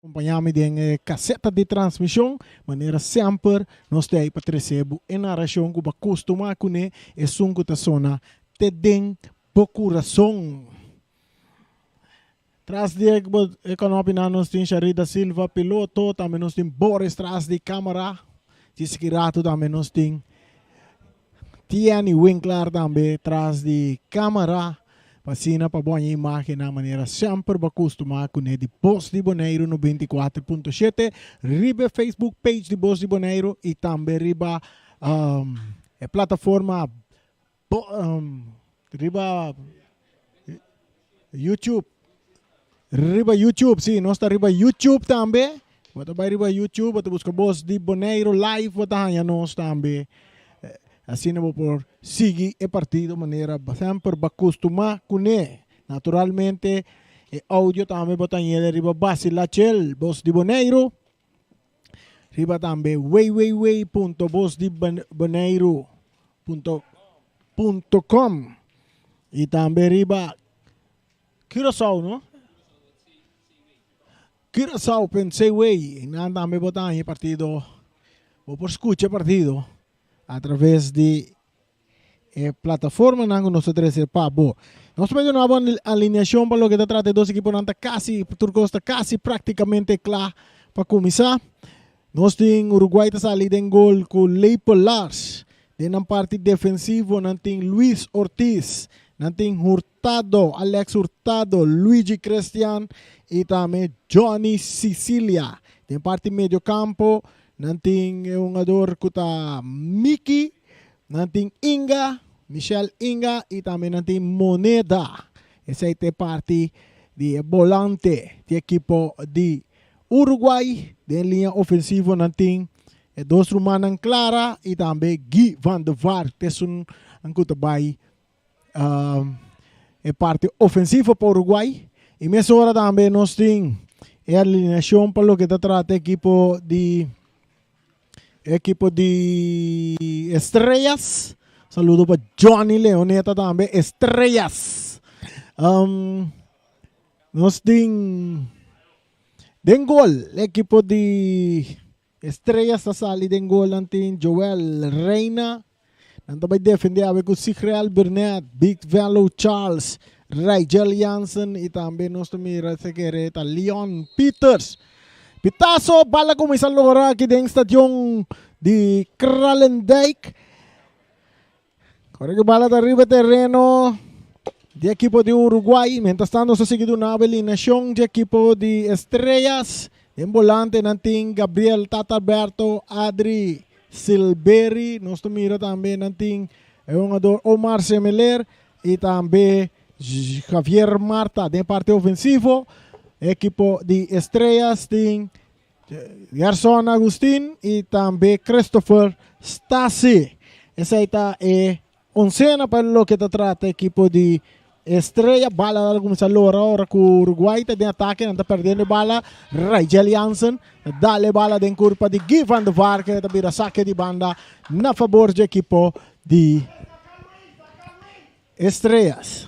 Acompanhar-me em casseta de transmissão, maneira sempre nós temos para receber a narração que costuma com e som que sona te den po coração. Tras de economia nós temos Sharida Silva piloto, também nós temos Boris tras de câmara, Tisquirato também nós temos Tiani Winkler também tras de câmara. Pasina para boa imagem na maneira sempre acostumar com ele de Voz de Bonaire no 24.7, riba Facebook page de Voz de Bonaire e também riba a plataforma riba YouTube. Riba YouTube, sim, nós está riba YouTube também. Bota vai riba YouTube, bota busca Voz de Bonaire live, bota hanya nós também. Assim não vou por seguir o partido de maneira sempre acostumar com ele. Naturalmente, o áudio também botar ele riba base Lachel, Voz de Bonaire. Riba também www.vozdeBonaire.com e também riba Curaçao, não? Curaçao, pensei, não também botar em partido, ou por escutar partido. Através de plataforma que nós temos bom. Nós temos uma boa alineação para o que trata de dois equipos casi, Turco está quase praticamente claro para começar. Nós temos Uruguai está salido em gol com Leipo Lars. Na parte defensiva, nós temos Luis Ortiz, nós temos Hurtado, Alex Hurtado, Luigi Cristian e também Johnny Sicilia. Na parte meio campo, nanting yung ador kuta Mickey, nanting Inga, Michelle Inga, e também nanting Moneda. Essa é a parte de volante de equipo de Uruguai, de linha ofensiva nanting dois Romanan Clara e também Guy van der Vaart. Esse é kuta bay a parte ofensiva para Uruguai. E nessa hora também nós temos a alineação para o que trata equipo de Estrellas. Saludo para Johnny Leoneta também. Estrellas. Nós temos den gol. Equipo de Estrellas está sali den gol. Nantin Joel Reina. Nanto vai defender a com Sigreal Burnett, Big Velo Charles, Rigel Jansen e também nós temos a Leon Peters. Pitaso, bala começa agora aqui dentro do estádio de Kralendijk. Agora que bala arriba terreno de equipo de Uruguai. Mientras tanto, se seguido una alineación de equipo de Estrellas. En volante, nanting Gabriel Tataberto, Adri Silberi. Nós mira também nanting Omar Semeler e também Javier Marta, de parte ofensivo. Equipo de Estrellas tem Gerson Agustin e também Christopher Stasi. Essa aí tá oncena para o que trata equipo de Estrela. Bala começa agora com o Uruguai, tá de ataque, não tá perdendo bala. Rigel Jansen, dá-lhe bala de curva de Guy van der Vaart, que tá vira saque de banda na favor do equipo de Estrellas.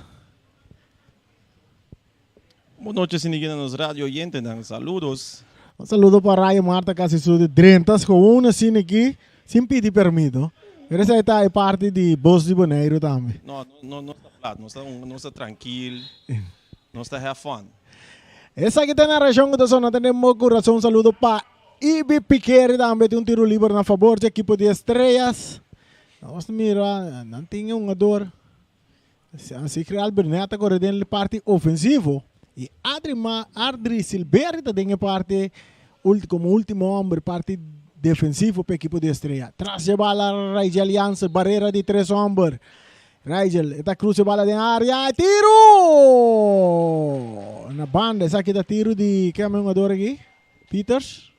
Boa noite, sinigina nos rádio oyentes, saludos. Um saludo para Raio Marta, que se de Drentas, com uma assim aqui, sem pedir permito. Essa é parte de Voz de Bonaire também. Não está plano, não está tranquilo, não está have fun. Essa aqui está na região que nós temos coração. Um saludo para Ibi Piqueri também, tem tiro livre na favor do equipo de Estrellas. Nós mira, não tem dor. Se criar Berneta agora dentro da parte ofensiva. E Adri Silberi tem a parte como último homem, parte defensivo para o equipo de Estrela. Traz a bala, Rigel Jansen, barreira de 3 homens. Rigel, está cruz a bala de área, tiro! Na banda, essa aqui dá tiro de quem é o jogador aqui? Peters.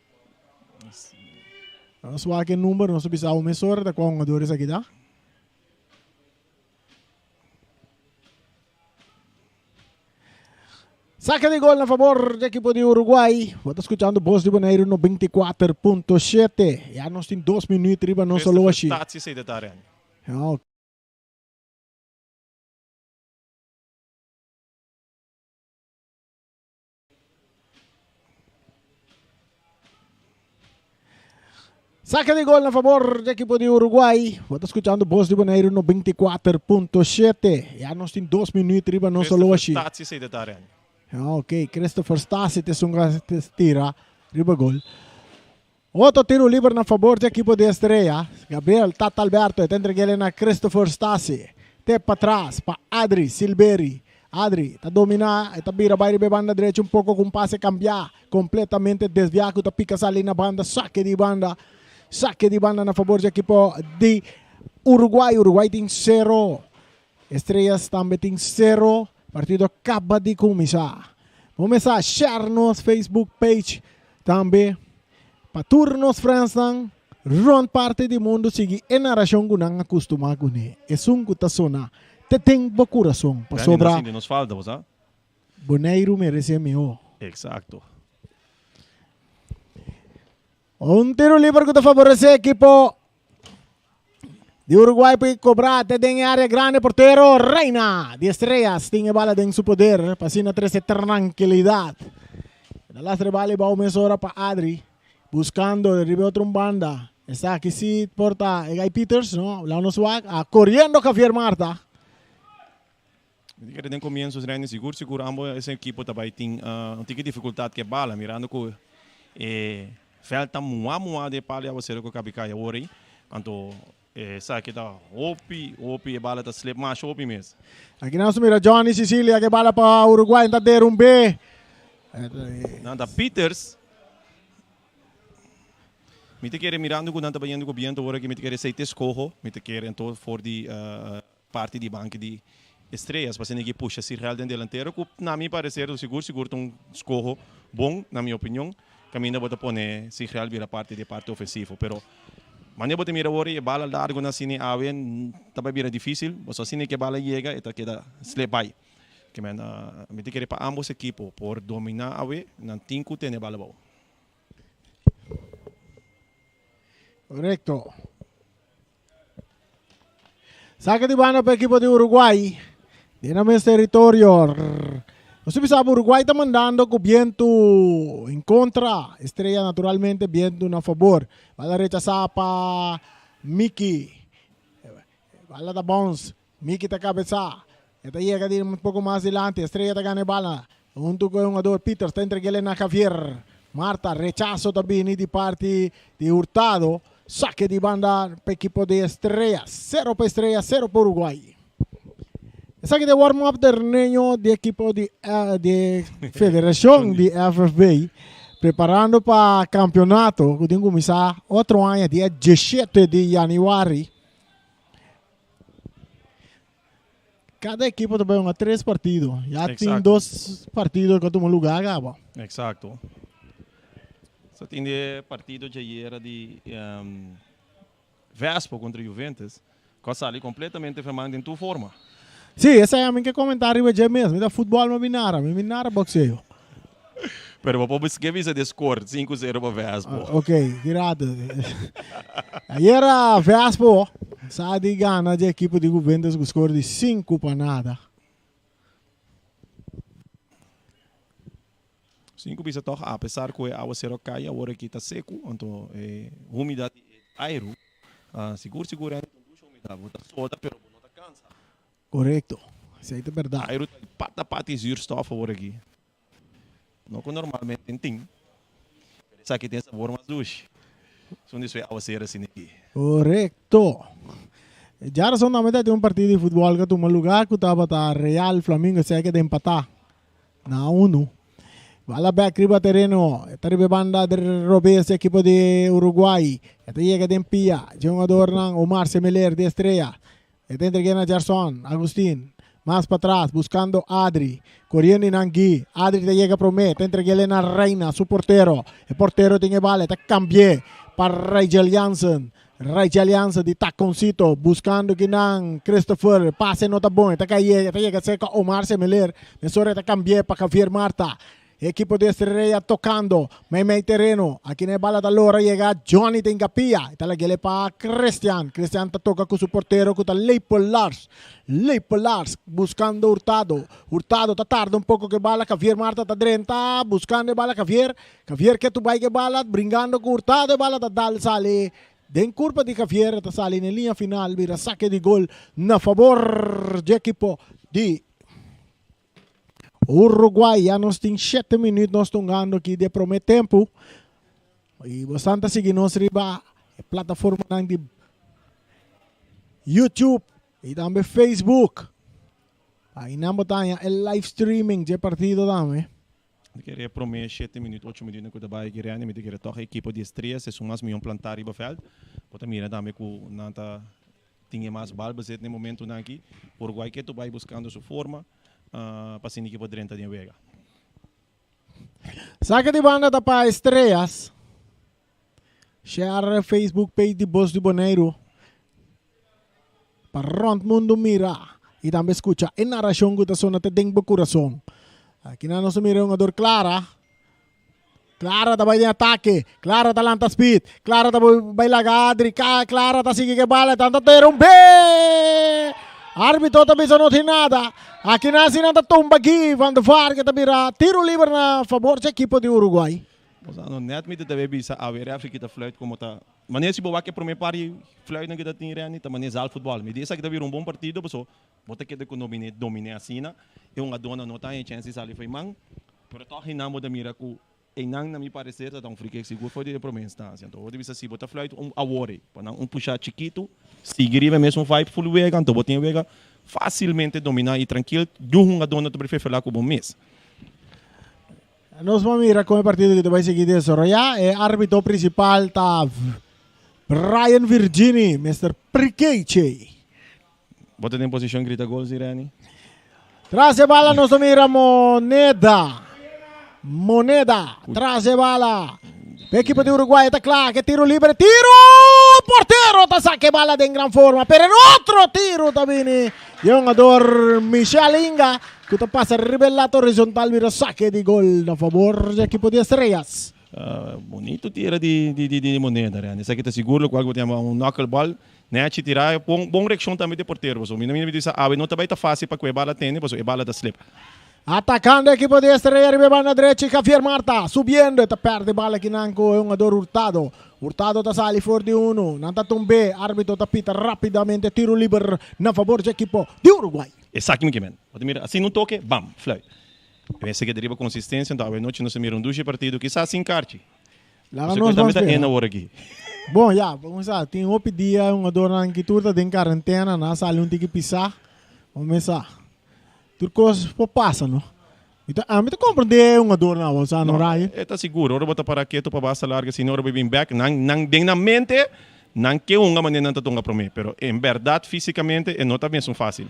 Vamos ver aqui o número, não sabemos o mesor, da qual jogador esse aqui dá. Saca de gol a favor do equipo de Uruguai. Você está escutando Voz de Bonaire no 24.7. Já nós temos 2 minutos riba não solo assim. Saque de gol a favor del equipo de Uruguay. Está escuchando Voz de Bonaire no 24.7. Ya nos tem 2 minutos riba no solo así. Ok, Christopher Stasi te tira riba gol. Outro tiro livre a favor do equipo de Estrela. Gabriel Tata Alberto entrega ele na Christopher Stasi. Te para trás para Adri Silberi. Adri está dominando, está vira baile de banda direita pouco com passe cambiar, completamente desviado, está pica ali na banda, saque de banda na favor do equipo de Uruguai. Uruguai tem 0. Estrelas também tem 0. Partido acaba de começar. Vamos a share nos Facebook page também. Para turnos França, run parte do mundo sigue em narração que não acostuma com ele. É um que sona. Te tem bo coração para sobra. Nos falta, você? Bonaire merece melhor. Exacto. Tiro livre que favorece a equipo de Uruguai para cobrar até em área grande. Portero Reina de Estrellas tem a bala em seu poder. Passina 13 tranquilidade. Na lastre bala va uma hora para Adri. Buscando de riba outra banda. Está aqui se porta Guy Peters, no? Lá no swag. Correndo Javier Marta. Desde o começo dos treinos, seguro ambos esse equipo também tem dificuldade que bala, mirando que falta muito de palha você que cabe cair hoje. Quanto sabe que tá opi bala tá slip mais opi mesmo. Aqui nós mira Johnny Sicilia que bala para Uruguai tá der B. Nada Peters. Me te quer mirando que não tá bem com viento agora que me te quer ser escorro, me te quer então for de parte de banco de Estrelas, para que puxa se real dentro delantero, que na minha parecer seguro um escorro bom, na minha opinião, caminho bota pone se real vira parte ofensivo, pero mane bota mira agora e bala largo na cine awen, também vira difícil, mas assim que bala chega, eta queda slip by. Que me te quer para ambos equipos por dominar awe, não tem que ter bala bom. Correcto. Saque de banda para el equipo de Uruguay. Tiene ese territorio. No se sabe, Uruguay está mandando con viento en contra. Estrella naturalmente viento a favor. Va a rechazar para Miki. Va a dar bounce. Miki está cabeza. Esta llega un poco más adelante. Estrella está ganando bala. Junto con un jugador Peter está entregando a Javier. Marta rechazo también de parte de Hurtado. Saque de banda para el equipo de Estrellas. 0 para Estrellas, 0 para Uruguay. Saque de warm-up del niño de equipo de Federación de FFB. Preparando para campeonato. Que tem que começar outro ano, dia 17 de janeiro. Cada equipo também tem 3 partidos. Já tem 2 partidos que tomam lugar, Gabo. Exato. Só tem partido de era de Vespo contra Juventus, coisa ali completamente formada em tua forma. Sim, esse é a minha comentário hoje mesmo. Da futebol não me nara boxeio. Pero vamos que visa de score 5-0 para Vespo. Ok, tirado. Aí era Vespo, sabe gana de equipe de Juventus com score de 5 para nada. 5 bisa toch, apesar que a água será caia, agora aqui está seco, então umidade aero, seguro umidade, bota soda, pero não está cansa. Correto, isso aí é verdade. Aero pata zuurstof agora aqui. Não que normalmente tem. Isso aqui tem sabor mais doce. São isso é a serra assim aqui. Correto. Já são na metade de um partido de futebol que toma lugar que estava a Real Flamengo, se que de empatar na 1. Bala back riba terreno, esta riba banda de Robes, equipo de Uruguay. Esta llega de Empia, jogador ng Omar Semeler de Estrella. Esta entrega a Gerson, Agustín. Más para atrás, buscando Adri. Corriendo en Angui. Adri te llega a Promet, entrega a Reina, su portero. El portero tiene bala, te cambié para Rachel Jansen. Rachel Jansen de taconcito, buscando que nan Christopher, pase nota bom. Esta llega cerca Omar Semeler. Mesora te cambié para Javier Marta. Equipo de Estrella tocando. May terreno. Aquí en el bala talora llega Johnny Tengapia. Italagele pa Christian. Christian toca con su portero con Leipold Lars. Leipold Lars buscando Hurtado. Hurtado tarda un poco que bala. Javier Marta está drenta. Buscando bala Javier. Javier que tu vai que bala. Brincando con Hurtado. Bala dal sale. Den curva di Javier. Sale in linea final. Vira saque di gol. Na favor de equipo di Uruguay. Já nós temos 7 minutos, nós estamos ganhando aqui de prometer tempo. E bastante seguir nós riba a plataforma de YouTube e também Facebook. Aí não botanha é live streaming de partido também. Eu queria prometer 7 minutos, 8 minutos que eu trabalho aqui, eu queria tocar a equipe de estrelas, se mais me plantar riba veld. Porque mira também que nanta tinha mais balbas no momento aqui. Uruguai que tu vai buscando sua forma. Para a equipe de renta de Vega. Saca de banda da para estrelas. Share Facebook page de Voz de Boneiro. Para rond mundo mira. E também escuta a narração que está sonando dentro do coração. Aqui na nossa mira uma dor clara. Clara tá vai de ataque. Clara tá lanta speed. Clara tá vai lagadri. Clara tá sigue que bala. Tanto ter um B. Árbitro também não tem nada. Aqui na assinanta tumba aqui, Van der Vaart que também tiro livre na favor da equipe de Uruguai. Não net met de bisa a ver África da fluit como tá. Maneira se boa que para mim pari fluit não que tá tinha tá maneira al futebol. Me diz que tá vir bom partido, pessoal. Bota que de domine assim, e uma dona não tá em chances ali foi man. Pero tô rinamo da mira com e não na me parecer tá um free seguro foi de promessa tá. Então, vou dizer se bota fluit awore, para um puxar chiquito, seguir mesmo vai full vega, então botinha vega facilmente dominar e tranquilo. De uma dona tu prefere falar com bom mês. Nós vamos mirar como o partido que vai seguir desarrollar. O árbitro principal tá Brian Virginie, Mr. Priqueche. Bota em posição grita gol, Zirani. Traz a bala, nós vamos mirar Moneda. Traz a bala. A equipe de Uruguai está clara, que tiro livre, tiro! Porteiro está saque bala de gran forma, pero en otro tiro también. Y jogador Michel Inga, que te pasa rivelato horizontal, vira saque de gol a favor del equipo de Estrellas. Bonito tira de Moneda, né? Isso aqui está seguro, qual que tem um knuckleball, né? Te tirar, bom reação também de porteiro, pessoal. Me diz, não também tá fácil para que a bala tenha, pessoal, a bala da slip. Atacando el equipo de Estrella, arriba a derecha, Javier Marta, subiendo, esta perde bala que nanco, es un jugador Hurtado. Hurtado está sali fuori di uno, nanta tumbe, árbitro tapita rapidamente, tiro libre, na favor del equipo de Uruguay. Exatamente, mira, assim não toque, bam, fly. Esse que deriva consistência, então, a noite não se mira dois partidos, quizás sem carte. Lá Você nós vamos ver. na hora aqui. Bom, já, vamos lá, tem um dia, um jogador na turta, tem quarentena, na sala, um tem que pisar, vamos começar. Tudo coisas passam, não? Então, a mim compreender um jogador na bolsa, não é? Está seguro, ora bota para quieto para basta larga, se não bem back, não na mente, não que uma maneira não tonga para mim, pero em verdade fisicamente não está mesmo fácil.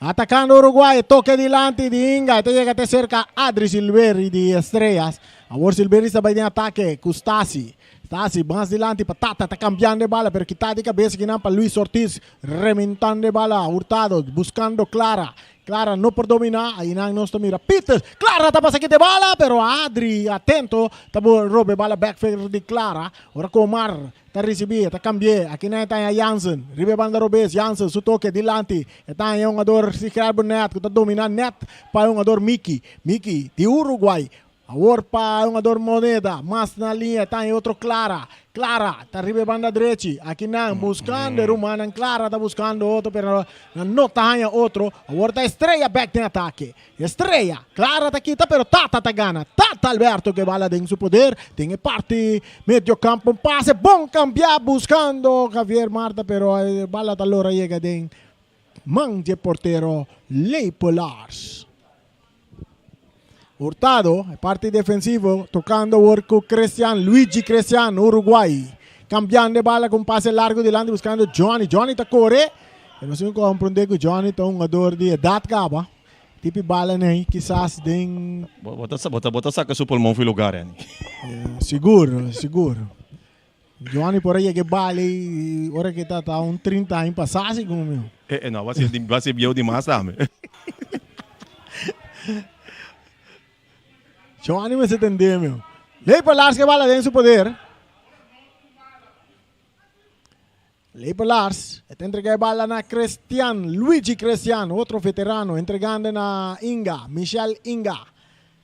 Atacando Uruguay, toque delante de Inga, te llega cerca Adri Silveri de Estrellas. Ahora Silveri está en ataque, Custasi. Stasi más delante, Patata está cambiando de bala, pero quita de cabeza que para Luis Ortiz, rementando de bala, Hurtado, buscando Clara. Clara no por dominar, aí não está mira. Peters, Clara está pasando aqui de bala, pero Adri, atento, está roube bala backfield de Clara. Ora Comar, está recebendo, está cambiando. Aqui não está a Jansen, ribe banda Robes, Jansen, su toque delante. Está um jogador se criar net, que está dominando net para um jogador Miki de Uruguai. Agora para um jogador Moneda, mais na linha, está em outro Clara. Clara, está arriba banda direita. Aqui não, buscando, Romana, Clara está buscando outro, pero não está em outro. Agora está Estrella back em ataque. Estrella, Clara está aqui, pero Tata está gana. Tata Alberto que bala em seu poder. Tem parte, meio campo, um passe, bom cambiar, buscando Javier Marta, pero a bala da Lora chega em mão de porteiro Leipold Lars. Hurtado, parte defensivo, tocando work Cristian, Luigi Cristian, Uruguay. Cambiando de bala com passe largo delante, buscando Johnny. Johnny está corre. Eu não sei como compreender que Johnny está um jogador de idade caba. Tipo bala nem, quizás den. Bota saca seu pulmão foi lugar, né? Seguro. Johnny por aí que bala e hora que está um 30 anos passasse como meu. Não, vai ser bio demais também. Johnny me se entendeu, meu. Lei para Lars que bala dentro do poder. Lei para Lars. Entrega a bala na Luigi Cristiano, outro veterano, entregando na Inga, Michel Inga.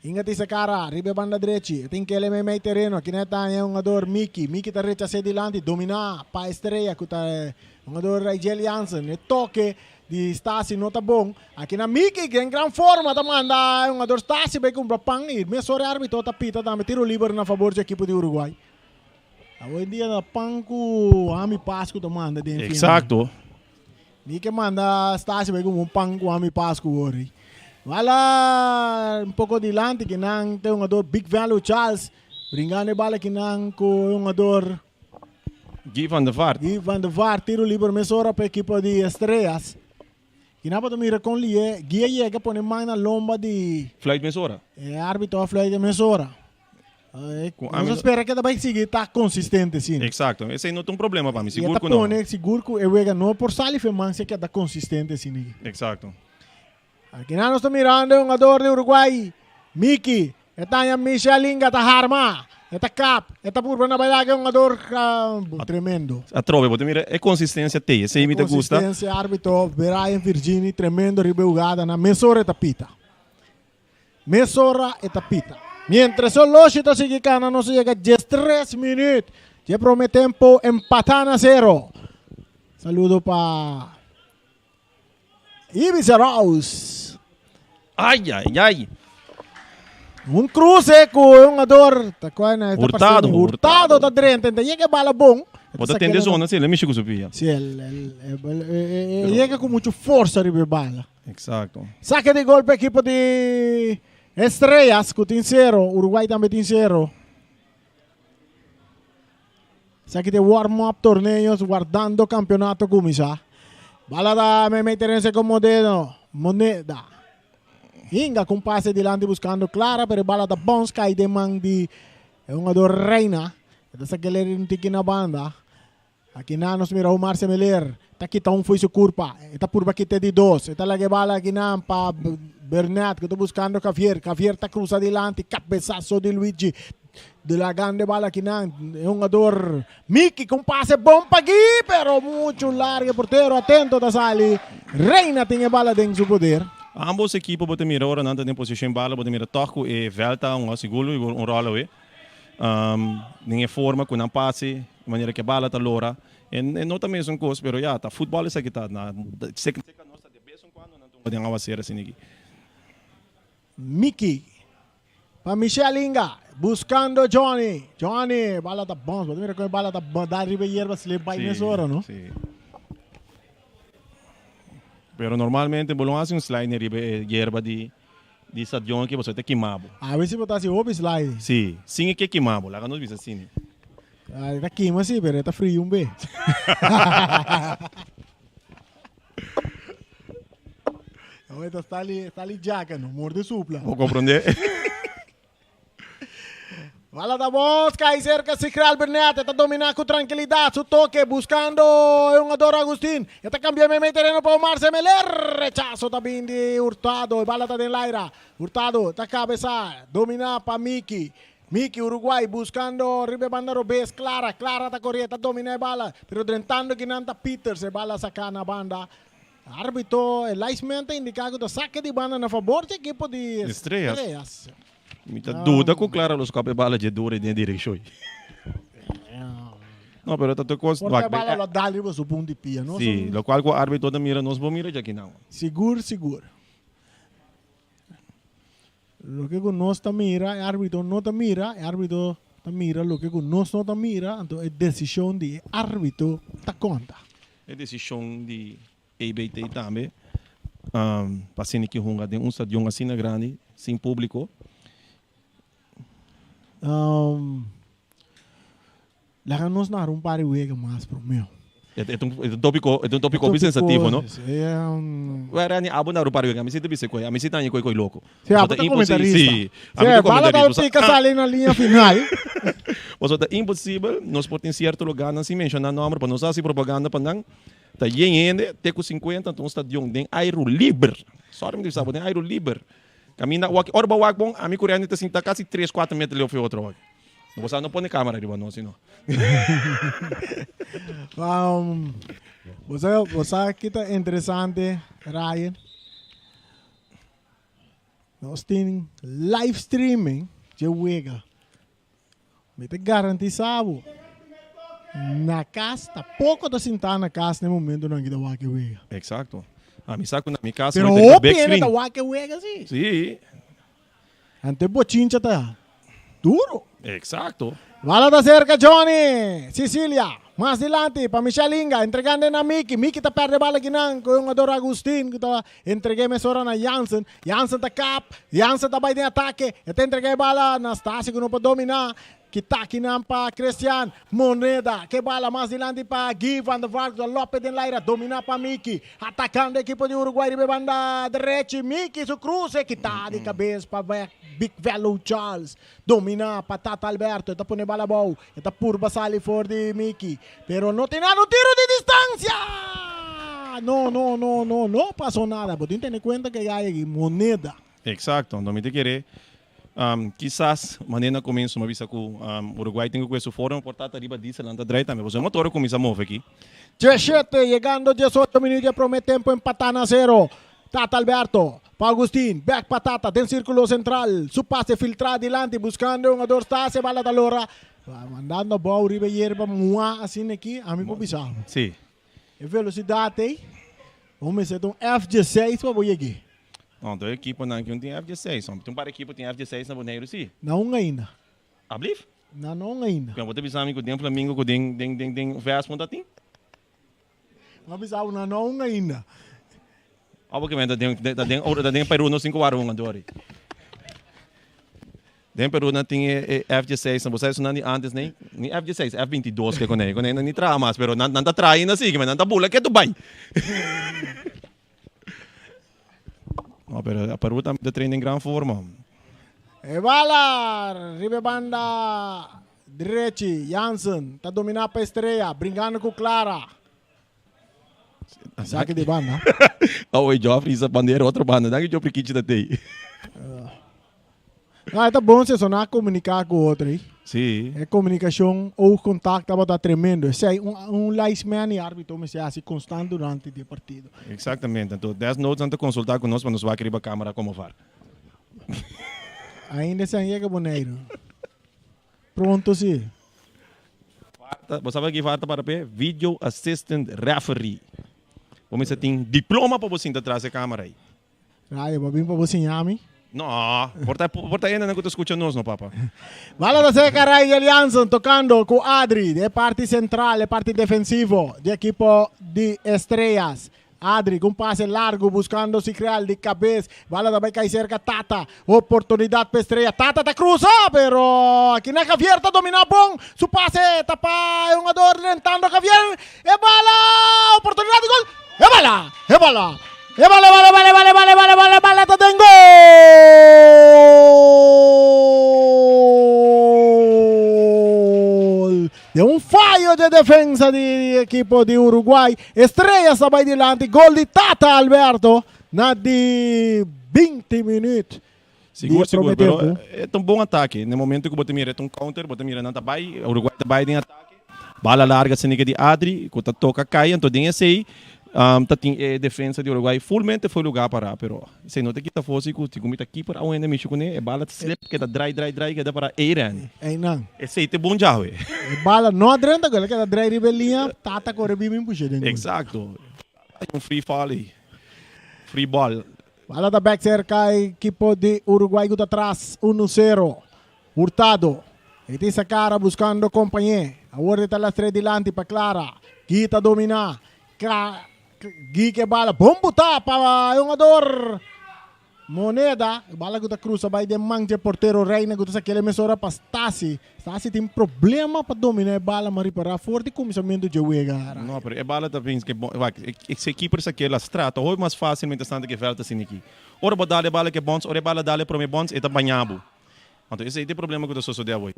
Inga ti sa cara, ribe banda direita. Tem que ele may terreno. Aqui neta é um jogador Mickey. Mickey tá recha se dilante, domina pa estreia que tá um jogador Rigel Jansen. E toque de Stasi não tá bom. Aqui na Mickey, que em grande forma, tá manda um jogador Stasi vai comprar pang e me sore árbitro tá pita, tá me tiro livre na favor do equipe de Uruguai. Hoje em dia, panco, Ami Pasco tá manda. Exacto. Mickey manda Stasi vai comprar panco, Ami Pasco hoje. Wala um pouco dilante que não tem um jogador Big Value Charles. Brincando bala que não com um jogador Guy van der Vaart. Guy van der Vaart, tiro livre mesora para a equipe de Estrelas. Que não pode mirar com Lie, Guia chega põe mão na lomba de Fluit Mesora. árbitro a Fluit mesora. Nós espera que também siga tá consistente sim. Exacto. Esse não tem um problema para mim, Seguro seguro que não. Seguro que eu vega não por salir mas que tá consistente sim. Exacto. Aqui nós estamos mirando um jogador de Uruguai, Miki. Esta é Michel Inga, tá Harma. Esta Cap. Esta purba na baila que é um jogador tremendo. A trove, você mira, é consistência tem. Esse me gusta. Consistência, árbitro, Brian Virginie, tremendo ribelgada na mesora e tapita. Mesora e tapita. Mientras o Loshito sigue cana, no se llega 13 minutos. Ya promete tempo empatan a 0. Saludo para Ibiza Raus. Ai, ai, ai. Um cruce com um jogador. Hurtado tá dentro. Chega bala bom. Bota tem de zona, sim, ele mexe com o pia. Sim, chega com muita força de bala. Exacto. Saque de golpe equipo de Estrellas, que tem 0. Uruguai também tem 0. Saque de warm-up torneios, guardando o campeonato começar. Bala da me meterense com Moneda. Inga com passe dilante buscando Clara, pero bala da bons cai de man de um jogador Reina. Essa que ele não tem na banda. Aqui na nos mira o Marce Meler. Tá aqui tá foi sua curva. Tá por aqui de 2. Tá lá que bala aqui na pa Bernat que tô buscando Javier. Javier tá cruza dilante, cabeçazo de Luigi. De la grande bala aqui na é um jogador Mickey com passe bom para aqui, pero muito largo porteiro atento da sali. Reina tem a bala dentro do poder. Ambos equipos botem mira ora nanta tem posição bala, botem mira toco e velta seguro e rola we. Ninguém forma com um passe, de maneira que a bala tá lora. E não tá mesmo coisa, pero já tá futebol isso aqui tá na seca nossa de vez em quando não tem uma ser assim aqui. Mickey para Michel Inga buscando Johnny. Johnny, bala tá bom, mira como bala tá bom, dá riba hierba se le vai nessa hora, não? Sim. Pero normalmente bolão assim slide na riba hierba de stadion que você tem queimado. A ver se botasse o slide. Sim, sim é que queimado, lá não diz assim. Está queima sim, pero está frio um bem. Então está ali jaca, não morde supla. Vou compreender. Bala da Bosca e cerca se crea Bernat, está dominando com tranquilidade, su toque, buscando um jogador Agustín, está cambiando meio terreno para o Marce Meler, rechazo também de Hurtado, bala está de Laira, Hurtado está cabeça, domina para Miki, Uruguai, buscando Ribe Banda Robes, Clara está correndo, está dominando a bala, pero drentando que nanta Peters, a bala saca na banda. Árbitro, el licemente indicado que saque de banda na favor do equipo de Estrellas. Muita dúvida com Clara os capes bala de dura de direção. Não, pero tanto coisa. Porque a bala lo dá ali o bom de pia, não? Sim, lo qual o árbitro da mira nós vamos mirar aqui não. Seguro. Lo que nós tá mira, o árbitro não tá mira, o árbitro tá mira, lo que nós não tá mira, então é decisão de árbitro tá conta. É decisão de ABT também. Passando que runga de stadion assim grande, sem público. Láganos na um par de wega mais pro meu. É um tópico bem sensativo, não? É ni abo na ro pare kami sito bise ko ami sita ni ko louco. Sim, a bota comentarista. Sim, bala da fica sali na linha final. Mas é impossível nós por em certo lugar não se menciona nome para nós fazer propaganda para não tá yende te com 50 então stadion tem aero livre. Só me diz sabe tem aero livre. Camina, ora ba wag bom, a mim coreano está assim, tá quase 3, 4 metros ali ao outro wag. Você não põe câmera riba não, senão. Você kita interessante, Ryan. Nós temos live streaming de Wega. Me te garantizado. Na casa, tá pouco da sentar na casa no momento não kita Wega Wega. Exacto. A mim saco na minha casa, Pero no open back na Wega Wega sim. Sim. Ante bochincha tá. Duro. Exacto. Bala da cerca, Johnny. Sicilia. Más adelante, para Michelinga. Entregando na Miki. Miki ta perde bala ginang. Ko yung ador Agustin. Kita entreguei mesora na Jansen. Jansen ta cap. Jansen ta bay din atake. Ito entreguei bala na Stasi kuno pa domina. Kita kinampa Christian Moneda. Que bala mais adelante para Gui Van der Vark. Lopes de Laira. Domina para Miki. Atacando a equipe de Uruguai. De banda derecha. Miki su cruce. Kita de cabeça para Big Velo Charles. Domina para Tata Alberto. Ita pone bala bom. Ita purba sali for de Miki. Pero no tiene un tiro de distancia. No pasó nada. Pero ten en cuenta que hay Moneda. Exacto. No me te querer. Quizás maneira começo uma vez que o Uruguai tem que com fora portar arriba disso lá na direita também. Você motor começa a mover aqui. 17, llegando 18 minutos, promete tempo empatar a 0. Tata Alberto, para Agustín, back patata, del círculo central, su pase filtrado adelante, buscando un adorstase, bala da lora, mandando a bola, riba hierba, mua, assim aqui, a mim por bizarro. Sim. E velocidade aí, vamos ser um F16 para o aqui. Não, a equipe não tem F16, tem para equipe tem F16 na boneiro sim. Não ainda. Ablif? Não ainda. Quando você pensar que tem Flamengo que tem vers ponta tem? Não bizarro não ainda. Algo que vem tem Peru no 5 horas agora. Tem Peru não tem F16, não você não antes nem F16, F22 que com ele não tra mas pero não tá traindo assim, mas não tá bula que Dubai. No, pero a Peru está treinando em grande forma. E bala, ribe banda direita, Jansen, está dominando para a estreia, brincando com Clara. Saque de banda. Oi, Joffrey, essa bandeira outra banda, dá que Joffrey Kitch da tem. Tá bom se sonar comunicar com o outro aí. Sim. É comunicação ou contato tá tremendo. Se é linesman e árbitro, mas é assim constante durante o partido. Exatamente. Então, 10 minutos antes de consultar conosco, para nos vai querer a câmera como var. Ainda sem chega boneiro. Pronto, sim. Você sabe que falta para ver? Video Assistant Referee. Vamos dizer, tem diploma para você atrás da câmera aí. Aí, babim para você nhame. No, porta ainda não que tu escucha nós, no papa. Bala da seca, Ray Jansen tocando com Adri, de parte central, de parte defensivo, de equipo de Estrellas. Adri com passe largo, buscando Cicreal de cabeça. Bala da beca e cerca Tata. Oportunidade para Estrella. Tata te cruza, pero aqui na Javier tá domina bom. Su passe tapa é um ador lentando Javier. E bala, oportunidade de gol. E bala, e bala. Vale, te tengo. De un fallo de defensa de equipo de Uruguay. Estrellas vai adelante. Gol de Tata Alberto. Na de 20 minutos. Seguro, pero é um bom ataque. No momento que você mira um counter, você mira não tá bem, o Uruguai tá bem em ataque. Bala larga se de Adri, que toca cai, então tem esse aí. Defesa de Uruguai fullmente foi lugar para, pero se não te quita fosse que comita aqui para onde mexer com ele, bala slip que dá dry que dá para Iran. Não. Esse aí é bom já, ué. Bala não adrenta agora que dá dry ribelinha, Tata corre bem puxa dentro. Exato. Um free fall aí. Free ball. Bala da back cerca, equipo de Uruguai de atrás, 1-0. Hurtado. E tem essa cara buscando companhia. A ordem está lá três delante para Clara. Guita dominar. Gui que bala, bom botar para o jogador Moneda, bala que cruza vai de manche porteiro Reina que está aquele mesora para Stasi tem problema para dominar a bala mas reparar forte começamento de jogar. Não, pero a bala também que esse equipe se aquela strata hoje mais facilmente tanto que falta assim aqui. Ora dale bala que bons, ora bala dale para me bons e tá banhado. Então esse é o problema que sucedeu hoje.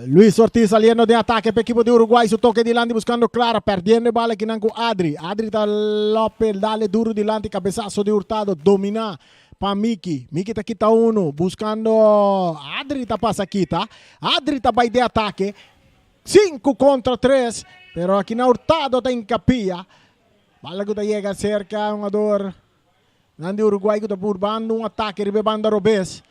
Luis Ortiz saliendo de ataque para el equipo de Uruguay, su toque delante buscando Clara, perdiendo el bala que con Adri. Adri da López, dale duro delante, cabezazo de Hurtado, domina pa Miki. Miki ta kita uno. Buscando Adri ta pasa kita. Adri ta vai de ataque. 5 contra 3. Pero aqui na Hurtado ta encapia. Bala ko ta llega cerca. Um ador. Nandi Uruguay ko ta purbando um ataque. Ribe banda Robes.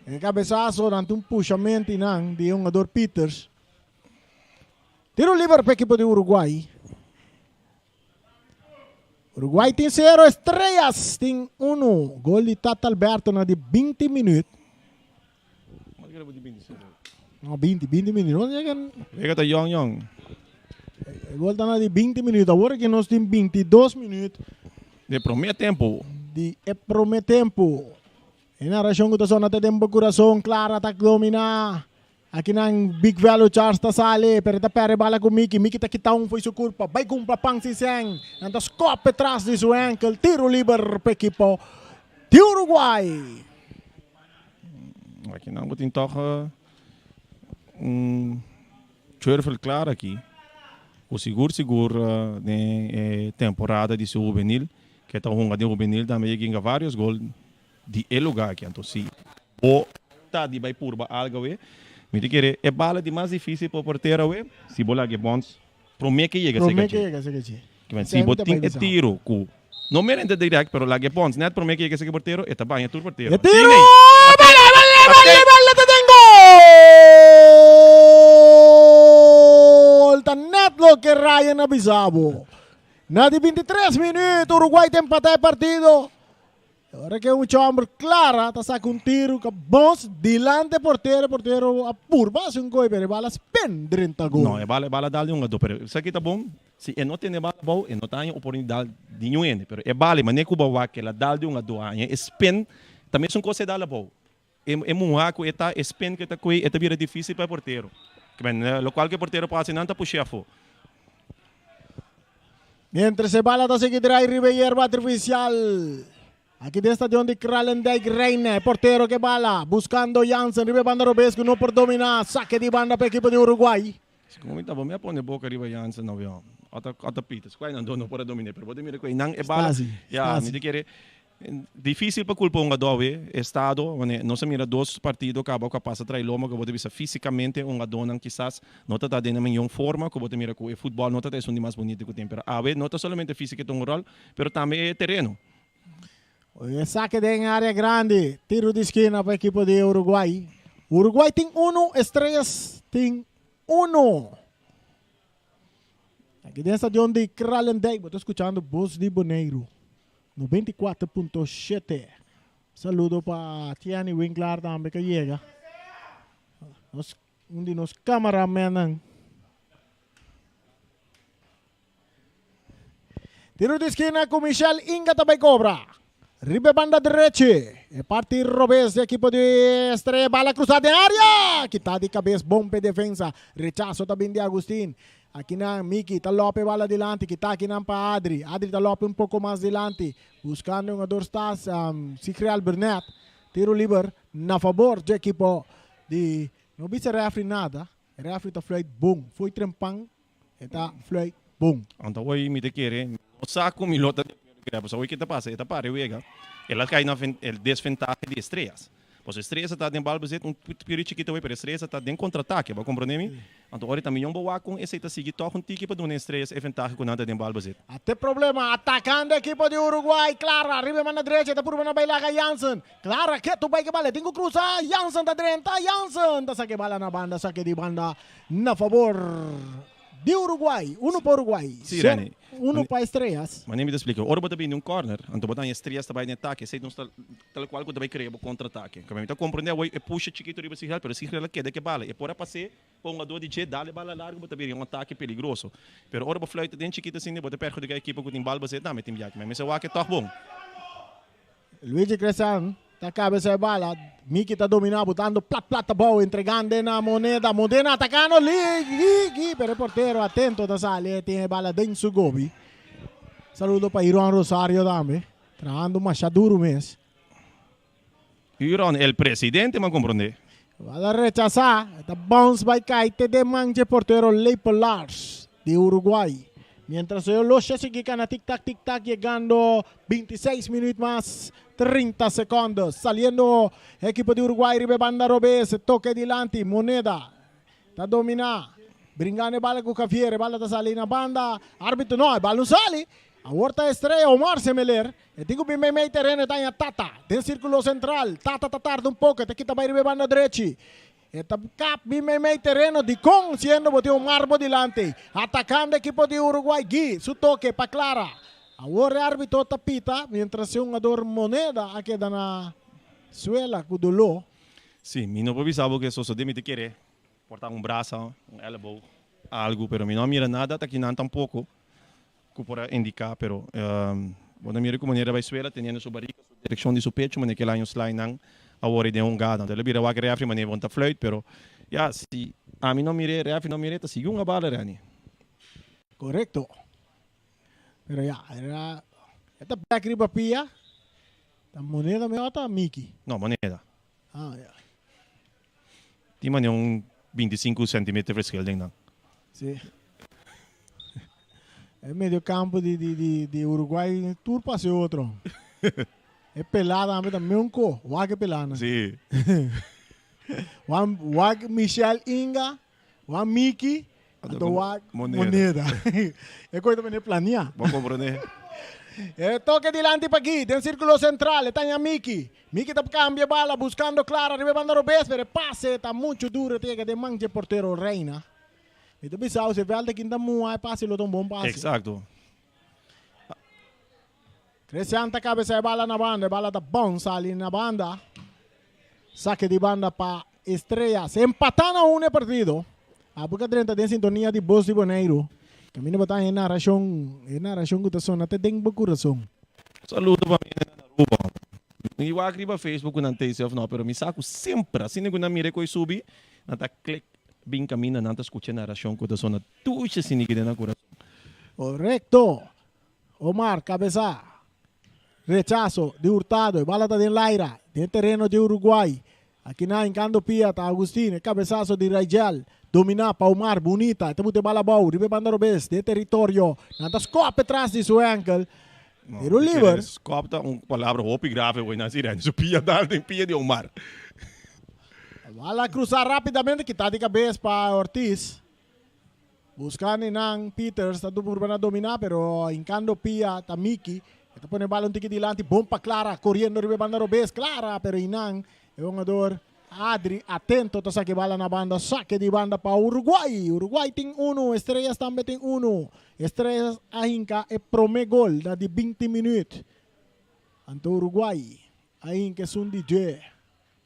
E cabeçazo. Nante um puxamento inang. Di um ador Peters. Tiro livre para a equipe de Uruguai. Uruguai tem 0, Estrelas tem 1. Gol de Tata Alberto na de 20 minutos. Não, 20 minutos. Lega tá Young. Gol na de 20 minutos. Agora que nós temos 22 minutos. De primeiro tempo. De primeiro tempo. E na região que está na tempo coração, Clara tá dominar. Aqui nang Big Value Charles ta sali, pero ta pere bala com Miki. Miki ta kita foi su culpa. Vai com papang si Seng. Nanta scope atrás de su ankle. Tiro livre para equipo de Uruguai. Aqui não tem toch twijfel klaar aqui. O seguro de temporada de seu juvenil, que tá de juvenil também ganha vários gols de lugar aqui, então se o tá de vai purba algo me dizer é bala de mais difícil para o porteiro se bola que bons promete que chega se botin é tiro cu não merende direct pero lá que bons net promete que chega porteiro é também é tu porteiro é tiro te tengo tá net lo que Ryan avisavo na de 23 minutos Uruguai tem empate partido. Agora que é um chamber clara, tá saca um tiro que bons dilante porteiro a purba se um gol, pero bala spin 30 gol. Não, é bala dá-lhe um gol, pero isso aqui tá bom. Se é não tem bala bom, é não tem oportunidade de nenhum, pero é bala, mas nem que o bawa que ela dá-lhe um gol, é spin, também são coisas dá-lhe bom. É munhaco, é tá spin que tá coi, é tá vira difícil para porteiro. Que bem, lo qual que porteiro passa não tá puxando. Mientras se bala tá seguir drive Ribeiro artificial. Aqui dentro estadio de Kralendijk Reina, portero que bala, buscando Jansen, ribe banda Robesco, não por dominar, saque de banda para a equipe de Uruguai. Como está bom, me põe boca ribe Jansen não viu, até Peters, qual não pode dominar, pero pode mirar que não é bala, já, me dizer difícil para culpar um jogador, estado, não se mira dois partidos, acaba que passa atrás loma, que pode ver fisicamente um jogador não quizás não está dando uma forma, que pode mirar que o futebol não está sendo mais bonito que o tempo, a ver, não está somente físico que tem um rol, pero também é terreno. O saque de área grande, tiro de esquina para a equipe de Uruguai. Uruguai tem 1, Estrelas tem 1. Aqui dentro estadio de Kralendijk, estou escutando Voz de Boneiro, 94.7. Saludo para Tiani Winkler também que chega. Um de nos cameramen. Tiro de esquina com Michel Inga também cobra. Ribe banda derecha, é parte Robes, equipe de Estrela, bala cruzada em área, que tá de cabeça, bom para defesa, rechaço também de Agustín, aqui na Miki, tá Lope bala adiante, que tá aqui na para Adri tá Lope um pouco mais adiante, buscando um ador estás, Sicrial Burnett, tiro livre, na favor da equipe de, não vi se refri nada, refri tá flui bom, foi trempang, tá flui bom. Então hoje me querer, o saco milota pues hoy que te pasa, esta pare juega, ela cai na desvantagem de Estrelas. Pues Estrelas está em balbazet piro chiquito hoje, pero Estrelas está em contra-ataque, vai compreender? Então agora também boa com esse tá seguir toca tique para dar Estrelas é vantagem com nada em balbazet. Até problema atacando a equipe de Uruguai, Clara, arriba mano direita, tá por uma bailaga Jansen. Clara, que tu vai que bala, tem que cruzar, Jansen tá dentro, Jansen, tá saque bala na banda, saque de banda na favor de Uruguai, 1 para Uruguai. Sim, Rani. 1 para Estrelas. Mas nem me explica. Ora bota bem um corner, então botar Estrelas também em ataque, sei não tal qual que também cria o contra-ataque. Como então compreender, hoje é puxa chiquito riba Sigrel, pero Sigrel queda que bala. E por passar para um jogador de jet, dá-lhe bala larga, bota bem um ataque perigoso. Pero ora para flight dentro chiquito assim, bota perto da equipe que tem bala baseada, também tem viagem. Mas eu acho que tá bom. Luigi Cressan, tá cabeça de bala, Miki tá dominando, botando plata boa, entregando na Moneda, Modena atacando, ligi, pero o porteiro atento da sala, tem bala dentro do gobi. Saludo para Iron Rosario também, traindo machaduro mesmo. Iron, el presidente, me compreende? Vai a rechazar, esta bounce by Kaite de manje porteiro Leipo Lars, de Uruguai. Mientras eu lo sigue na tic-tac, chegando 26 minutos mais 30 segundos. Saliendo equipo de Uruguay, ribe banda Robes, toque adelante, Moneda. Está dominando. Brincando bala com o Caviere, bala está salindo na banda. Árbitro não, a bala não sale. A horta estreia, Omar Semeler. E tem que o meio terreno, está em Tata. Tem círculo central. Tata tarda um pouco, tem que estar ribe banda direita. Eta cap meio terreno de con siendo bote un marbo delante. Atacando equipo de Uruguay. Gui, su toque para Clara. Ahora árbitro tapita, mientras un ador Moneda queda na suela kuduló. Sim, mi não pensava que isso só deve querer portar braço, elbow, algo, pero mi não mira nada, até que não tampouco, que por indicar, pero quando mira como maneira vai suela, tendo sua barriga, sua direção de seu pecho, mas naquele ano slide não, agora de gado, então ele vira o refri, mas não volta flight, pero ja, se a mim não mire, refri não mire, tá sigue uma bala, Rani. Correcto. Pero ya, era esta pia pia. La moneda me bota Mickey. Não, moneda. Ah, ya. Tinha um 25 centímetros fresco, não. Sí. El medio campo de Uruguay, turpa hacia otro. Es pelada, también un co, guaque pelana. Sim. Wag Michelle Inga, Wag Mickey, do Wag Moneda. É coisa para planear. Vamos compreender. Toque delante para aqui, tem círculo central, está em Mickey. Mickey está cambia bala, buscando Clara, arriba banda Robes, pero pase, está muito duro, tiene que de manche portero Reina. E tu pensava, se vê alta que ainda muito, passe, lo tão bom passe. Exacto. Crescenta cabeça de bala na banda, bala da bom, sale na banda. Saque de banda para Estrellas. Empatando a un partido. A porque 30 tem sintonia de Voz de Boneiro. Camino para em narração que está sonando, até tem pouco coração. Saludo para mim na Aruba. Eu acredito Facebook não tem self não, pero me saco sempre, assim que não mire coi subir, não tá click bem caminho, não tá escutando narração que está sonando, tudo assim que na coração. Correcto. Omar, cabeça. Rechazo de Hurtado, bala está de Laira, de terreno de Uruguay. Aqui na Encando Pia, tá Agustín, cabeçazo de Rajal. Dominar para Omar, bonita. Temos de bala bau, ribe banda Robes, de território. Nada scope atrás de seu ankle. Pero liver. Scope tá palavra hopi grave, hoje na sirene. Su pia dal tem pia de Omar. Bala cruzar rapidamente, que tá de cabeça para Ortiz. Buscando Nang Peters, tá tudo por dominar, pero Encando Pia, tá Mickey. Ito pone bala un tiki dilante, bom pa Clara, correndo ribe banda Robes, Clara, pero Inang, é um jogador Adri, atento, to saque bala na banda, saque de banda para Uruguay. Uruguay tem 1, Estrellas também tem 1. Estrellas ainda é prome gol, da de 20 minutos. Anto Uruguay, ainda é um DJ,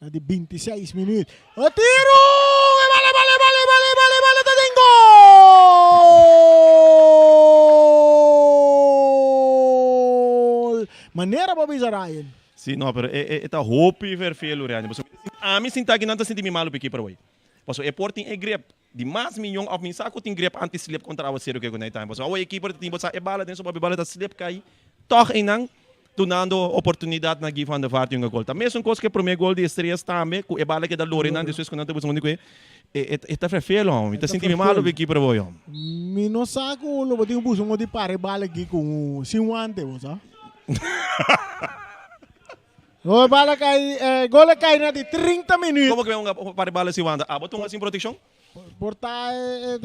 da de 26 minutos. O tiro! Vale, tá tem gol! Maneira para avisar Ryan. Sim, não, pero é hopi verfelo, Rani. A mim sinta que não tá sentindo mal aqui para hoje. Porque é porting é grep. De mais milhão ao mim saco tem grep anti-slip contra o sério que eu não tenho. Porque a equipe tem botar é bala dentro sobre bala da slip cai. Toch inang tunando oportunidade na give van de vaart yung gol. Também são coisas que pro meu gol de Estrellas também, é bala que da Lorinan depois quando não temos onde é tá verfelo, homem. Tá sentindo mal aqui para hoje. Mi no saco lo botinho puso um de pare bala aqui com Siwante, você. O bala cai, gol cai na de 30 minutos. Como que é um pare bala se wanda? Ah, botou assim proteção? Portar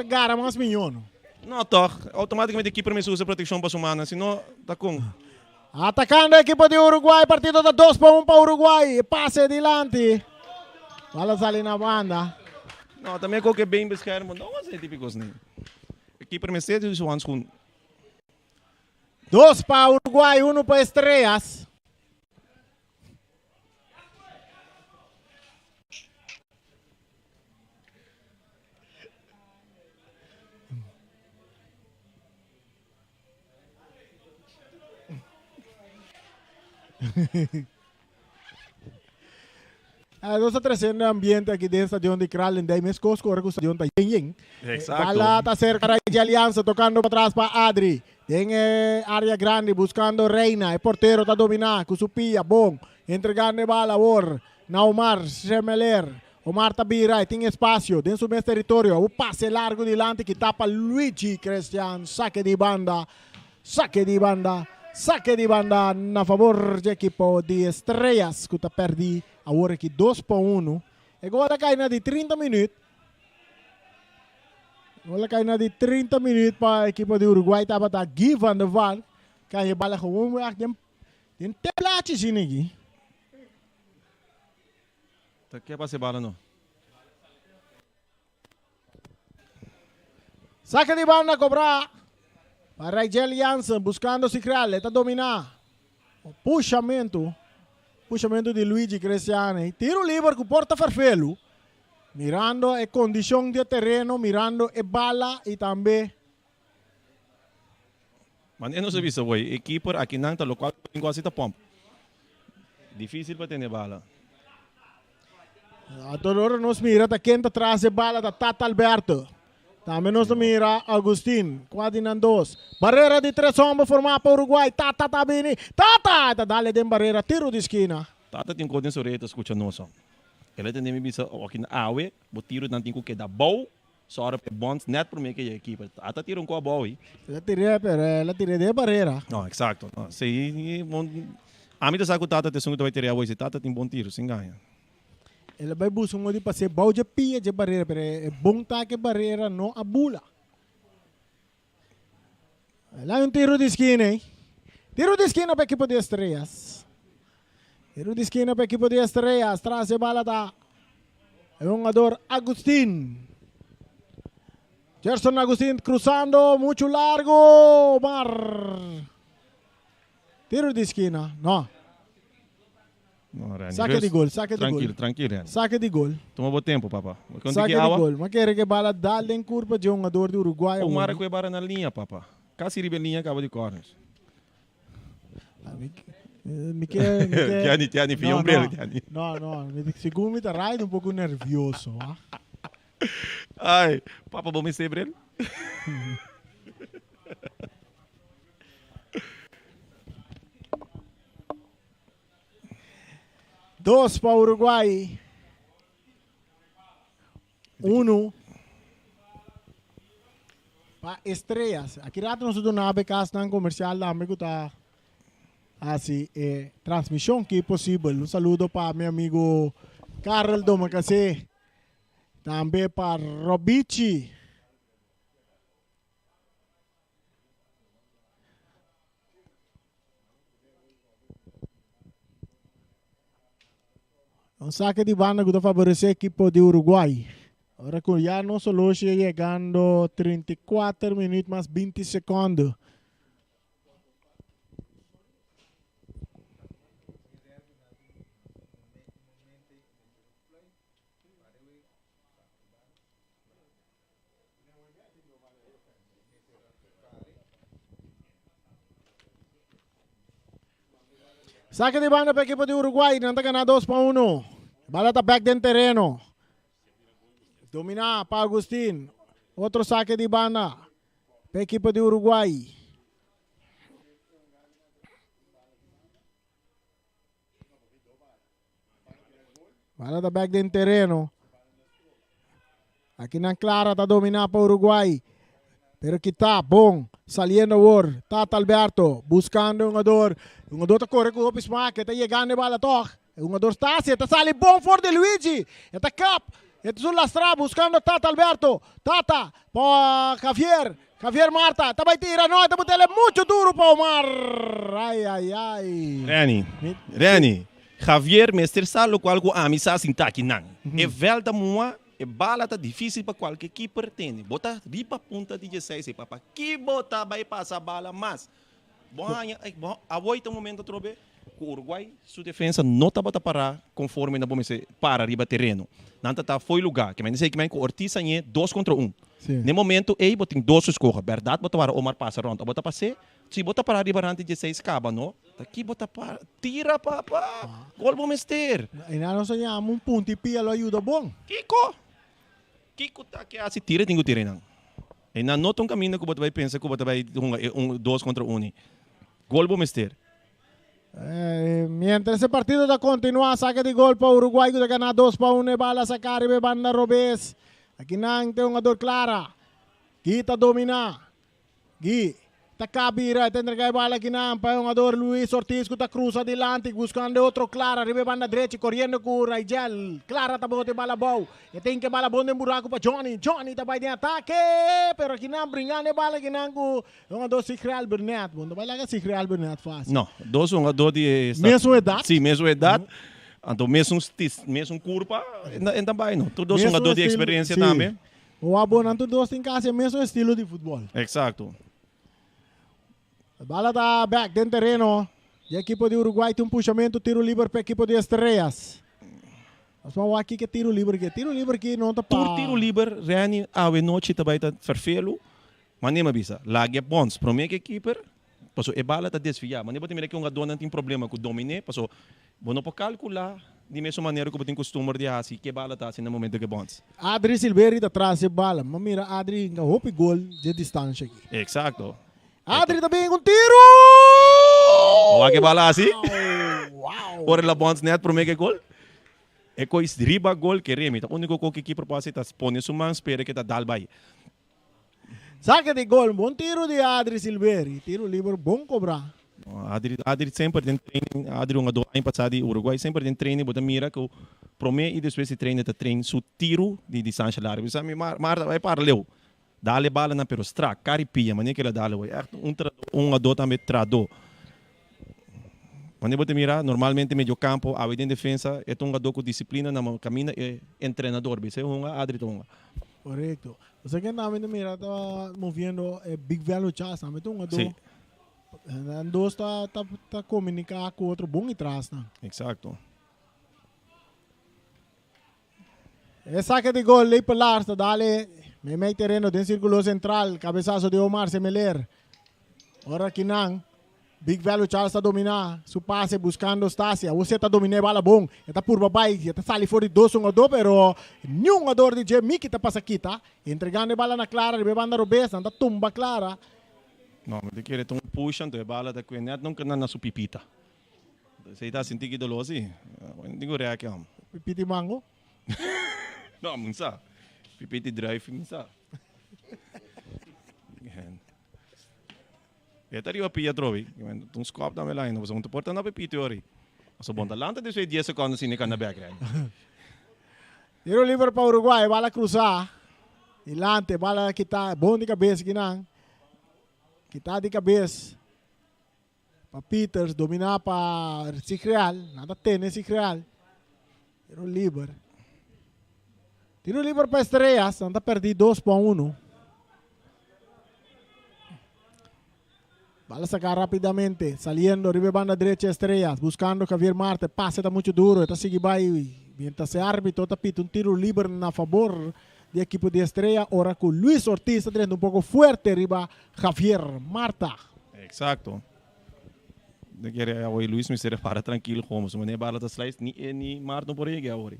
gara mas milhão. Não, toch. Automaticamente a equipe me usa proteção para sumana, senão tá com. Atacando a equipe de Uruguay, partido da 2-1 para Uruguay. Passe adiante. Bala sale na banda. Não, também qualquer bem beschermo. Não é típico assim. A equipe me cede os ones com 2 para Uruguay, 1 para Estrellas. Nós estamos trazendo ambiente aqui dentro do estadião de Krallen, daí mesmo corre com o estadião da Yen. Exato. Bala está cerca de Aliança, tocando para trás para Adri. Tem área grande, buscando Reina. O porteiro está dominando, com su pia, bom. Entregando a bala, na Omar Semeler. Omar Tabira, tem espaço dentro do mesmo território. O passe largo delante que tapa Luigi Cristian. Saque de banda. Saque de banda na favor do equipo de Estrellas, que está perdi agora aqui 2-1. Agora cai na de 30 minutos. Agora cai na de 30 minutos para a equipe de Uruguai. Estava a Gui van der Vaart. Cai a bala gewoon weg. Tem plaatjes in aqui. Tá que para ser bala não. Saque de banda cobrar para Rigel Jansen buscando Sigreal. Está dominar. Puxamento de Luigi Cristiani. Tiro livre com porta farfelo. Mirando a condição de terreno, mirando a bala e também. Mas eu não sei se a equipe aqui não está local, tem quase tá pompa. Difícil para ter bala. A toda hora nos mira, tá quem tá atrás da bala, da Tata Alberto. Também nos mira Agustin, quase não dois. Barreira de 3 homens formada para o Uruguai. Tata tá bem. Tata! Tá dale de barreira, tiro de esquina. Tata tem coisa sobre ele, escuta nosso. Ele tem me bisa aqui na awe, o tiro não tem que dar bom, só para bons net para meio que a equipe. Tata tira com a boa aí. Ela tirei de barreira. Não, exato. Se a mim sabe que o Tata tem sonho de ter hoje, Tata tem bom tiro, se engana. Ele vai buscar um de passeio, bom de pia de barreira, mas é bom tá que barreira não abula. Lá um tiro de esquina, hein? Tiro de esquina para a equipe de Estrellas. Tiro de esquina para a equipe de Estrellas. Traz a bala da jogador Agustin. Gerson Agustin cruzando, muito largo. Mar. Tiro de esquina. Não. Saque de gol, saque de gol. Tranquilo. Saque de gol. Toma bom tempo, papá. Saque de gol. Mas quer que a bala dá em curva de jogador do Uruguai. O Mara que bara na linha, papá. Casi ribe linha acaba de corners. Tiani, filho, Não, segundo me tá raido um pouco nervioso. Ai, papá, vamos ser breve. Dos para Uruguai. 1 para Estrellas. Aqui rato nós do nave casa comercial da amigo tá assim transmissão que é possível. Um saludo para meu amigo Carl Domacase. Também para Robici. Um saque de banda que favorece a equipe de Uruguai. Agora que já não solo chegando 34 minutos mais 20 segundos. Saque de banda para a equipe de Uruguai. Não está ganhando 2-1. Bala está back dentro terreno. Domina para Agustin. Outro saque de banda para a equipe de Uruguai. Bala está back dentro terreno. Aqui na clara está dominando para o Uruguai. Pero que está bom. Saliendo agora. Tata Alberto. Buscando um jogador. Um jogador está correndo com o Pismac. Está chegando a bala toque. Um jogador está assim. Está salindo bom for de Luigi. Está cap. Está sulla buscando Tata Alberto. Tata. Para Javier Marta. Está vai tirar. Não. Está botando muito duro para o Mar. Ai. Reni. Javier Mester sabe qual que a missa assim tá aqui não. É velda moa. E bala tá difícil para qualquer keeper tem. Bota ripa punta de 16 papa. Que bota vai passar bala mas. Bom, a 8 momento trobe. O Uruguai, sua defesa não tá bota parar conforme na bomese para riba terreno. Não tá foi lugar. Que me diz que o Ortiz é 2 contra 1. No momento ei botem 2 escorra. Verdade bota para Omar passa ronda. Bota passar. Se bota para riba rante 16 caba, no? Aqui bota para tira papa. Gol bomester. E não só um ponto e pia lo ajuda bom. Kiko tá que assim tira tem que tirar não. E não nota um caminho que você vai pensar que você vai 2 contra 1. Gol bomester. Mientras ese partido está continua, saque de gol para Uruguai que gana 2-1, bala sacar e banda Robes. Aqui não tem um jogador clara. Gui está domina. Gui Takabira, tendrá bala kinampa, jogador Luis Ortiz que cruza adelante, buscando outro Clara, ribe banda direita, correndo com o Raigel. Clara tá bote bala boa, e tem que bala bom de buraco para Johnny. Johnny tá vai de ataque, pero aqui não bringando bala que não com jogador Sichreal Burnett. Bom, vai lá que Sichreal Burnett fácil. Não, dois jogadores de... Mesma idade? Sim, mesma idade. Então, mesmo curva, ainda vai, não. Todos Mesmo jogadores de estilo, experiência sim. também. O abonante dos em casa é mesmo estilo de futebol. Exato. A bala tá back dentro do terreno. E a equipe de Uruguai tem puxamento, tiro livre para a equipe de Estrellas. Nós vamos aqui que tiro livre aqui não tá Tur tiro livre, Rani, a noite também tá vervelo. Mas nem me avisa. Lagi bons, para mim que keeper, passou e bala tá desviar. Mas nem pode mirar que um adona tem problema com o domine, passou. Bom, não pode calcular de mesma maneira que eu tenho costume de assim, que bala tá assim no momento que bons. Adri Silveri tá atrás de bala. Mas mira, Adri nga hope gol de distância aqui. Exato. Adri também com tiro! Lagi bala assim. Wow! Ora la bons net para mim que gol. É coisa riba gol que remi. O único que aqui propósito é pôr sua mão, espera que tá dalbai. Saca de gol, bom tiro de Adri Silveri. Tiro livre, bom cobrar. Adri sempre tem training, Adri um ano passado de Uruguai sempre tem training, bota mira que o promete e depois se treina su tiro de distância larga. Sabe, Marta vai para leu. Dale bala na pero strack, caripia, mas nem que ela dale, um ado também trado. Mas nem bota mira, normalmente meio campo, a vida em defesa, é um ado com disciplina na caminha é treinador, você é um Adri tonga. Correto. Você que também mira tá movendo big value chance, também tem ado. Sim. Dois tá comunicar com outro bom e traz, né? Exato. É saque de gol, lei pelar, tá dale, me meio terreno, tem círculo central, cabeçaço de Omar Semeler. Ora que não, big value Charles tá dominar, su passe buscando Stasia, você tá dominando bala bom, tá por babai, tá sali fora de dois um ado, pero nenhum ador de Jemmy que tá passa aqui, tá? Entregando bala na Clara, rebanda Robesa, tá tumba Clara. Não, mas que ele tão puxando, é bala da Quenet, não quer na sua pipita. Você está sentindo que doloroso? Não digo reação. Pipiti mango? Não, não sabe. Pipiti drive, não sabe. É tá riba pia trovi. Tung scope da melai, não você não porta na pipiti ori. Mas bom, talanta de 10 segundos assim na background. Tiro livre para Uruguai, bala cruzar. Ilante, bala kita, bom de cabeça que não. Kita de cabeça. Para Peters, dominar para Sichreal. Nada tem, Sichreal. Tiro livre. Tiro livre para Estrellas. Anda perdido 2-1. Bala sacar rapidamente. Saliendo, ribe banda derecha Estrellas. Buscando Javier Marte. Pase está muito duro. Está sigue vai. Mientras se árbitro está pito un tiro libre a favor del equipo de Estrella. Ahora con Luis Ortiz está teniendo un poco fuerte arriba Javier Marta. Exacto. De que hoy Luis me será para tranquilo como se me bala da slice ni Marta por aí agora.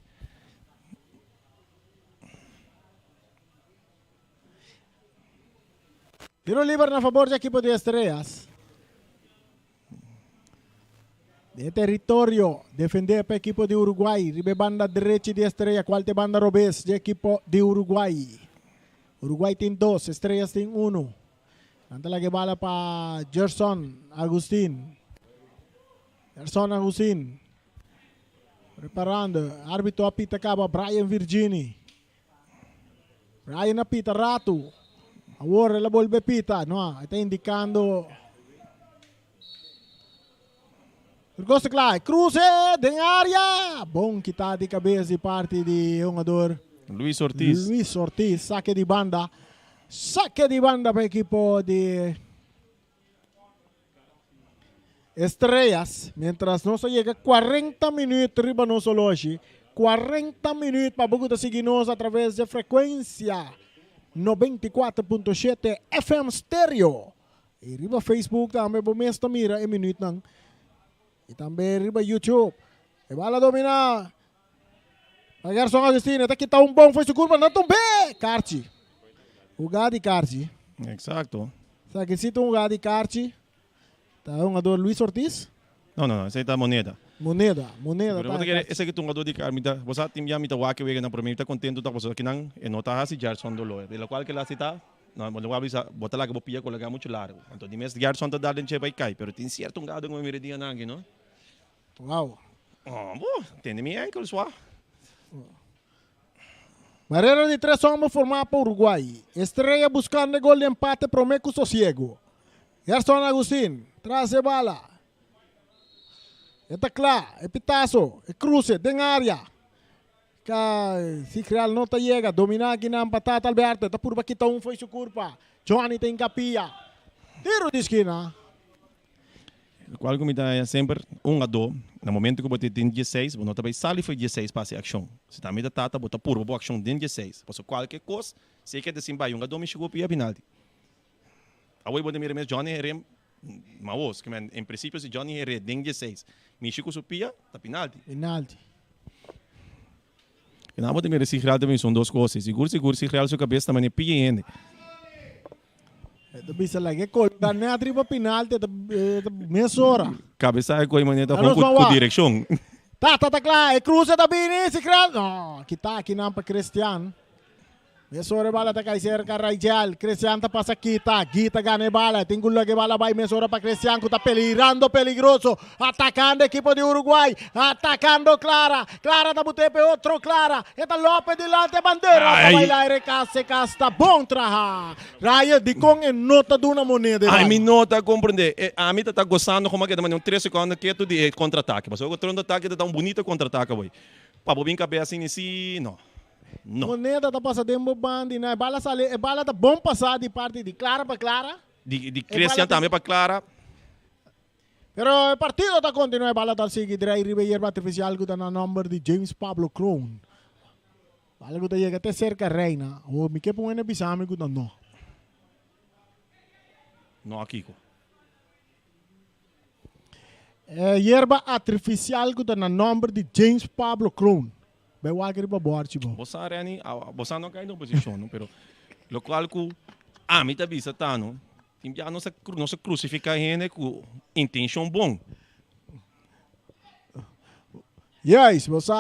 Tiro libre a favor del equipo de Estrellas. De territorio, defender para el equipo de Uruguay. Ribe banda derecha de Estrella, cuarta banda Robes del equipo de Uruguay. Uruguay tiene 2, Estrellas tiene 1. Anta la que bala para Gerson Agustín. Gerson Agustín. Preparando. Árbitro apita acaba Brian Virgini. Brian apita rato. Agora ela volve pita. No, está indicando... Gosto claro, cruze de área. Bom que está de cabeça de parte de jogador Luis Ortiz. Luis Ortiz, saque de banda. Saque de banda para o equipo de Estrellas. Mientras não se chega 40 minutos riba nosso loja. 40 minutos para Bogotá seguir-nos através da frequência 94.7 FM Stereo. E riba Facebook também, bom mês mira e minuto não. E também riba YouTube. E bala dominar. A Gerson Agostino, até que tá bom, foi curva, não tão bem. Carti. O Gadi Carti. Exato. Sabe que se tu um Gadi Carti, tá um jogador Luis Ortiz? Não, esse aí tá moneda. Moneda. Pero esse aqui um jogador de carmita, você tem já mita wake wega na prometa contento tá você que não e nota assim Gerson dolo, pela qual que lá está não, mas logo bisa botar lá que bopia colega muito largo. Então, de mês de garçom tá dando vai cair, pero tem certo um gado com meu dia não, não? Wow. Bom, tem minha ankle só. Barreira de 3 homens formada para Uruguai. Estrella buscando gol de empate, Promeco Sosiego. Gerson Agustín, traz a bala. Está claro, é pitazo, é cruce, tem área. Se Real não te chega, dominar aqui na empatata, Alberto, está por aqui, foi sua culpa. Johnny tem capia. Tiro de esquina. Qual comida é sempre 1-2. No momento que você tem 16, você também sai foi 16 para a ação. Se também da tata, você por boa ação dentro 16. Por qualquer coisa, se quer assim, vai 1-2 me chegou para penalti. Aí você mira mesmo Johnny Herrera, mas que em princípio se Johnny Herrera dentro 16, me chegou supia, tá penalti. Penalti. E na boa mira se Real também são duas coisas. Seguro se Real sua cabeça também é pia ainda. Bisa lagi kol dan ne atri pa penalti mesora. Cabeça é coisa maneira com direção. Tá lá, é cruza da bini si Real. No, kita kinampa Cristian. Mesora bala ta kay cerca Raichal. Cristian ta pasa kita gane bala. Tingul lagi bala bay mesora pa Cristian que tá peligroso. Atacando equipo de Uruguay. Atacando Clara. Clara da butepe outro Clara. Eta López delante bandera. Para bailar recase casta bom traha. Raya di kong en nota duna moneda. Ai me nota compreender. A mim tá gostando como que de 3 segundos que tu de contra-ataque. Mas o contra-ataque tá um bonito contra-ataque boy. Pa bobin cabeça assim, não. No. Moneda tá passando bandi, né? Bala sale, bala tá bom passar de parte de Clara para Clara. De Cristian também para Clara. Pero o partido tá continuando, bala tá seguir Dre Ribeiro artificial que tá na number de James Pablo Crown. Bala que tá chega até cerca Reina. O me que põe na bisame que não. Não aqui. Hierba artificial que tá na number de James Pablo Crown. Vai wagir para borte bo. Você arani, você não cai na posição, não, pero lo qual que a mim tá vista tá, não. Já não se crucifica ainda com intenção bom. Yes, você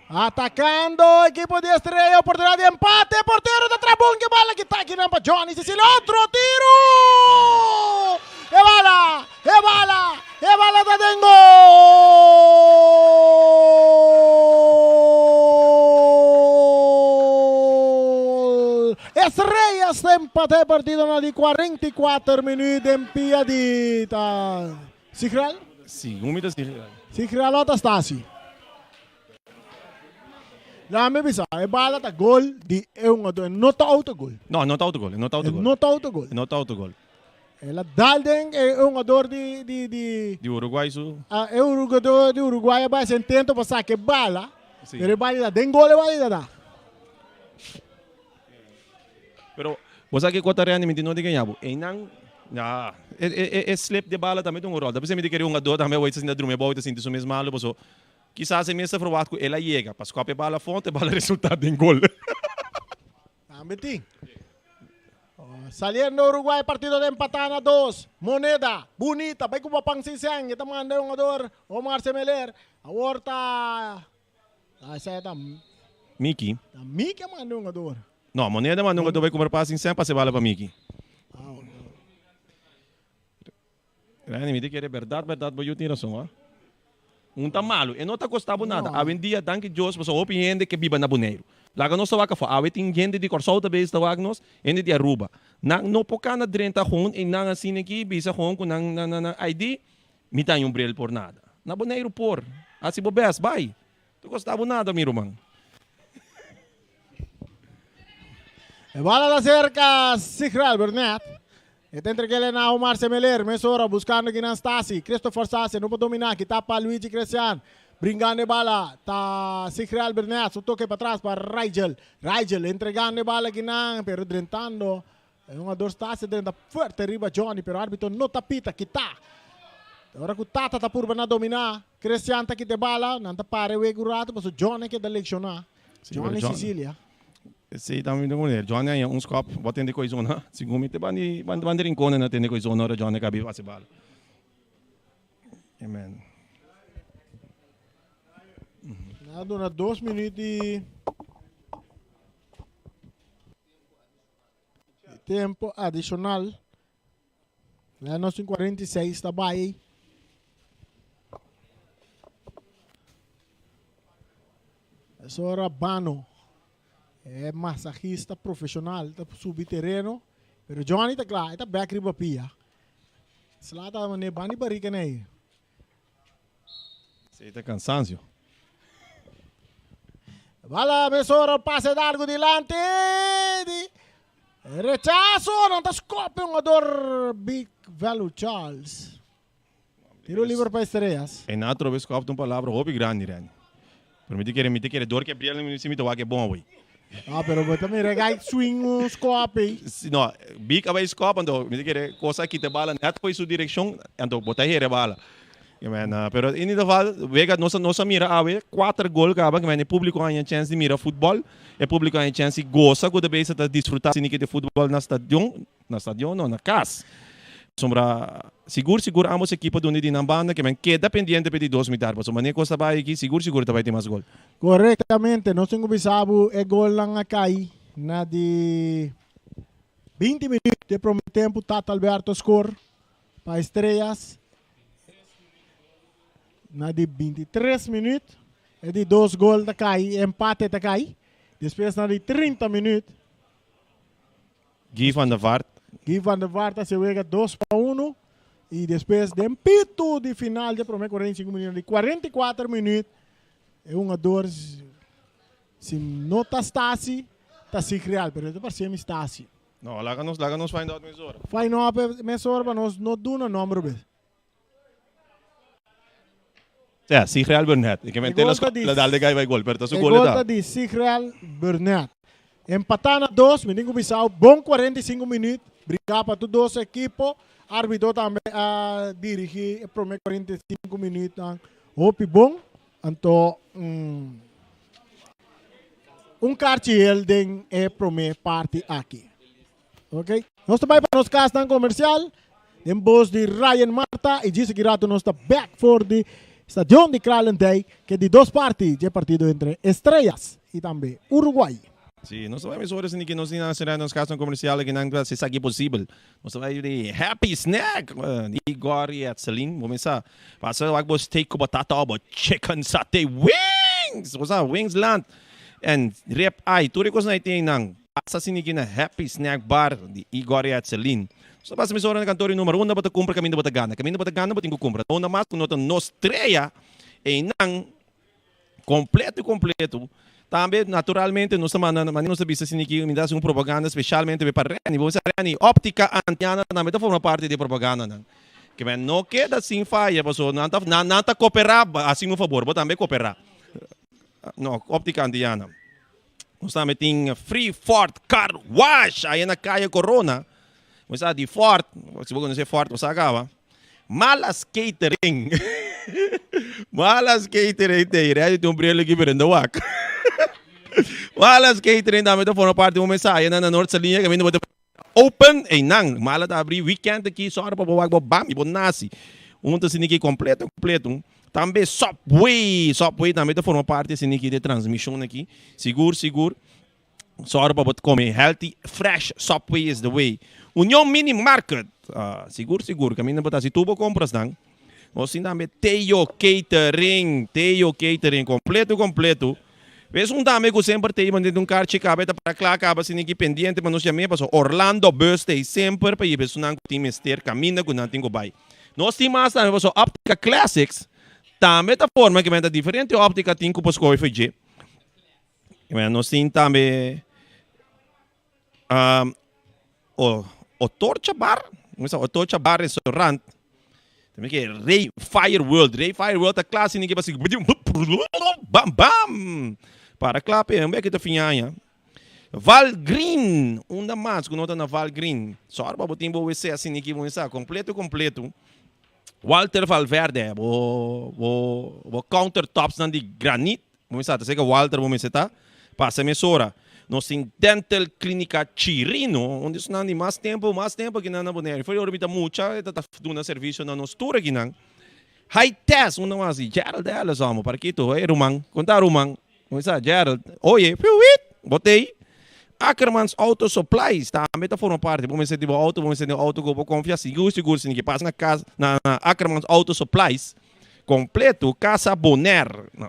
atacando equipo de Estrella, oportunidade de empate, porteiro da Trabun, que bala que tá aqui na Johnny, Sicília, outro tiro! É bala da Dengo! Estrella se empate partido na de 44 minutos em piadita. Sigral? Sim, umida Sigral. Sigral outra Stasi. Dame bisa, bala tá gol de nota autogol. Não tá autogol, não tá autogol. Nota autogol. Não tá autogol. Ela Dalden é um jogador de Uruguai isso. É um jogador de Uruguai, mas intenta passar que bala. Sim. Pero bala den gol é bala. Pero você que equatoriano me não de ganhar, e não slip de bala também tem um rol. Depois você me querer um jogador também vai assim da drume boa assim isso mesmo malo, porque quizás se mesmo forward que ela chega, para escapar bala fonte, bala resultado em gol. Também tem. Saliendo Uruguay, partido de empatana 2. Moneda, bonita. Vai com o pang sisang. Ito manda yung ador. Omar Semeler. Awarta. Saya tam. Miki. Miki manda yung ador. Não, moneda manda um jogador vai comprar passing sempre para se bala para Miki. Rani, me diz que é verdade, mas eu tenho razão, tá malo, e não tá custando nada. Há um dia, danke Deus, mas houve gente que vive na Boneiro. Lá que nós estamos aqui, há gente de Corsauta, bem, está aqui nós, gente de Aruba. Não pode na drenta com e não assim aqui, bisa com na ID, me dá um brilho por nada. Na Boneiro por, assim bobes, vai. Não custava nada, meu irmão. Bala da cerca, Sigral Burnett. Ito entregale na Omar Semeler, Mesora, buscando aqui na Stasi, Christopher Sassi, não pode dominar, que tapa Luigi Cristian, brincando bala, tá Sigral Burnett, o toque para trás para Rigel, entregando bala aqui na, pero drentando, é uma dor Stasi, drenta forte, arriba Johnny, pero árbitro não tapita, que tá. Agora que o Tata tá por na dominar, Cristian tá aqui de bala, não tá pare o egurato, mas o Johnny que dá leccionar, Johnny Sicília. Sim, também não mulher. Johnny é uns copos, bota de coisa na. Segundo me te bandirin kone na tende coisa na Johnny cabe faz bala. Amen. Nada na 2 minutos e tempo adicional. Já nós em 46 está aí. É hora Bano. É massagista profissional, está subir terreno. Pero Johnny está claro, está back riba pia. Slá está mané bani barriga né. Você está cansancio. Bala, mesora, pase largo delante. Rechazo, não está scope um ador Big Value Charles. Tiro livre para estrelas. En outra vez que uma palavra hobby grande, Rani. Pero me te quer dor que brilha no cima do que é bom, oi. Ah, pero também regai swing um scope. No, big away scope, então, me te quer coisa que te bala net foi sua direção, então botar here bala. Pero in ieder geval, vega nossa mira awe, 4 gol kaba, que o público tem a chance de mirar futebol, o público tem a chance de gostar, quando bem está desfrutar de futebol na stadion, não, na casa. Sombra, seguro ambos equipos do Unidade na banda, que queda pendente de 2 mitar, mas o manejo está vai aqui, seguro vai ter mais gol. Corretamente, nós temos bisabo é gol lang acai, na de 20 minutos de primeiro tempo, Tata Alberto score para Estrelas. Na de 23 minutos, é de 2 gols da cai, empate da cai. Depois na de 30 minutos, Guy van der Vaart. Guy van der Vaart se juega 2-1. E depois de empito de final, de primeiro 45 minutos, de 44 minutos, é um ador, se não está Stasi, está se real, mas é para ser Stasi. Não, lá nos find out mesora. Fai não, mesora, mas nós não damos número, bem. Ja, Sigreal Burnett. Ik heb la dalde gai vai gol, pero tá su gol da. De Sigreal Burnett. Empatando 2, Menino Bissau, bom 45 minutos. Brigar para todos os equipos. Árbitro também a dirigir por 45 minutos. Hope bom. Então, cartiel de a primeira parte aqui. Ok? Nós também para nos castan comercial. Em voz de Ryan Marta e disse que rato nós está back for the Stadion de Kralendijk, que de 2 partes, é partido entre Estrelas e também Uruguai. Sim, nós vamos horas em que nós não será nos casos comerciais que não se sabe possível. Nós vamos de Happy Snack, Igor e Celine, vamos começar. Passa o agbo steak com batata ou chicken satay wings, wings land and rib eye. Tudo que nós tem nang passa assim que na Happy Snack Bar de Igor e Celine. So basta misora na cantor número 1 na bata compra kami na bata gana. Kami na bata gana bating ko compra. Una mas kuno to nostreia e nang completo. Também naturalmente nós semana nós sabia se niki me dá um propaganda especialmente para Rani. Vamos Rani óptica antiana também tá forma parte de propaganda não. Que men não queda assim faia, pessoal, não tá cooperar assim um favor, vou também cooperar. Não, óptica antiana. Nós também tem Free Ford Car Wash aí na Caia Corona. Mas de Ford, se você não sei Ford, você acaba. Malas Catering. Malas Catering, tem um brilho aqui para o wak. Malas Catering, também forma parte de uma mensagem na nossa linha que ainda open e não. Malas abrir weekend aqui só para o wak bam e nasi. Tá assim aqui completo. Também Subway também forma parte assim aqui de transmissão aqui. Seguro. Só para comer healthy, fresh. Subway is the way. União Mini Market, seguro, caminho para se tubo compras não. Nós também Teio Catering, completo. Vês dame que sempre tem mandado carro chicabe para cá, acaba assim aqui pendente, mas nós chamamos para Orlando Birthday sempre para ir pessoal que tem mister caminho que não tem que vai. Nós temos também para Optica Classics, também da forma que é diferente óptica tem que para escolher fazer. Nós temos também o Torcha Bar Restaurant. Também que Ray Fire World a classe ninguém passa bam para clape é que tá finhanha. Val Green, mais que nota na Val Green. Só para botar você assim ninguém vai completo. Walter Valverde, o countertops de granito. Vamos ver, que Walter vamos ver, passa emissora. Nós temos Dental Clínica Chirino, onde nós temos mais tempo que não é foi orbita muito, está dando serviço na nossa tour aqui não. High test, uma mais, Gerald ela somos para aqui tu, Rumang, contar Rumang, vamos ver, Gerald, oye, botei, Ackermans Auto Supplies também tá formando parte. Vamos dizer, vamos dizer, auto com confiança, seguro, se ninguém passa na casa, na Ackermans Auto Supplies, completo, Casa Boner,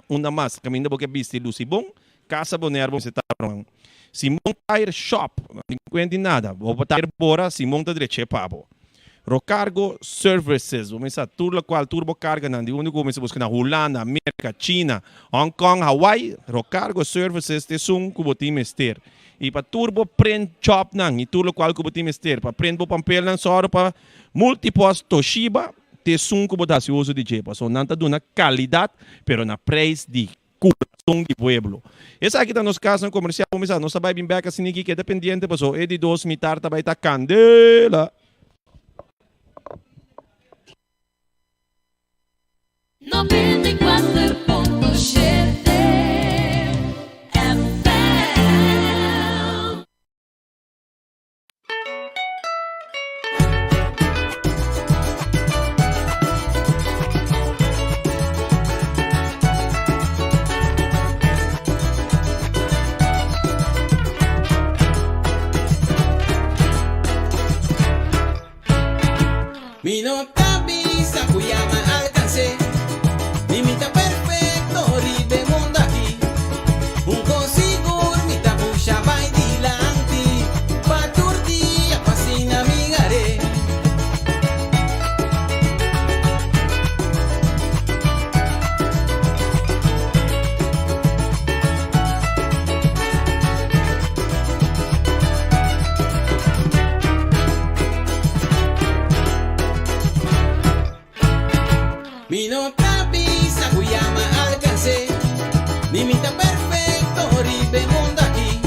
uma mais, caminho porque viste Lucy Bom, Casa Boner, vamos estar pronto. Simão Tire Shop, não encontre nada, vou botar embora, Simão tá direito, é pabo. Rocargo Services, vamos dizer, tudo qual turbo carga, não, de onde começa a buscar na Holanda, América, China, Hong Kong, Hawaii, Rocargo Services, te sum, que botim ester. E para turbo print shop nang, e tudo qual que botim ester, para print bo papel nang, só para multipos Toshiba, te sum que botar se uso de jepa, so não tá dando qualidade, pero na preço de coração de pueblo. Essa aqui tá nos casos comercial, vamos dizer, não sabe bem bem assim que é dependente, passou, é de 2 mitar, tá vai tá candela. 94.7 FM. Mi nota bisa kuyama alcancé. Limita perfecto, ribe mundo aquí. Un consigur, mi tabucha vai dilanti. Paturdia, pasina migare. Mi nota bisa kuyama alcancé. Limita perfecto, ribe mundo aquí.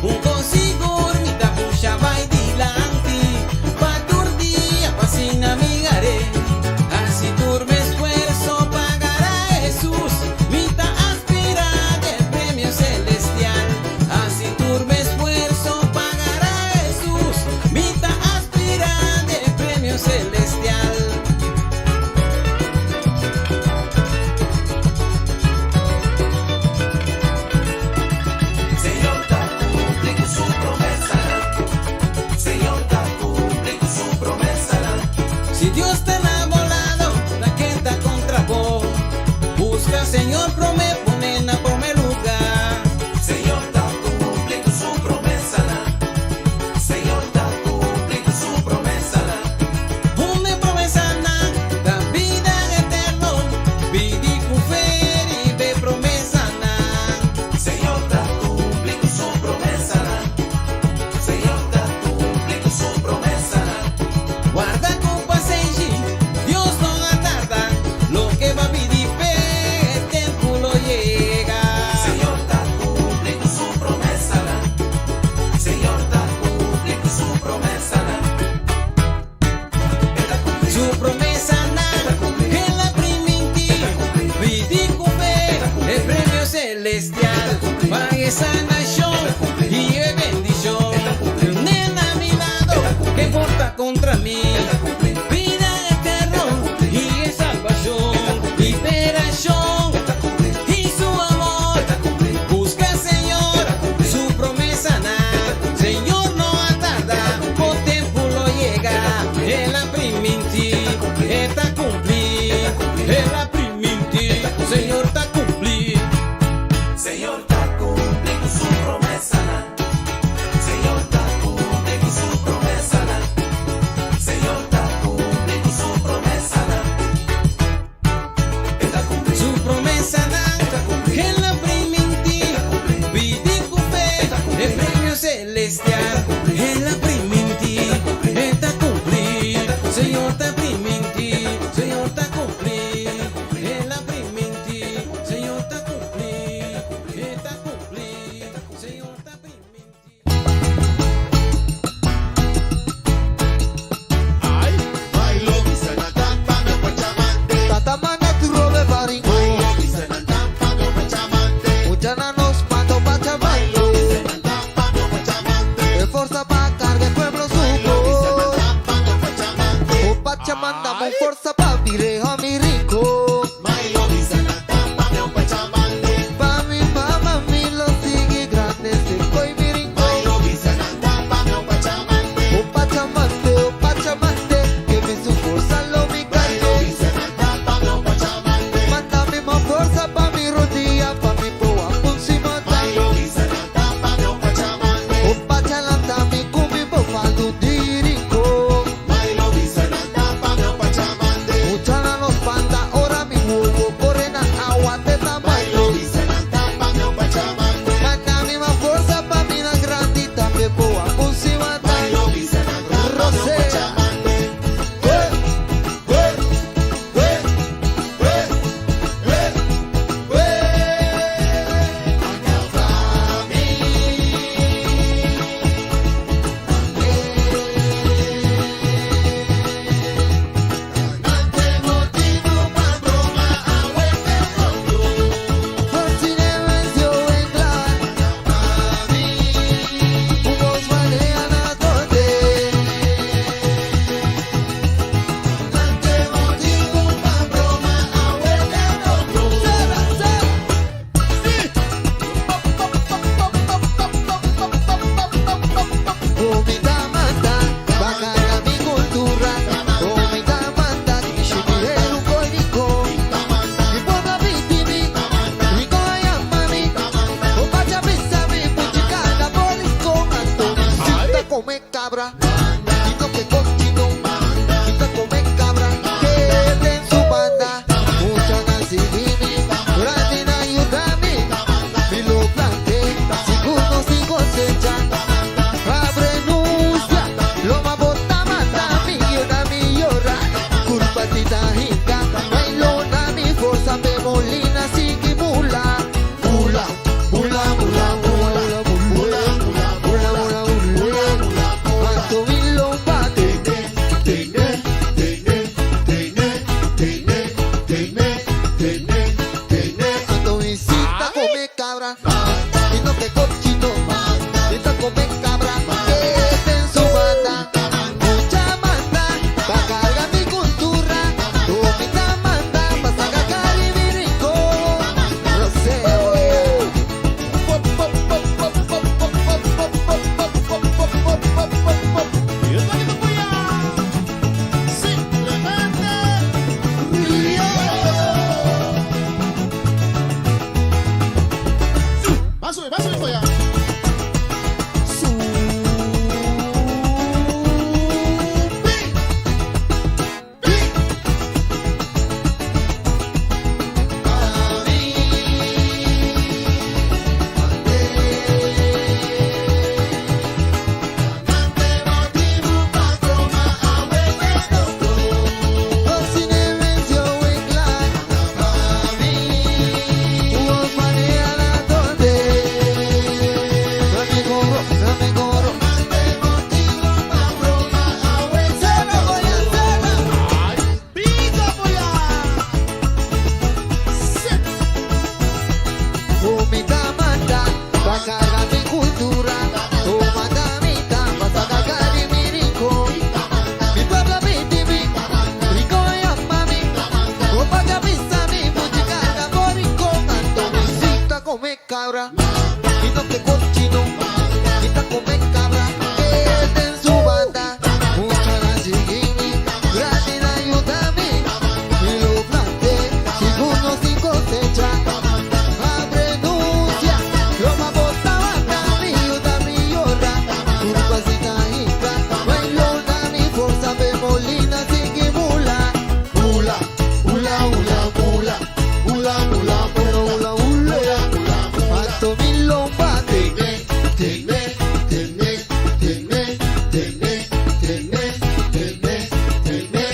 Un consigur, mi tabucha vai dilanti. Paturdia, pasina migare. Así turbe esfuerzo pagará Jesús. Mita aspira del premio celestial. Así turbe esfuerzo pagará Jesús. Mita aspira del premio celestial. Si Dios te ha volado, la que está contra vos. Busca, Señor, pone en primer lugar. Señor, da cumple con su promesa. Señor, da cumple con su promesa. Una promesa da vida eterna. Pidi con fe y ve promesa Señor, da cumple con su promesa. Señor, da cumple con su promesa. Guarda con paciencia, Dios no tarda. Lo que va a pedir fe, el tiempo lo llega. Señor, da cumple con su promesa. Señor, da cumple con su promesa. Su promesa en la primitiva. Pidi con fe, el premio celestial. Pague sanación y bendición. Nena a mi lado, que porta contra mí. Vida eterna y salvación. Liberación y su amor. Busca, Señor, su promesa Señor no tarda, por tiempo lo llega. En la primitiva, está cumplir. En la primitiva, Señor, está cumplir. Señor, da cumple con su promesa. Señor, da cumple con su promesa. Señor, da cumple con su promesa. Su promesa en la primitiva. Pidi con fe, el premio celestial. En la primitiva, está cumplir. Señor, está primitiva. Señor, está cumplir. En la primitiva, Señor, está cumplir. Está cumplir. Señor, está primitiva. Bailo, Tatamana tu robe baringo Uchana nos mando bachabailo E forza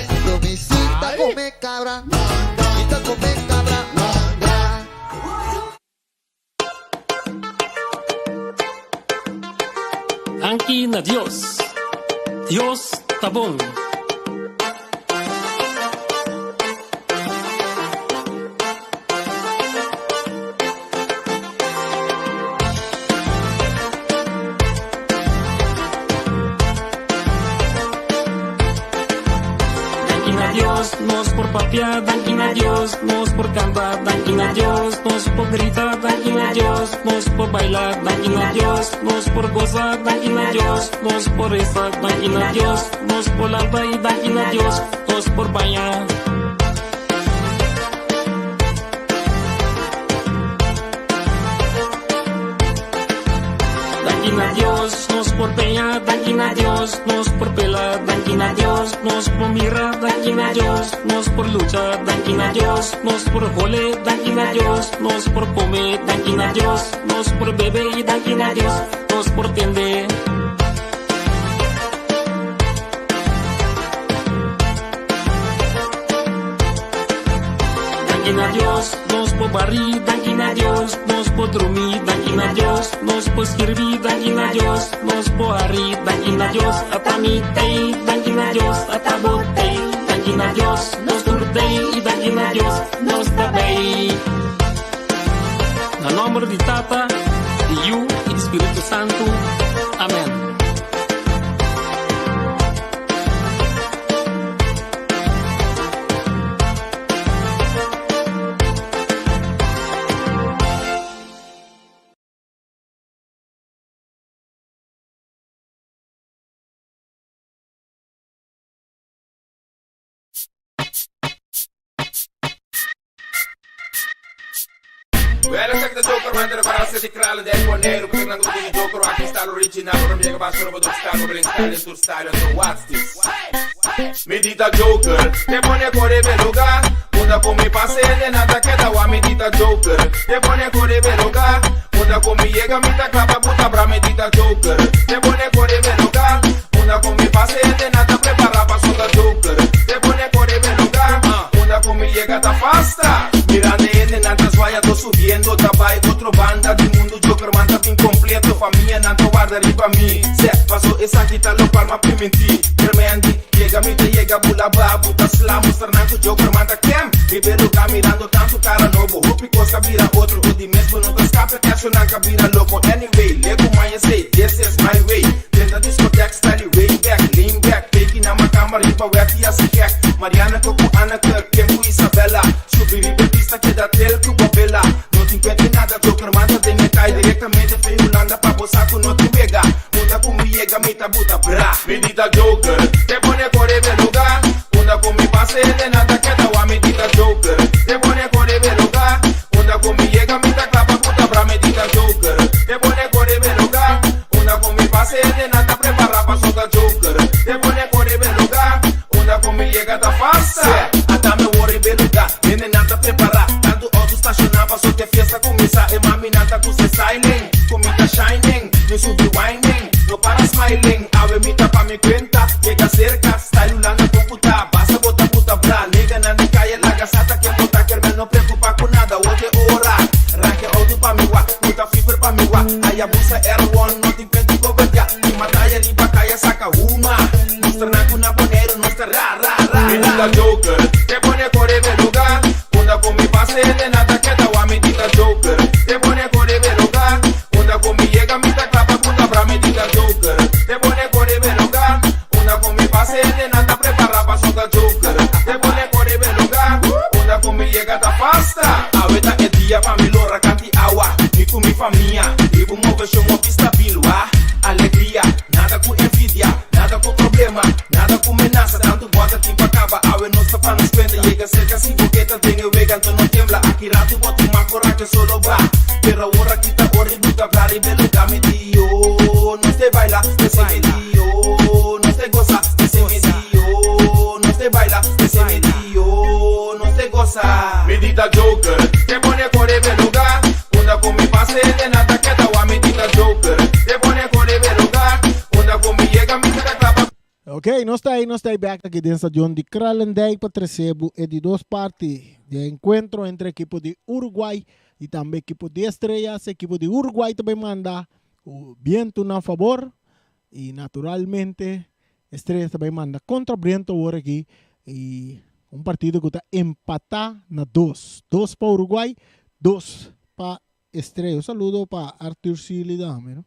Atomicita come cabra, cita come cabra, manda. Anki na Dios. Dios tabong. Nos por papiar, dankin a Dios, nos por cantar, dankin a Dios, nos por gritar, dankin a Dios, nos por bailar, dankin a Dios, nos por gozar, dankin a Dios, nos por rezar, dankin a Dios, nos por lanzar y dankin a Dios, nos por bañar. Dankin a Dios, nos por peñar, dankin a Dios, nos por pelar, dankin a Dios, nos por mirar, dankin a Dios, nos por luchar, dankin a Dios, nos por jole, dankin a Dios, nos por comer, dankin a Dios, nos por beber y dankin a Dios, nos por tender. Dankin a Dios, nos por barrir, dankin a Dios, nos por dormir, dankin a Dios, nos por servir, dankin a Dios, nos por arrir, dankin a Dios, atamite, dankin a Dios, atabote, dankin a Dios, nos durte y dankin a Dios, nos tabei. En nombre de Tata, de Hijo y de Espíritu Santo. Amén. Well, check the Joker, man, de para ser kralen de Ponero, que não tem Joker, aqui está o original, para mim que passa no do estado, brincar em style, so what's this? Medita Joker, te pone corre bel lugar, muda come passe de nada que da wa medita Joker, te pone corre bel lugar, muda come llega mita capa puta bra medita Joker, te pone corre bel lugar, muda come passe de nada prepara para soda Joker, te pone corre bel lugar, muda come llega ta fasta, mirando en natas vaya tô subiendo, trabalho outro banda do mundo Joker man tá incompleto, família não tô guardando pra mim, se passou essa aqui tá local ma permitir, tremendo, llega mita llega bula babu, tá slam, mostrando Joker man tá quem, e pelo lugar mirando tanto cara novo, rupi coisa vira outro, o de mesmo não tá escape, que acho na cabira louco, anyway, lego mãe sei, this is my way, dentro da discoteca style way back, lean back, taking na uma câmera e pra wet e assim quer, Mariana Coco, Ana Kirk, Kempo Isabela, subir pista que dá tel que bobela, não te encontre nada, Joker man tá de metai, diretamente pra Holanda, pra bosaco não te pega, muda como llega, mita buta bra, medita Joker, te pone corre bel lugar, muda como passe de nada que da wa medita Joker, te pone corre bel lugar, muda como llega, mita capa puta bra, medita Joker, te pone corre bel lugar, muda como passe de nada prepara pra soltar Joker, te pone corre bel lugar, muda como llega ta fasta, até me worry bel lugar, nene nada prepara, tanto auto estacionar pra só ter fiesta começar, e mami nada com se silent, comida shining, no sube winding, no para smiling, ave mita pa me cuenta, llega cerca, style ulana computa, basta bota puta bra, nega na calle la gasata que bota que no preocupa com nada, hoje hora, ranque auto pa mi wa, puta fifer pa mi wa, aí abusa R1, não tem pede coberta, e mataia limpa caia saca uma, mostra na bonero, mostra ra, medita Joker, te pone corre bel lugar, quando come passe de nada que da wa medita Joker, te pone corre bel lugar, quando come llega mita clapa puta bra medita Joker, te pone corre bel lugar, quando come passe de nada prepara pa soltar Joker, te pone corre bel lugar, quando come llega ta fasta, aveta é dia pa me lora canti awa, mi com mi família, e vou mover chamo pista bilwa, alegria, nada com envidia, nada com problema, nada com menaça, tanto bota tempo acaba, awe não está pra nos cuenta, llega cerca sin boqueta, tem eu vega, então não tembla, aqui rato bota uma cora que solo va, pero ahora quita horrible, hablar y beluga me dio, no te baila, se me dio, no te goza, se me dio, no te baila, se me dio, no te goza, medita Joker, te pone corre bel lugar, cuando come passe de nada que da wa medita Joker, te pone Ok, nós está back aqui dentro do stadion de Kralendijk para receber de duas partes de encontro entre a equipe de Uruguai e também a equipe de Estrellas. A equipe de Uruguai também manda o viento a favor e naturalmente Estrellas também manda contra Brento agora aqui e partido que está empatar na 2 para Uruguai, 2 para Estrellas. Saludo para Arthur Sili dame, ¿no?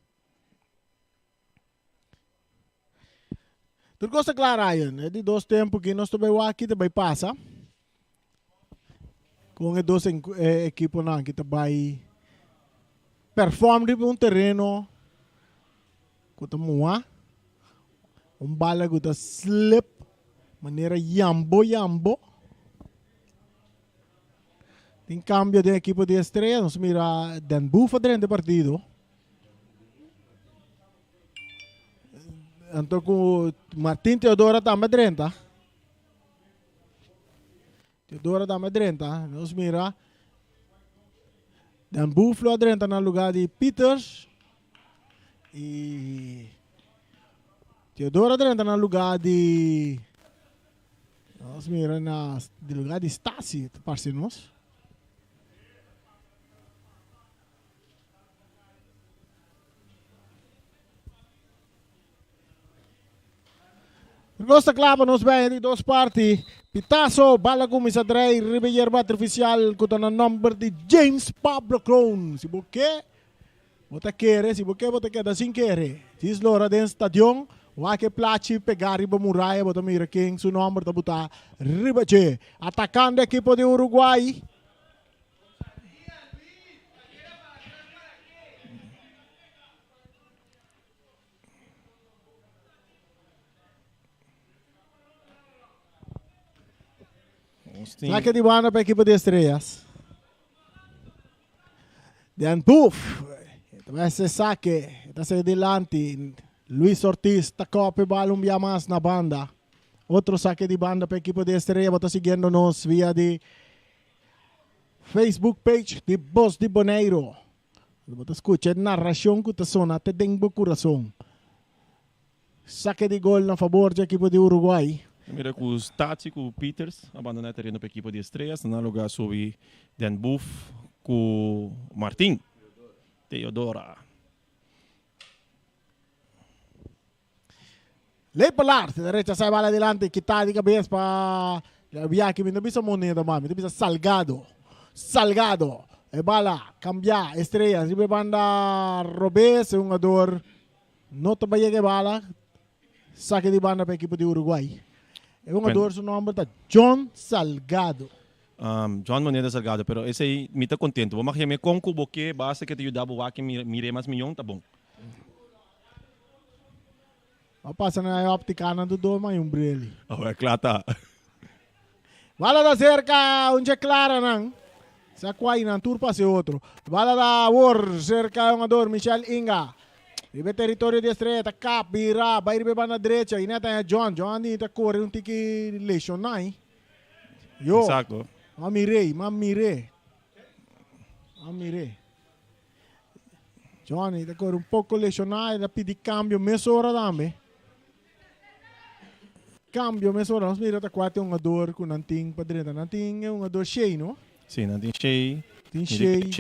Tudo coisa clara, Ryan. É de dois tempos que nós também aqui também passa. Com os dois equipos que também performam em um terreno que está moa. Bala que está slip. Maneira yambo. Tem cambio de equipo de Estrela. Nós mira Dan Bufa durante o partido. Então com Martin Teodora também dentro. Teodora também dentro. Nós mira Dan Buffalo dentro no lugar de Peters e Teodora dentro no lugar de nós mira no lugar de Stasi, parceros. Gosta clava nos bem de duas partes. Pitaço, bala com misa drei, Ribeiro bate oficial com o número de James Pablo Crown. Se você quer, se você quer sem querer. Se eslora dentro do estadion, o que place pegar riba muralha, bota mira quem seu número tá botar riba che. Atacando a equipe de Uruguai. Saque de banda para a equipe de Estrellas. Dan Puff. Vai ser saque. Está se delante. Luis Ortiz está copa bola via mais na banda. Outro saque de banda para a equipe de Estrellas. Está seguindo nos via de Facebook page de Voz de Boneiro. Está escutando a narração que está sonando até dentro do coração. Saque de gol na favor da equipe de Uruguai. Mira com os Tati, com o Peters, abandonar terreno para a equipe de Estrellas, no lugar sobre Dan Buff, com Martin Teodora. Lei para derecha sai bala adelante, quitar de cabeça para via que me não precisa moneda, mami, não precisa salgado. É bala, cambiar, Estrellas, e banda Robes, um jogador, não também é bala, saque de banda para a equipe de Uruguai. É um jogador, seu nome é John Salgado. John Moneda Salgado, pero esse aí me está contente. Vamos me com o boque, basta que te ajudava a que mire mais milhão, tá bom. Vamos passar na óptica do dois, mas brilho. Oh, é claro, tá. Bala da cerca, onde é clara, não? Se a quai não turpa se outro. Bala da war, cerca é um jogador, Michel Inga. Ribe território de Estrela, cap, vira, vai ribe na direita, e neta é John está corre um tique lesionai. Yo. Exato. Mamire. John está corre um pouco lesionai, ele pede cambio, meia hora também. Cambio, meia hora, nós mira tá quase um jogador com nanting para direita, nanting é um jogador cheio, não? Sim, não tem cheio. Tem cheio.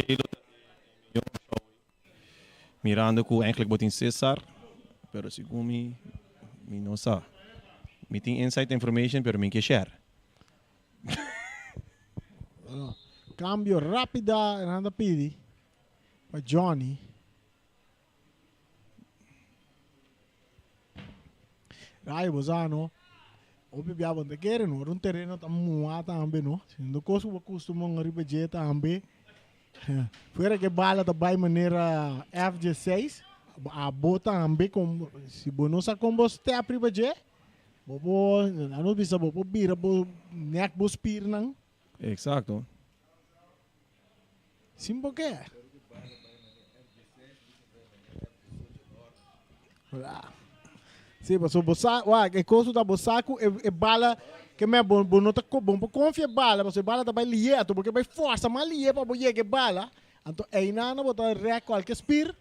Mirando com eigenlijk botin César, pero segundo me não sabe. Me tem inside information, pero me quer share. Cambio rápida, nada pedi para Johnny. Aí, Bozano, o bibiabo de querer, não, um terreno tá muito também, não. Não costumo a ribejar também. Fora que bala também maneira F16, a bota também com se não sa com você a primeira, bobo, não bisa bobo bira, bobo neck bobo spir nang. Exato. Sim porque. Sim, mas o bosa, que coisa da bosaco é bala que me bom não tá bom para confiar bala, mas bala também lieto porque vai força mas lie para boie que bala, então aí não botar rec qualquer spir,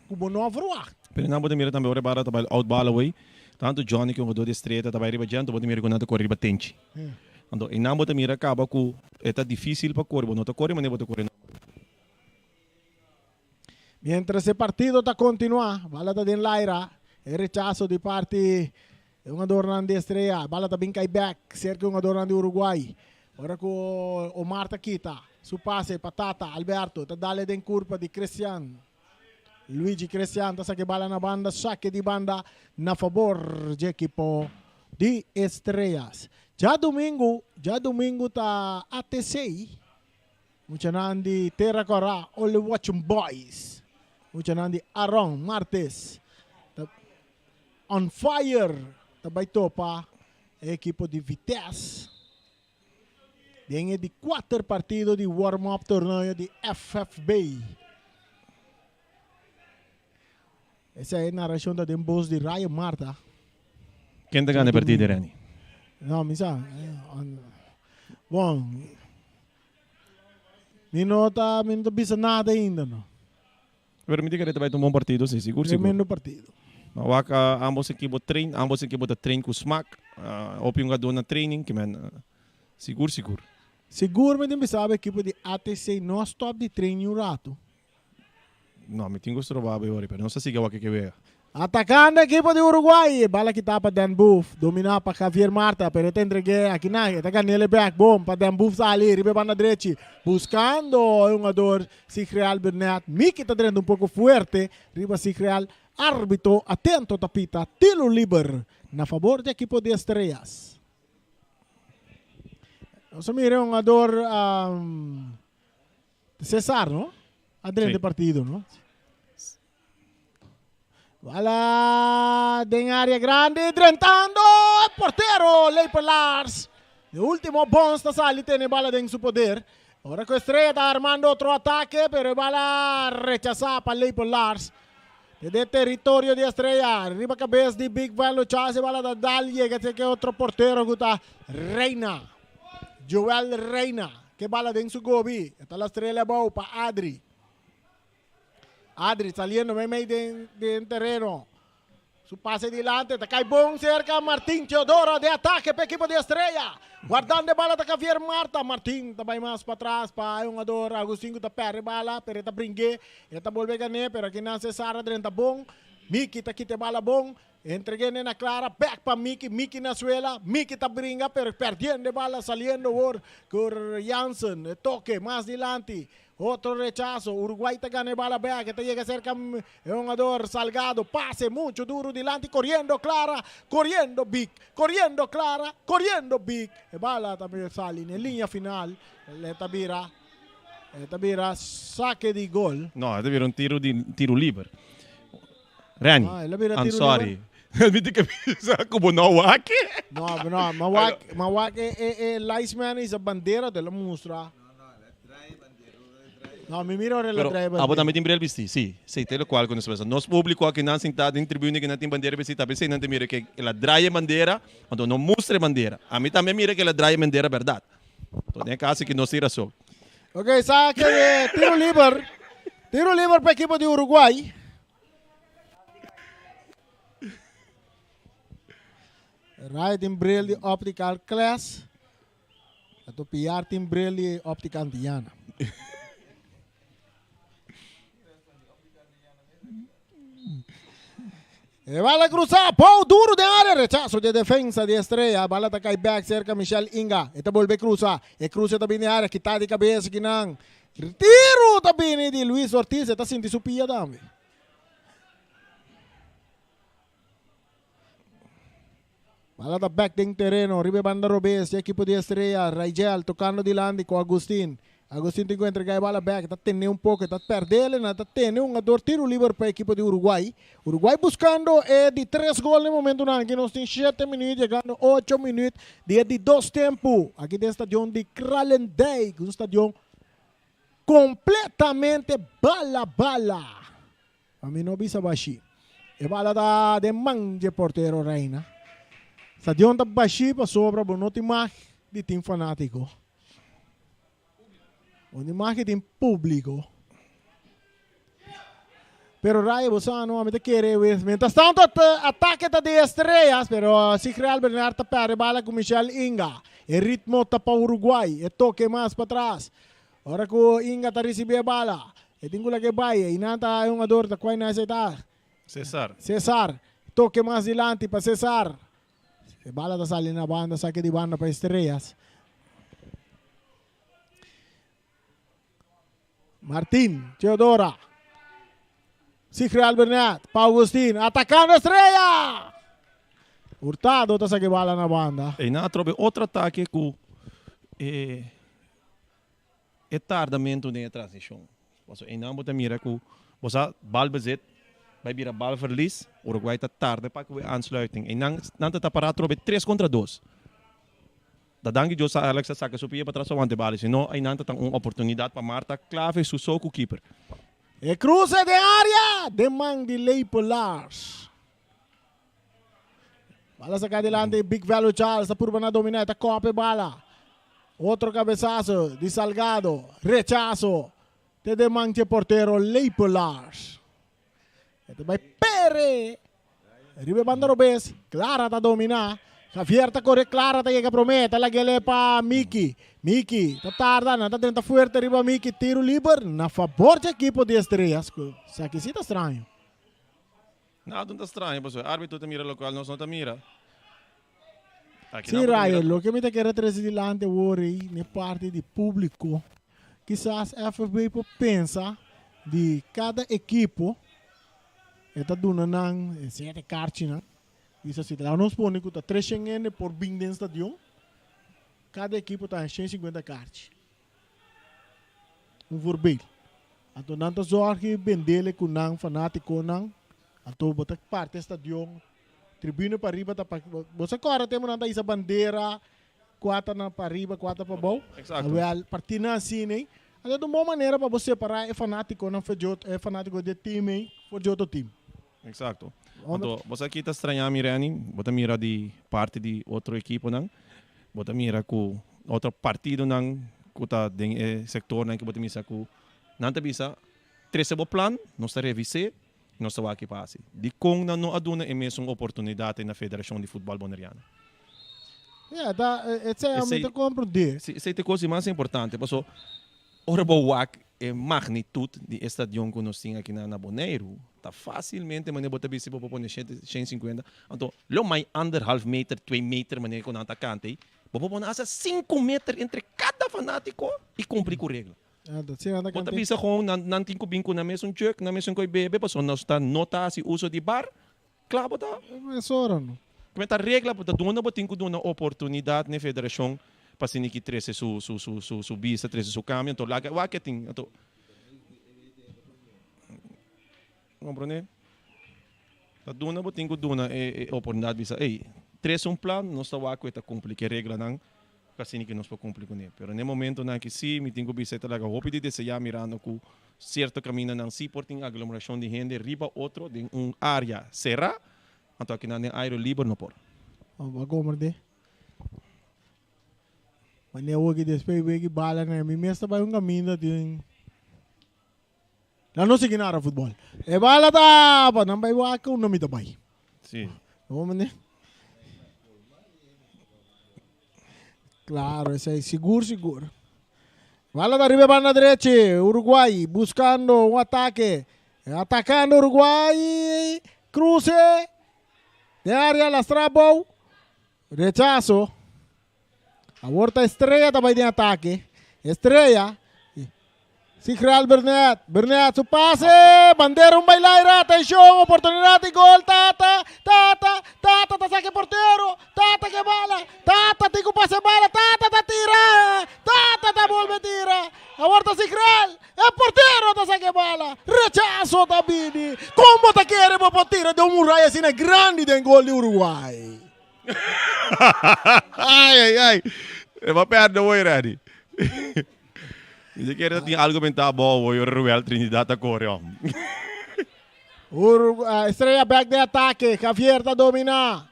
como não verwacht. Pero não pode mirar também ora para trabalhar out bala way. Tanto Johnny que do de estreita trabalhar riba janto pode mirar quando correr riba tente. Então, e não pode mirar acaba com é difícil para correr, não tá correr, mas não pode correr. Mientras el partido está continuando, bala está en Laira, el rechazo de parte de un adornan de Estrella, bala está bien cae back, cerca de un adornan de Uruguay. Ahora con Omar está quita, su pase, patata, Alberto, está dale den curva de Cristian. Luigi Cristian está saque bala na banda, saque de banda na favor de equipo de Estrellas. Ya domingo está ATC, mucha nandi Terra Cora, all the watching boys. Mucha nandi Aaron Martes. On fire. Tabay topa. Equipo de Vitesse. Dengue de 4 partidos de warm-up torneio de FFB. Essa é a narração da Dembos de Ryan Marta. Quem tá ganhando a partida, Rani? Não, misa. Bom. Não bisa nada ainda, não. Pero me diga que vai tomar um partido, sim, seguro. Tremendo partido. Mas ambos equipos trein com smack, op yung na training, que man, seguro. Seguramente me sabe a equipe de ATC não stop de treino um rato. Não, me tenho gostado de ver, pero não sei se é o que veio. Atacando a equipe de Uruguay, bala que tapa Dan Buff, domina para Javier Marta, pero te entregué aqui na, ataca nele back, bom, para Dan Buff sair, ribe banda direita, buscando um jogador Sigreal Bernat, Miki está dentro um pouco forte, riba Sigreal, árbitro, atento tapita, tiro livre, na favor da equipe de Estrellas. Nós mira um jogador Cesar, não? Adrente do partido, não? Bala en área grande, drentando el portero, Leiper Lars. El último Bones está saliendo, tiene bala en su poder. Ahora con Estrella está armando otro ataque, pero bala rechazada para Leiper Lars. Desde territorio de Estrella, arriba cabeza de Big Van, luchase bala de Dal, llega que otro portero que está Reina. Joel Reina, que bala en su gobi. Está la Estrella abajo para Adri. Adri saliendo meio de terreno. Su pase delante, está cai bom cerca Martín Teodoro de ataque para equipo de Estrella. Guardando a bala está Javier Marta. Martín está bem mais para trás para um jogador Agostinho está perde bala, pero está brinque, ele está volver ganhar, pero aqui não Cesar dentro bom. Miki está aqui te bala bom. Entreguei na clara, back para Miki na suela, Miki está brinca, pero perdendo bala, saliendo por Janssen, toque mais delante. Otro rechazo, Uruguay te gana bala back, te llega cerca un jugador Salgado, pase mucho duro delante, corriendo Clara, corriendo Big, corriendo Clara, corriendo Big. E bala también sale en línea final, Tabira, saque de gol. No, deve un tiro livre. Rani, I'm sorry. Mi dica como não aqui? No, Mawake é Liceman is a bandeira dela mostra. No, mi miro ora la drive. Abo também tem brel visti, sim. Sei telo qual quando se nós público aqui não sentado em tribuna que não tem bandeira visti, talvez sei não te mira que ela draia bandeira, quando não mostra bandeira. A mim também mira que ela draia bandeira verdade. Então tem caso que não tira só. Ok, saque de tiro livre. Tiro livre para a equipe de Uruguay. Right in bril de Optical Class. Atau PR tim bril de Optica Antiana. E bala cruzada, pau duro de área, rechazo de defensa de Estrella, bala ta cai back cerca Michel Inga, esta volve cruza, e cruza também de área, quitar de cabeça que não, tiro também de Luis Ortiz, está sentindo su pia também. Bala ta back ding terreno, ribe banda Robes, equipo de Estrella, Raigel tocando de lande com Agustín. Agustín tem que entregar a bola back, está tendo um pouco, está perdendo, está tendo um jogador tiro livre para a equipe de Uruguai. Uruguai buscando de 3 gols no momento, que nós temos 7 minutos, chegando 8 minutos, de 2 tempos. Aqui tem o estádio de Kralendijk, um estádio completamente bala. A mim não bisa baixi. E bala da de manje porteiro Reina. Estádio da baixi para sobra, não tem mais de time fanático. Onde marketing público. Pero Rayo Bosano, a mí te quiere, mientras tanto, ataque de Estrellas, pero si Real Bernard tapare bala con Michel Inga. El ritmo está para Uruguay, el toque más para atrás. Ahora que Inga está recibiendo bala, el tengo la que vaya, y nada hay un ador de cuál necesita. César, toque más adelante para César. El bala está saliendo a banda, saque de banda para Estrellas. Martín, Teodora. Sí, Real Bernat, Pau Agustín, atacando Estrella. Hurtado está saque bala na banda. E na trobe outro ataque com tardamento na transição. E não bota mira com você balbezit, vai virar balverlies, Uruguai está tarde para que aansluiting. E não está para trobe 3 contra 2. Da dank je sa Alex saca supia para trás o antebali, senão aí não tem uma oportunidade para Marta clave su soco keeper. E cruce de área de man de Leipolars. Bala saca adelante, Big Value Charles, está por na dominar, está cope bala. Outro cabeçazo de Salgado, rechazo. De man de portero Leipolars. Este vai Pere. Ribe banda Robes, Clara está dominar. Javier está corre Clara, está llega promete, la que le pa Miki. Miki, está tardando, está tentando fuerte arriba Miki, tiro livre, na favor do equipo de Estrellas. Isso aqui sim está estranho. Nada está estranho, mas o árbitro te mira local, nós não te mira. Sim, Ryan, o que me quer trazer delante hoje, na parte do público, quizás a FB pensa de cada equipo, está dando 7 cartas, isso assim, lá nos põe que está 3 yen por 20 dentro do stadion. Cada equipe está 150 cartas. Voorbeeld. Então, não zorg bendele com não fanático não. Então, botar parte do stadion, tribuna para riba, você agora temos nada essa bandeira, 4 para riba, 4 para baixo. Exato. A partida assim, né? Então, de uma maneira para você parar é fanático não foi é fanático de time, foi de outro time. Exato. Então, você aqui está estranhando Mirani, você mira de parte de outra equipe não. Você mira com outro partido não, que está no sector não que você mira com não te bisa 13 plan, não está revisar, não está aqui passe. De com não aduna é mesmo uma oportunidade na Federação de Futebol Boneriana. Essa é a minha compreender. Essa é a coisa mais importante, porque ora boak a magnitude de estadion que nós temos aqui na Bonaire, está facilmente, mas você bisa para pôr 150. Então, lo mais 1,5 meter, 2 meter, mas com atacante, você pôr asa 5 meter entre cada fanático e cumprir com a regra. Você bisa com não tem que binco na mesma check, na mesma coisa bebê, porque nós está nota se uso de bar, claro, tá. É só não. Como é a regra, porque dona você tem que dar uma oportunidade na federação para se que treze su visa, treze su caminho, então lá que tem, então compreende? Da dona você tem que dar uma oportunidade visa, treze plano, nós está lá que está cumprir que regra não, assim que nós podemos cumprir com ele. Pero no momento na que sim, me tenho que visa talaga, hope de desejar mirando com certo caminho não se por tem aglomeração de gente riba outro de área será, então aqui na aero livre não por. Compreende? Mas nem hoje depois que bala na minha mesa vai caminho de não sei nada futebol. É bala tá, para não vai o que não me dá bem. Sim. Vamos Claro, esse é seguro. Bala da arriba para na direita, Uruguai buscando um ataque. Atacando Uruguai, cruce de área, Lastrabo, rechazo. Aborta Estrella também de ataque. Estrella. Si Real Bernat. Bernat su pase. Bandeira bailaira. Atenção. Oportunidade de gol. Tata. Saque porteiro. Tata que bala. Tata tem que passe bala. Tata tira. Tata volve tira. Aborta si Real. É porteiro. Saque bala. Rechazo Tabini. Como te quer para tira de Murray assim grande de gol de Uruguai. Ai. É uma perda boa, Rani. Você quer ter algo mental bom, o Real Trinidad a correr. Estrella back de ataque. Javier está dominar.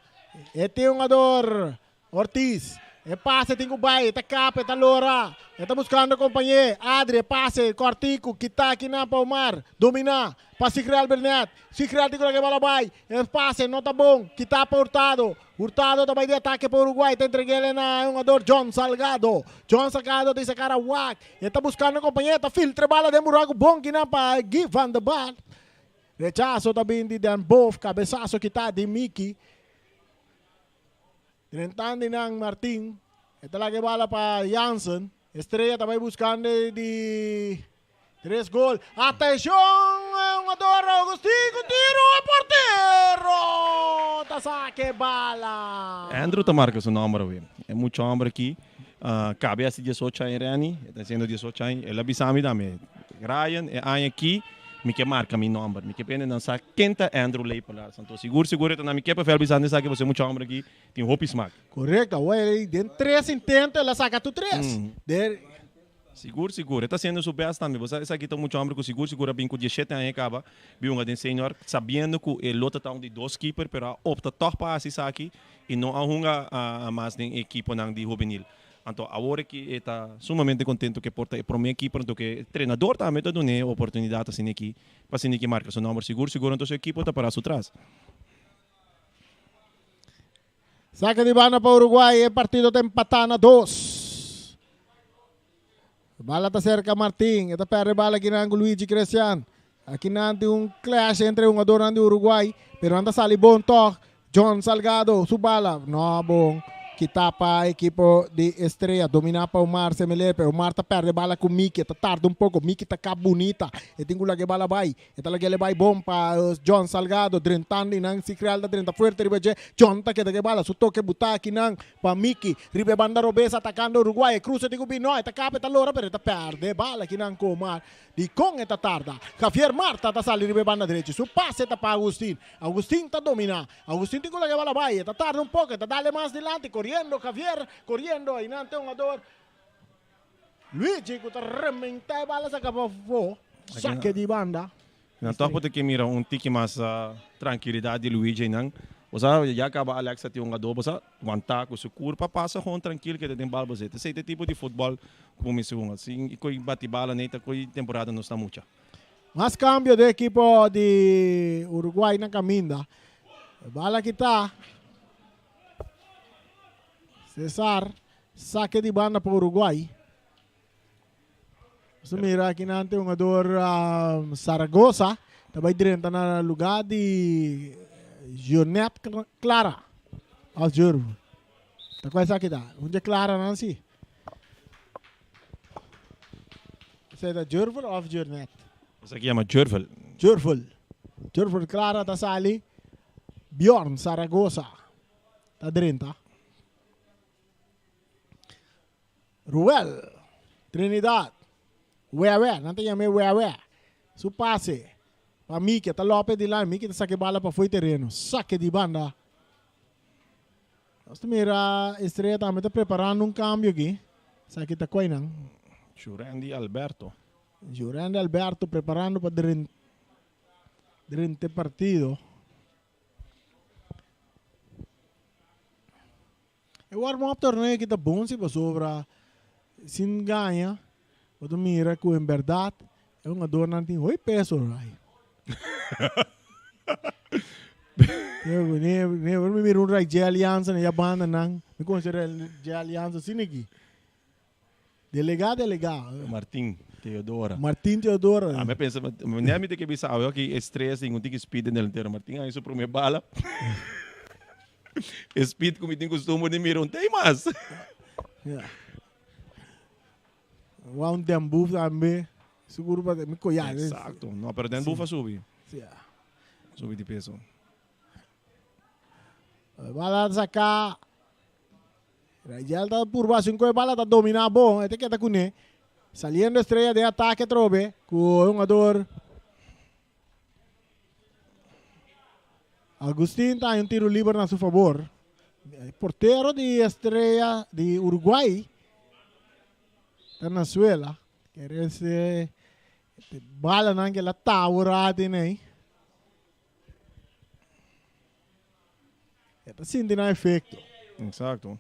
Este jogador Ortiz. E pase tem Kubay, eta Cap, eta Lora. Eta buscando companhia. Adri, pase, Cortico, Kitaki na pa Omar. Domina, pa Sikreal Bernet. Sikreal tem que bola vai. E pase, não tá bom. Kita pa Hurtado. Hurtado também de ataque para o Uruguai. Tá entregando na jogador John Salgado. John Salgado tem esse cara Wack. E tá buscando companhia, tá filtra bala de Murago bom que na pa Give Van de Bar. Rechazo também de Dan Bof, cabeçaço que tá de Mickey. Tentando ng Martin. Ito lagi bala pa Jansen. Estrella também buscando de 3 gols. Atenção! Um adoro Agustín. Tiro é porteiro! Tá saque bala. Andrew tá marca seu número. É muito homem aqui. Cabe a 18 anos, Rani. Está sendo 18 anos. Ele avisou-me também. Ryan é aqui. Me que marca meu número, me que pena não sabe quem tá Andrew Lei para lá. Então seguro então na me que para fazer sabe que você muito homem aqui tem hope smack. Correto, ué, de 3 intentos ela saca tu 3. Seguro, está sendo o best também. Você aqui tá muito homem com seguro bem com 17 anos acaba. Viu um senhor sabendo que ele lota tá de 2 keeper, pero opta toch para assim aqui e não arruma mais nem equipe não de juvenil. Então, agora que está sumamente contente que porta para minha equipe, então que treinador também está dando oportunidade assim aqui, para assim que marca seu número seguro, então sua equipe está para atrás. Saca de banda para Uruguai, o partido está empatado a 2. Bala está cerca Martin, está perde bala aqui na Luigi Cristian. Aqui nante clash entre um jogador de Uruguai, pero anda sali bom toque. John Salgado, su bala, não bom. Que tapa a equipe de Estrela, domina para o Omar Semelepe, o Omar tá perde bala com o Mickey, tá tarde pouco, o Mickey tá cá bonita, e tem que bala vai, e tá lá vai bom para John Salgado, drentando e não se criar da drenta forte, ribe John tá que bala, su toque buta aqui não, para Mickey, ribe banda robesa atacando Uruguai, cruza de Cubino, tá capa, tá lora, pero tá perde bala aqui não com o Omar, di con e tá tarda, Javier Marta tá sali ribe banda direita, su passe tá para Agustín tá domina, Agustín tem que bala vai, tá tarde pouco, tá dale mais delante, corriendo Javier, corriendo y nante un jugador Luigi que rementa bala saca para saque de banda. Não tô porque que mira tique mais tranquilidade de Luigi não. Você já acaba Alexa tem jogador, você aguentar com seu corpo passa com tranquilo que tem bala você. Esse tipo de futebol como me suga, assim, coi bate bala neta coi temporada não está mucha. Mas cambio de equipo de Uruguai na caminda. Bala que tá César, saque de banda para o Uruguai. Você mira aqui nante um jogador Zaragoza, também direto no lugar de Jonet Clara. Ao Jurvo. Tá quase aqui tá. Onde é Clara, não sei. Você é da Jurvo ou Jonet? Você aqui chama Jurvel. Jurvel Clara tá sali. Bjorn Zaragoza. Tá direto. Ruel, Trinidad, Wewe, não tem me Wewe. Su passe para Mickey, tá Lopes de lá, Mickey tá saque bala para foi terreno, saque de banda. Nós mira a Estrela também tá preparando cambio aqui, saque tá coinang. Jurandi Alberto preparando para durante partido. O warm-up torneio que tá bom se sobra. Sin ganha, quando mira que em verdade é um jogador não tem 8 pesos, eu me miro um rai de aliança na banda não, me considero de aliança assim aqui. Delegado. Martin Teodora. Me pensa, nem me tem que pensar, eu que estresse, não tem que speed nele inteiro. Martin, aí isso para minha bala. Speed como tem costume de mirar, não tem mais. Um tempo também, seguro para me colher. Exato, não, pero den bufa subir. Subir de peso. Bala sacar. Já está por baixo, 5 bala está dominar bom, este que está com ele. Saliendo Estrella de ataque trobe, com um jogador. Agustín está um tiro livre a seu favor. Porteiro de Estrella de Uruguai. Venezuela, quer dizer, bala não que ela tá urada nem. É para sentir efeito. Exato.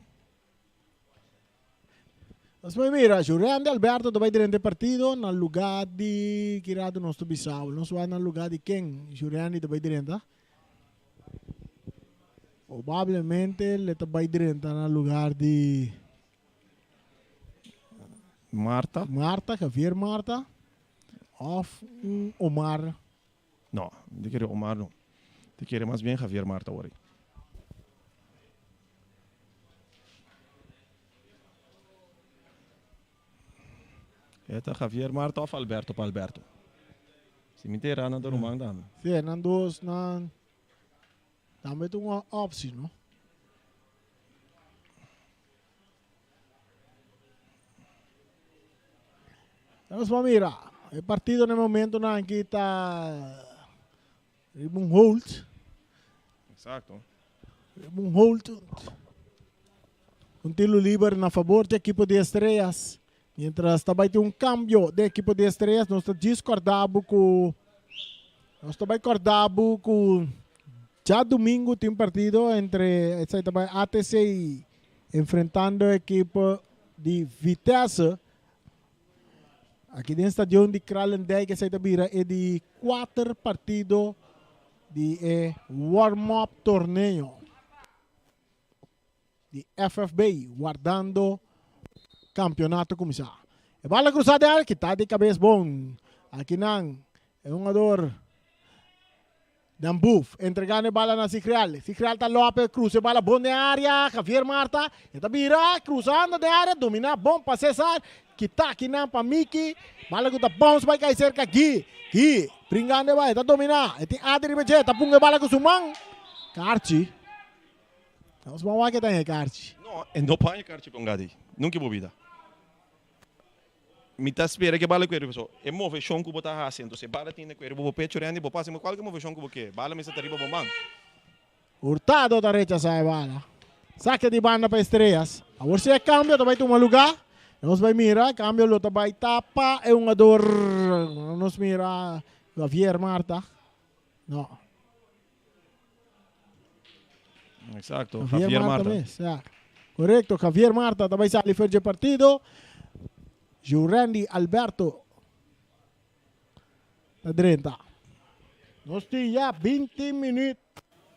Mas mira, Jurandi Alberto vai durante partido no lugar de Kirado nosso Bissau. Nós vai no lugar de quem? Jurandi vai durante. Provavelmente ele vai durante no lugar de Marta? Marta, Javier Marta. Ou Omar. Não, de querer Omar não. De querer mais bem Javier Marta agora. Eta Javier Marta of Alberto para Alberto. Se me inteira na do Romang dame. Sim, não dos não. Também tem uma opção, não? Vamos mirar. O partido no momento não aqui está um hold. Exacto. Um hold. Um tiro livre na favor da equipe de Estrellas. Mientras também tem um cambio da equipe de Estrellas, nós estamos discordando com. Nós estamos discordando com. Já domingo tem partido entre ATC e enfrentando a equipe de Vitesse. Aqui dentro do estádio de Kralendijk, que é de 4 partidos de warm-up torneio de FFB, guardando campeonato começar. E bala cruzada que está de cabeça bom. Aqui não é um jogador dan Buff, entregando a bala na Sigreal. Sigreal está Lopes, cruza a bala bom de área. Javier Marta, está vira, cruzando de área, domina bom para César. Que está aqui não para Miki. Bala que está bom, vai cair cerca aqui. Gui, brincando vai, está dominar. E tem Adri Beje, está punga bala com o Sumang. Carchi. Vamos ver o que tem aí, Carchi. Não, não pode Carchi pongadi. Nunca bobida. Mita espera que bala quero pessoal. É move chão que botar raça, então se bala tem quero bo pecho rende bo passa, mas qual que move chão que boque? Bala me se tariba bombang. Hurtado da derecha sai bala. Saque de banda para Estrellas. Agora se é cambio, também tem um lugar. Nós vai mirar, cambio lo também tapa é um jogador. Nós mira Javier Marta. Não. Exacto, Javier Marta. Correcto, Javier Marta também sai de partido. Jurandi Alberto da 30. Nós temos já 20 minutos,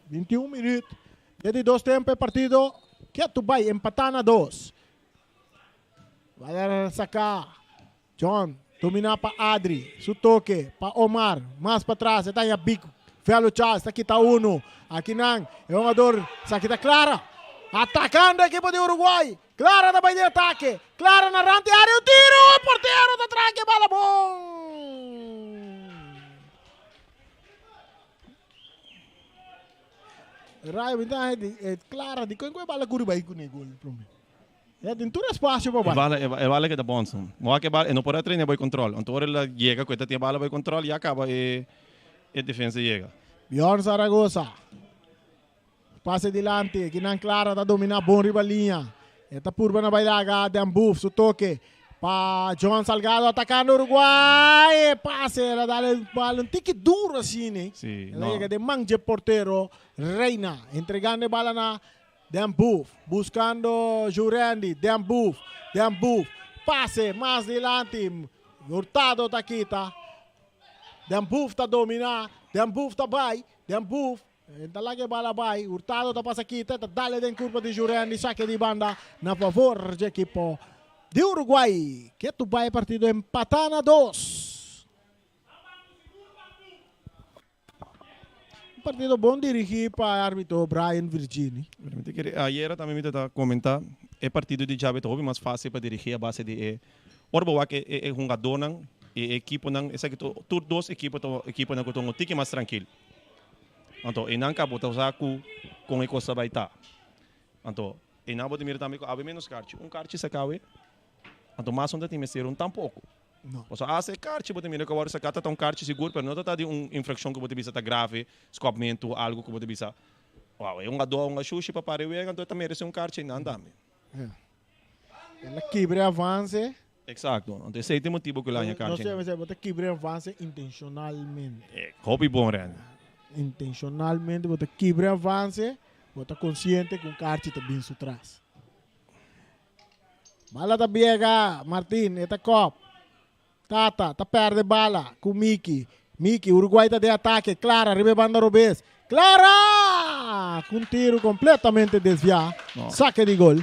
21 minutos. Desde 2 tempos de partido, que tu vai empatar na 2. Vai dar sacar. John, dominar para Adri. Su toque para Omar. Mais para trás, está aí a bico. Felo Charles, aqui está uno. Aqui não, é um jogador, aqui está Clara. Atacando a equipe de Uruguai. Clara também de ataque. Clara na rante área. O tiro. O porteiro da traque. Bala bom. Raio, então é Clara. De quem é bala curva aí com o gol. É dentro do espaço para bala. É bala que dá bom. Mas que bala, não pode treinar bem controle. Então ela chega, coita tem bala bem controle e acaba e defesa chega. Bjorn Zaragoza. Passe dilante, que não Clara está dominar bom ribalinha. Esta curva na bailaga de Ambuf, su toque. Pa John Salgado atacando Uruguai. Passe, ela dá o bala um tique duro assim, né? Sim. Ela chega de manje portero, Reina, entregando a bala na de Ambuf, buscando Jurandi, de Ambuf. Passe, mais dilante. Hurtado está aqui, tá? De Ambuf está dominar, de Ambuf está vai, de Ambuf. Então lá que bala vai, Hurtado está passa aqui, tenta dale den curva de Jurandi, saque de banda na favor de equipo de Uruguai, que tu vai partido empatar na 2. Um partido bom dirigir para árbitro Brian Virgini. Ayer também me está comentar, é partido de Javet hobby mais fácil para dirigir a base de Orba que é um jogador não, e equipo não, essa que tu dois equipo não que tu tique mais tranquilo. Então, e não acabou de usar com a coisa vai estar. Então, e não pode mirar também com a menos carte. Um carte se acaba. Então, mais um time ser tampouco. Não. Ou seja, se carte pode mirar que agora se cata um carte seguro, mas não está de infração que pode bisa tá grave, escapamento, algo que pode bisa. Uau, é um ador, um xuxi para parar, então também merece um carte não anda. Ela quebra avance. Exato. Então, esse é o motivo que lá em carte. Não sei, você quebra avance intencionalmente. Hobby bom, Ren. Intencionalmente, você quebra avance, você consciente que o carte está bem atrás. Bala tá biega, Martin, eta cop. Tata, tá perde bala com Miki. Miki, Uruguai tá de ataque. Clara, arriba banda Robes. Clara! Com tiro completamente desviado. Saque de gol.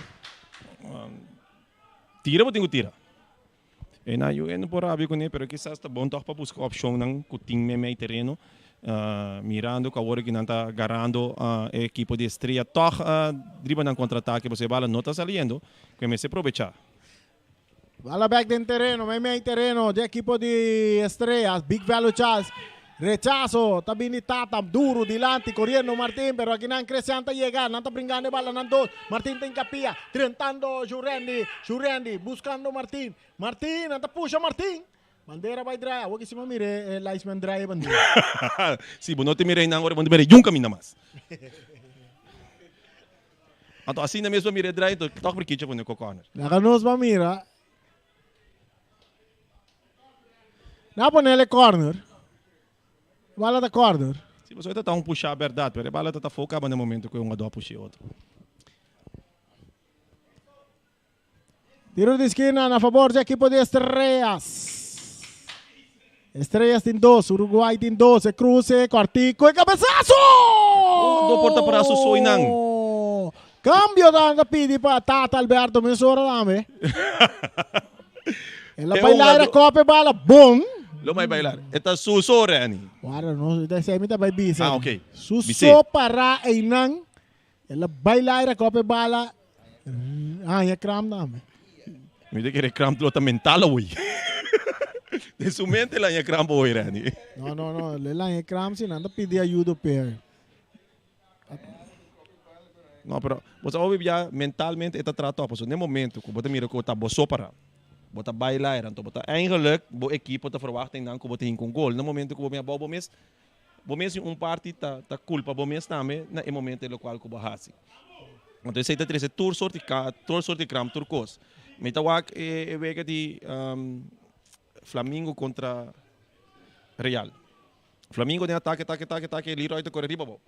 Tira, botinho tira. E na eu não por abrir com ele, pero quizás tá bom para buscar opção não que tem meio terreno. Mirando que agora que não está agarrando a equipe de Estrela, toch driba no contra-ataque, você bala não está saliendo, que me se aproveitar. Bala back de terreno, meio terreno de equipo de Estrellas. Big value chance. Rechazo, Tabinitata, duro, dilante, corriendo Martín, pero aquí no crece antes de llegar, no está brincando bala, no dos. Martín te encapía, tentando Jurendi, buscando Martín, no te puxa Martín. Bandera vai dry, huwag si mamire, la isman dry bandera. Si, no te mirei na hora, vamos ver, yung caminho mais. Então, assim na mesma mire dry, então, toca por kitchen no corner. Nakanos mamira. Naponele corner. Bala da corner. Se você está puxar a verdade, pero a bala está focada no momento que um adó puxa outro. Tiro de esquina a favor do equipo de Estrellas. Estrellas tem 2, Uruguai tem 12, cruce, cortico e cabeçaço! Do porta-braço sou inang. Cambio da pidi para Tata Alberto, mensura dame. Ela bailar a copa bala, bom. Lo may bailar. Ito suso rin. Wala no, ito sa amin tayo bisa. Okay. Suso para ay nang. Ela bailar a copa bala. Ya kram dame. Hindi kaya kram lo ta mental away. De su mente lang yung kram boy rin. No. Lela ya kram sinanda pidi ayuda per. No, pero você ouve já mentalmente ito trato. So, no momento, kung bota mira ko ta boso para. Bota bailar, então bota eigenlijk, bo equipe tá verwachting dan ko bota com gol. No momento que bo minha bobo mes parte tá culpa bo mes name na e momento no qual ko bahasi. Então esse tá três tour sorte kram turcos. Me tá wak e vega di Flamengo contra Real. Flamengo tem ataque, Leroy tá corre riba bo.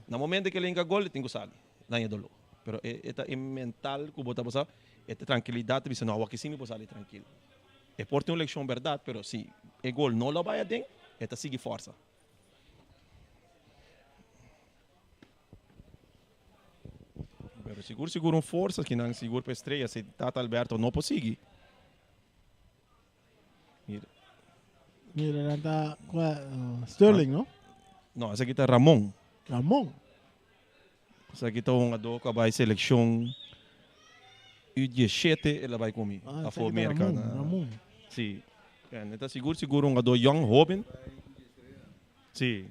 No momento que ele enga gol, tem que sair. Daí dolo. Pero eta mental ko bota bosa. Esta tranquilidade, você não, aqui sim me ali tranquilo. É por ter uma lição verdade, pero se o gol não lo vai a den, esta sigue força. Pero seguro força que não seguro para estreia, se Tata Alberto não consegue. Mira, nanta Sterling, no? Não, essa aqui tá Ramon. Essa aqui tá ado que vai seleção U17 ela vai comigo. A for americana. Ramon. Sim. Está seguro ado young jovem. Sim,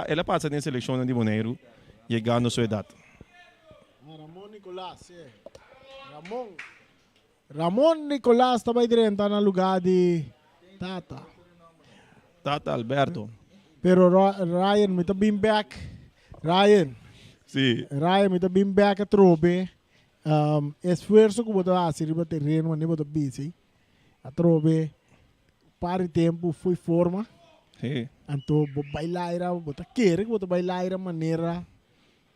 ela passa na seleção de Boneiro e ganha sua idade. Ramon Nicolas, Ramon Nicolas também direnta na lugar de Tata Alberto. Pero Ryan me tá bem back. Sim. Ryan me tá bem back a trobe. Esforço que botar a servir terreno, mas nem botar busy. A trobe para tempo foi forma. Sim. Então bailar, botar querer, botar bailar maneira,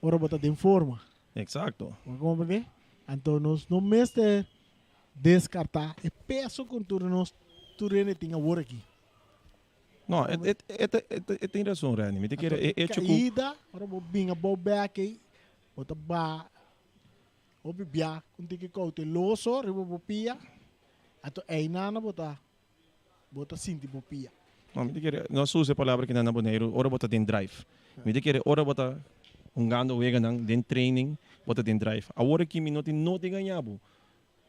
ora botar de forma. Exato. Compreende? Então nós não mestre descartar e peço com tudo nós turene tinha agora aqui. Não, tem razão, Rani. Me quer caída, ora vou binga ball back aí, botar ba o bibia, com que cauteloso, ribo pia. Então aí nana botar sinti pia. Não, me quer nós usa a palavra que na Boneiro, ora botar den drive. Me quer ora botar gando wega nang den training, botar den drive. Agora que minuto não te ganhabo.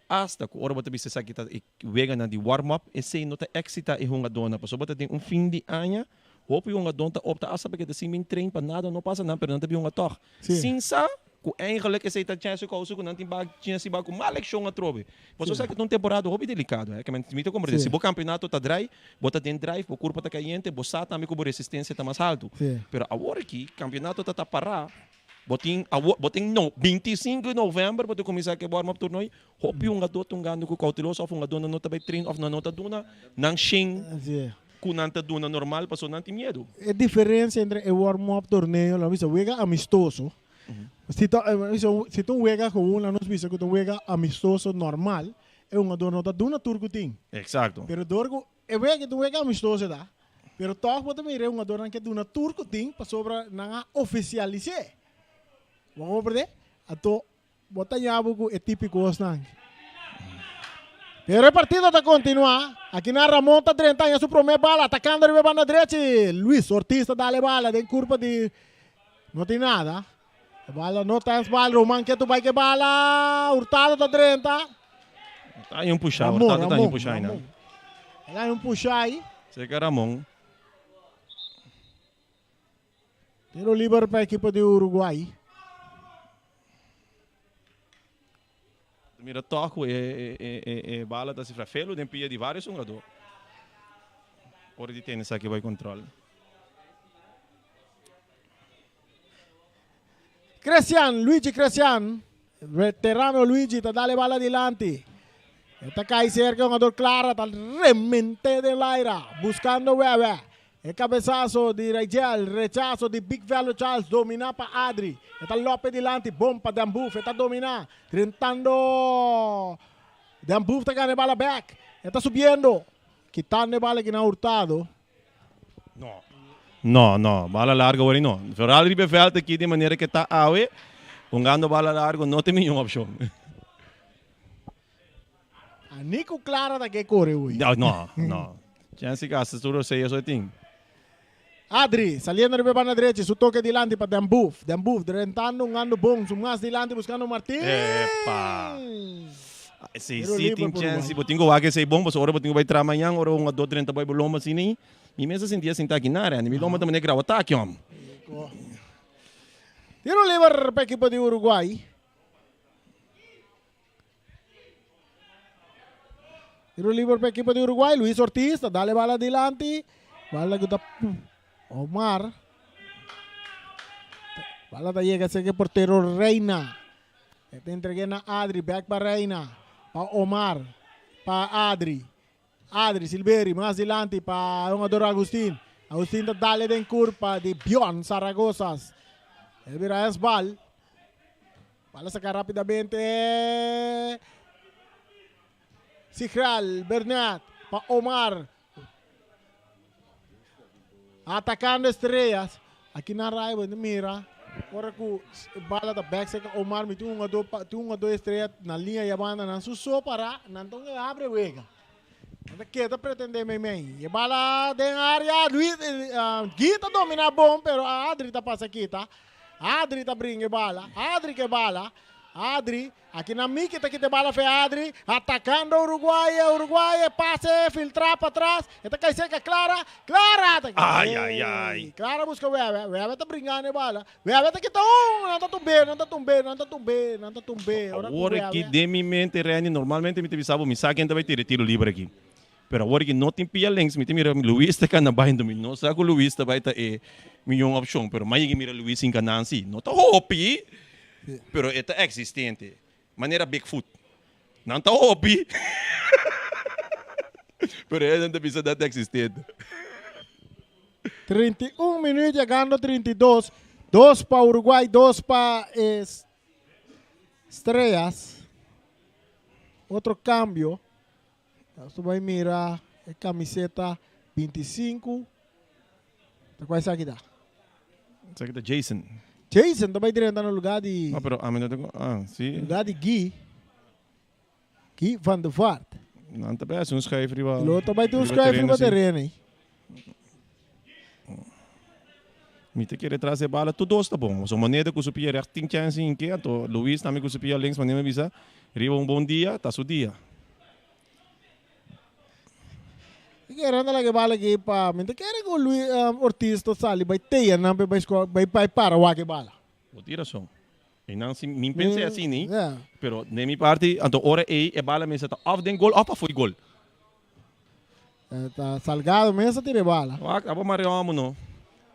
Hasta que ora botar bisa sa kita wega na di warm up e sei nota excita e hunga dona. So botar den fim de ano, hope hunga donta opta asa porque assim min train pa nada não passa nada, pero não te hunga toch. Sinsa ku eigenlijk is het chance ko uso ko nanti bag tinha si bag ku malek show nga trobe. Você sabe que num temporada hobby delicado, que men mito como se bo campeonato ta dry, bota den drive, bo curva ta caliente, bo sata mi com resistência ta mais alto. Pero agora aqui campeonato ta parar. Boting 25 de novembro, boting começar que warm up torneio, hobby um gadot um gando ko cauteloso of um gadot na nota by train of na nota duna nang shing. Com nanta duna normal, passou nanti medo. A diferença entre o warm up torneio, lá bisa wega amistoso. Se tu juega com um, nós vimos que tu juega amistoso normal, é um ador nota duna turco ting. Exacto. Pero dorgo é bem que tu é amistoso da. Pero toch bota me é um ador que duna turco ting para sobra na oficialize. Vamos perder? Ato bota yabugo é típico osnang. Pero el partido está continua. Aquí na Ramon está 30 años su primer bala. Atacando arriba banda derecha. Luis Ortiz dale bala. De curva de... No tiene nada. Bala no está en bala. Román que tu vai que bala. Hurtado está 30. Tá aí puxar. Tá aí puxar aí, né? Lá hay un push ahí. Sei que é Ramon. Tiro libre para el equipo de Uruguay. Mira, toco bala da cifra felo, den pia de vários jogadores. Hora de tênis aqui vai controle. Luigi Crescian. Veterano Luigi, te dale bala adelante. Está cae cerca, un jugador claro, está remente del aire, buscando Weber. El cabezazo de Rigel, rechazo de Big Velo Charles, domina para Adri. Está López delante, bom para Dambuf, está dominando, tentando. Dambuf está ganando bala back, está subiendo, quitando bala que no ha hurtado. No, bala larga hoor não. Vooral die beveld aqui de maneira que está awe, jogando bala larga não tem nenhuma opção. A Nico Clara da que corre hoy. No. Chance que hace tudo sei isso tem. Adri, saliendo de banda derecha, su toque delante para Dambuf. Dambuf, rentando un ando bom, su más delante buscando Martín. Epa. Se Pero tem Liverpool, chance, botinho vai que sei bom, mas ora botinho vai tra amanhã, ora um 2:30 vai boloma assim nem. E mesmo sentia sentar aqui na área, me loma também grava ataque, homem. Tiro libre para el equipo de Uruguay. Tiro libre para el equipo de Uruguay. Luis Ortiz, dale bala adelante. Bala que está Omar. Bala te llega a ser que portero Reina. Te entregué a Adri, back para Reina. Para Omar. Para Adri. Adri Silveri, más adelante para un jugador Agustín. Agustín te dale de curva de Bion Zaragozas. El vira es bal. Bala sacar rápidamente. Sigral, Bernat, para Omar. Atacando Estrellas. Aqui na raiva, mira. Agora que bala da back seca Omar me tem um dois Estrellas na linha e a banda não susou para não abre wega. Não quer pretender me. E bala dentro área, Luiz, Guita domina bom, pero a Adri tá passa aqui, tá? Adri tá brinca bala, Adri que bala. Adri, aqui na mica tá aqui de bala foi Adri, atacando o Uruguai, passe, filtrar para trás, está cai seca, Clara, tá aqui. Ai. Clara busca o Weber tá brincando bala, Weber tá aqui, não tá tumbando. Agora que de minha mente, Reni, normalmente me sabe, me sabe quem vai ter tiro livre aqui. Pero agora que não tem pia lens, me tem mira Luiz tá na baixo do mim, não sabe que o Luiz tá vai tá minha opção, pero mais que mira Luiz em Cananci, não tá hopi. Pero esta existente. Maneira Bigfoot. Não está hobby. Pero ela não precisa de existente. 31 minutos, chegando 32. 2 para Uruguai, 2 para Estrellas. Outro cambio. Você vai mirar a camiseta 25. Qual é aqui? Essa aqui é Jason. Jason também direto no lugar de... pero a mim não sim. Lugar de Guy van der Vaart. Não, tá bem, um schrijver wel. O outro também tem um schrijver no terreno aí. Me te querer trazer bala, tudo está bom. Mas a maneira que o supia recht tem chance em que, então Luiz também que o supia links, mas nem me avisa. Riba bom dia, tá seu dia. Querendo lá que bala que pa, me te querem que o Luiz Ortiz to sali, vai ter não vai para o que bala. Vou tirar só. E não se me pensei assim, nem. Yeah. Pero de minha parte, então hora é bala me está off den gol, off foi gol. Tá Salgado mesmo tira bala. Acaba Mariamo não.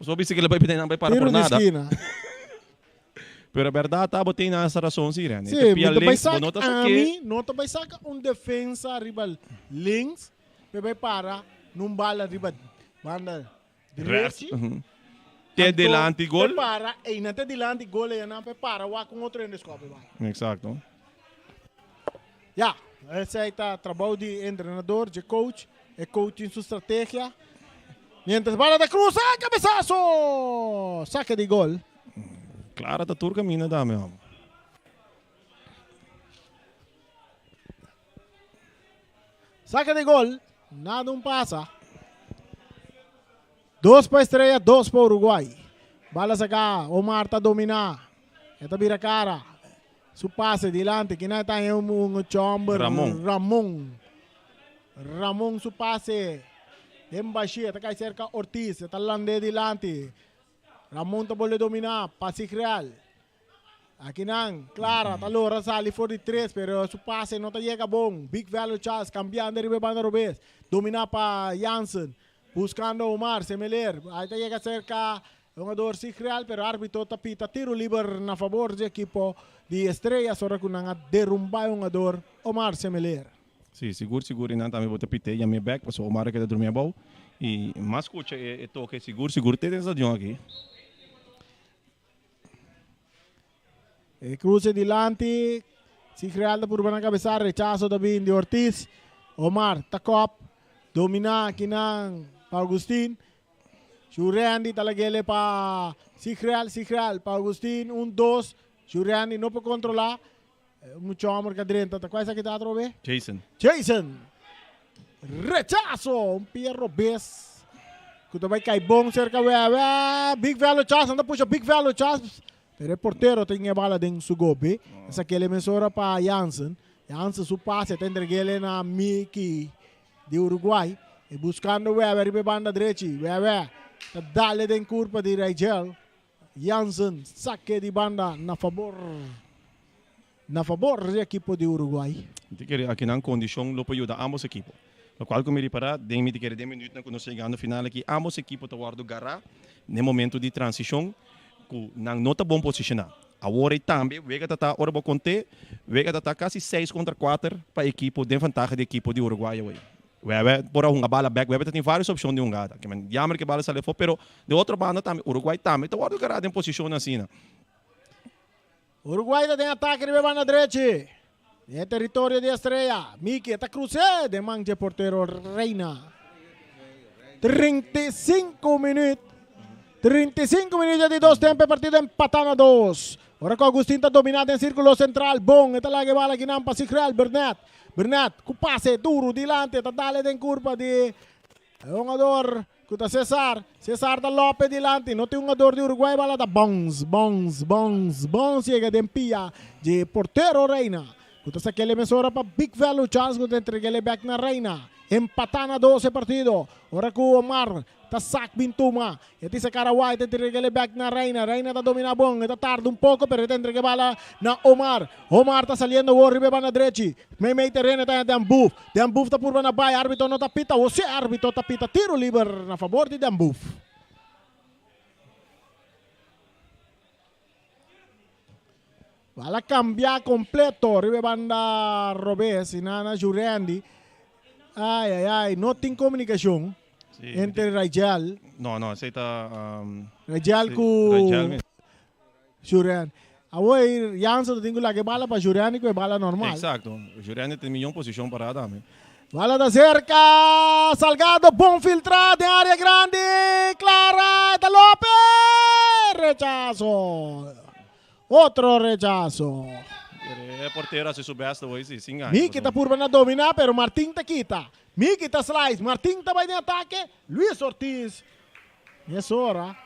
Só disse que ele vai pedir não vai para Tiro por de nada. esquina. Pero a verdade tá botei nessa razão sim, né? Sim, Pia vai links, sacar bonota a aqui. mim, nota vai sacar defensa rival links, vai para num bala rival banda direita. Te delante gol. Para e não te delante gol e não para o com outro endoscópio. Exacto. Já, Esse aí tá trabalho de treinador, de coach, é coach em sua estratégia. Mientras bala da Cruz, cabeçaço! Saque de gol. Clara da turca mina dame, homem. Saque de gol, nada passa. 2 para Estrela, 2 para Uruguai. Bala saca, Omar tá dominar. Esta vira cara. Su pase dilante, que não tem chomber. Ramon su pase. Embaixia, tá cai cerca Ortiz, tá lande dilante. Ramon tá boleh dominar, passe real. Aqui não, Clara, tá lora sali 43, pero su pase não tá chega bom. Big value chance, cambiando de banda Robes. Dominar para Jansen, buscando Omar, Semeler. Aí tá chega cerca jogador si real, pero árbitro tá pita tiro livre na favor do equipo de Estrela, só que não derrumbar o jogador Omar Semeler. Sim, seguro, não também vou te piter, já me back, passou o Omar que tá dormindo bom. E mais escuta, toque seguro, tem essa de aqui. Cruce dilante, si real da por na cabeça, rechazo também de Ortiz. Omar, takop, domina aqui não para Agustin. Juriandi talagele para si real, para Agustin, 1-2. Juriandi não pode controlar. Muito amor que dentro, tá quase aqui tá trove. Jason. Rechazo, Pierro Bes. Kuta vai cair bom cerca big value chance, anda puxa big value chance. Pero o porteiro tem a bala dentro do gobe. Essa que ele mesura para Jansen. Jansen su passe tá entregando na Miki de Uruguai. E buscando ribe banda direita. Tá dale dentro curva de Rigel. Jansen saque de banda na favor do equipo de Uruguai. Aqui na condição lo pode ajudar ambos equipos. Lo qual como reparar, tem me querer 10 minutos quando chegando no final aqui, ambos equipos estão guardando garra no momento de transição, que não está bom posicionado. Agora também, vega tá hora vou contar, vega tá quase 6-4 para a equipe, de vantagem da equipe de Uruguai hoje. Por uma bala back, tem várias opções de gada. Que man, jammer que bala sale for, pero de outra banda também, Uruguai também está guardando garra em posição assim. Uruguai tem ataque de banda direita. É território de Estrela. Miki está cruzado de manje porteiro Reina. 35 minutos. 35 minutos de 2 tempos, partida empatando a 2. Ahora com Agustín está dominado em círculo central. Bom, está lá que bala que não passa real. Bernat, com passe duro dilante. Está dale em curva de jogador. Kuta Cesar da Lopes dilante, não tem um jogador de Uruguai, bala da bons, chega de empia de porteiro Reina. Kuta sa aquele mesura para big value chance, kuta entrega ele back na Reina. Empatando a 12 partido. Ora com Omar, tá sac Bintuma. E ti sa Caraway, te entrega ele back na Reina. Reina tá domina bom, está tarde um pouco, pero te entrega bala na Omar. Omar tá saliendo o ribe na direita. May terreno tá Dambuf. Dambuf tá por na bay, árbitro não tá pita. Você árbitro tá pita, tiro livre na favor de Dambuf. Bala cambiar completo, ribe banda Robes, inana Jurandi. Ai, não tem comunicação entre Rigel. Não, esse está... Rigel com Jurandi. Agora, Jansen tem que bala para Jurandi, que é bala normal. Exato, Jurandi tem melhor posição para dar. Bala da cerca, Salgado, bom filtrado em área grande, Clara, da Lopes, rechazo. Outro rechazo. É porteira se soubesse hoje, sim. Miki está por na dominar, pero Martín está quita. Miki está slice, Martín está vai em ataque, Luis Ortiz. Nessa hora,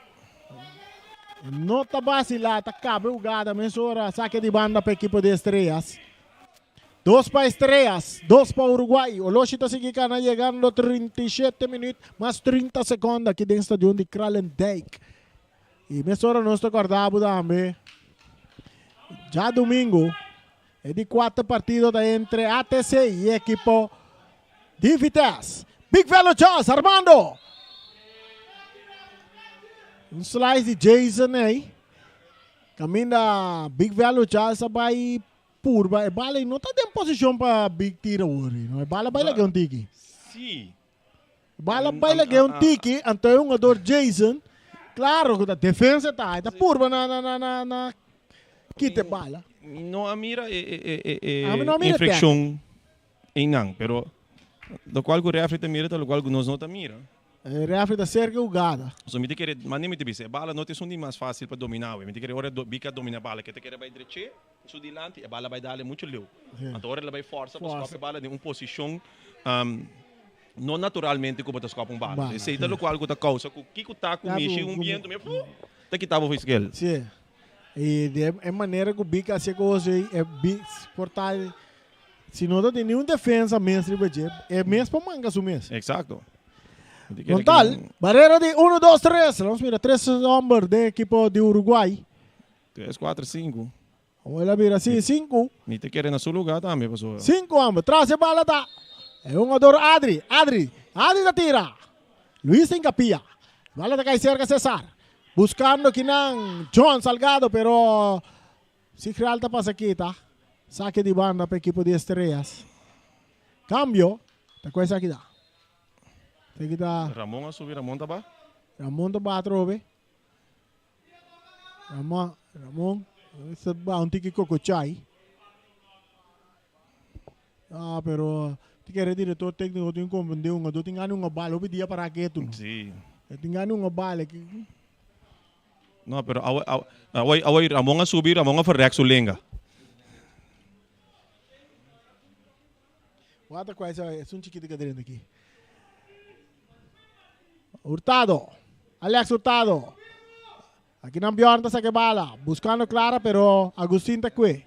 não está vacilar, está cabelgada, nessa hora, saque de banda para a equipe de Estrelas. 2 para Estrelas, 2 para Uruguai. O Loshi está seguindo, chegando 37 minutos, mais 30 segundos aqui dentro do estádio de Kralendijk. E nessa hora nós estamos guardando também. Já domingo, é de 4 partidos entre ATC e equipo de Vitesse. Big Value Chance, Armando. Um slice de Jason aí. Caminho da Big Value Chance vai puro. A bala não está em posição para Big Tira hoje. A bala vai lá um tiki. Sim. Bala vai lá um tiki. Então é um jogador Jason. Claro que a defesa está puro na quita bala. Não a mira não mira infração Inang, pero lo qual o refri te mira, lo qual nós não te mira. Refri da cerca jogada. So me te querer, mas nem me te dizer, a bala não é um mais fácil para dominar, me te querer hora bica domina a bala, que te querer vai direito, su dilante, a bala vai dar muito leu. Então hora ela vai força para escapar a bala de posição não naturalmente como te escapa bala. Esse é o qual que tá causa, que tá com mexe viento, me tá que tava o esquel. Sim. E de maneira que o bica assim coisa é portar. Se não tem nenhuma defesa mesmo, é mesmo para manga su mês. Exato. Montal, barreira de 1, 2, 3. Vamos mirar 3 homens de equipo de Uruguai. 3, 4, 5. Vamos lá ver assim, 5. Me te querer na seu lugar também, pessoal. 5 homens, traz a bala da. É um ador Adri da tira. Luis Encapia. Bala da cai cerca Cesar. Buscando que não John Salgado, pero si Realta pasa aqui, tá? Saque de banda para equipo de Estrellas. Cambio. Tá coisa aqui dá. Aqui dá. Ramon a subir, Ramon tá ba? Ramon tá ba trobe. Ramon. Esse ba um tiki cocochai. Ah, pero ti quer diretor técnico tem compreendeu um, tem ganho uma bala, o dia para que tu. Sim. Tem ganho uma bala que. Não, pero away Ramon a subir, Ramon a verrex o lenga. Outra coisa, é um chiquito que dentro aqui. Hurtado. Alex Hurtado. Aqui não Bjorn sa que bala. Buscando Clara, pero Agustín tá aqui.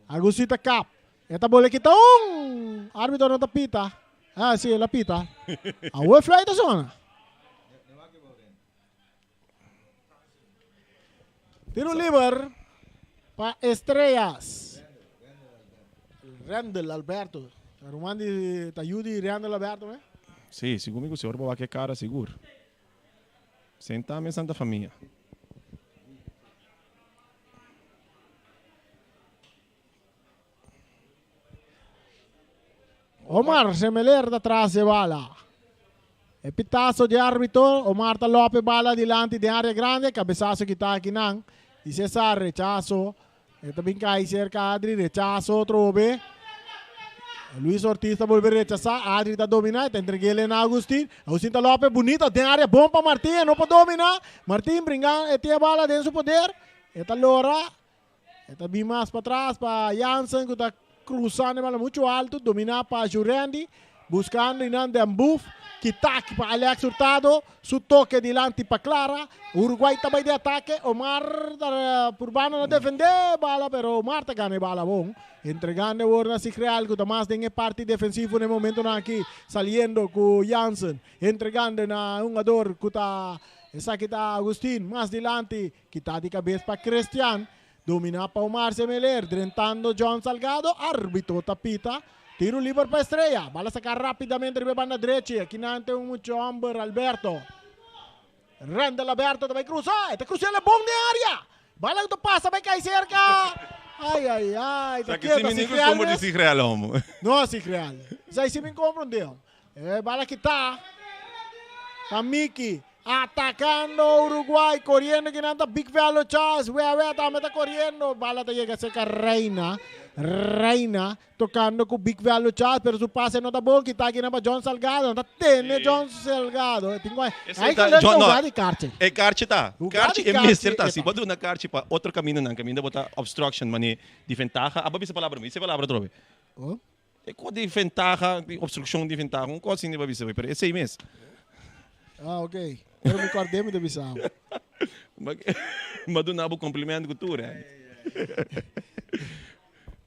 Agustín tá cap. Esta bola aqui tá árbitro não tá pita. Ah, sim, ela pita. A Wolf fly tá zona. Tiro livre para Estrellas. Randall Alberto. Romandi Tayudi Randall Alberto, né? Sim, segundo o senhor, vai que cara seguro. Senta-me Santa Família. Omar Semeler de atrás de bala. El pitazo de árbitro. Omar López bala delante de área grande. Cabezazo que está aquí. Y César rechazo. También cae cerca Adri. Rechazo otro B. Luis Ortiz está volver a rechazar. Adri está dominando. Está entregando a Agustín. Agustín López bonito. De área bom para Martín. No puede dominar. Martín brincando. Tiene bala de su poder. Esta Lora. Esta vi más para atrás para Jansen. Que está cruzando bala muito alto, dominar para Jurendi, buscando Inande Ambuf, Kitaki para Alex Hurtado, su toque delante para Clara, Uruguai também de ataque, Omar por banda não defender bala, pero Omar tá ganhando bala bom, entregando o Orna Sigreal, que mais tem parte defensivo no momento aqui, saliendo com Jansen, entregando na um jogador que tá, essa aqui tá Agustín, mais delante, que tá de cabeça para Cristian, domina para Omar Semeler, drentando John Salgado, árbitro tapita, tiro libre para Estrella, bala sacar rápidamente de banda derecha, aqui nante mucho hombre Alberto, Randall Alberto vai cruzar, está cruzando bom de área, bala que passa, vai cair cerca, ai, tá quieto, como de Sigreal, homem. Não, Sigreal, isso aí se me compreendeu, bala que tá Miki, atacando Uruguay, corriendo que anda Big Velo Chas, también está corriendo, bala te llega cerca Reina, tocando con Big Velo Chas, pero su pase no está bueno, que está aquí para John Salgado, no tiene John Salgado, hay que jogar de Carche. É Carche tá, Carche é mister tá, se pode uma Carche para outro caminho não, caminho de botar obstruction, mani, de ventaja, essa palavra, essa palavra trove. É com de ventaja, obstrução de ventaja, um coisa assim de babisa, pero esse aí mesmo. Ah, ok. Eu me acordei muito bizarro. Mas do nabo complemento cultura.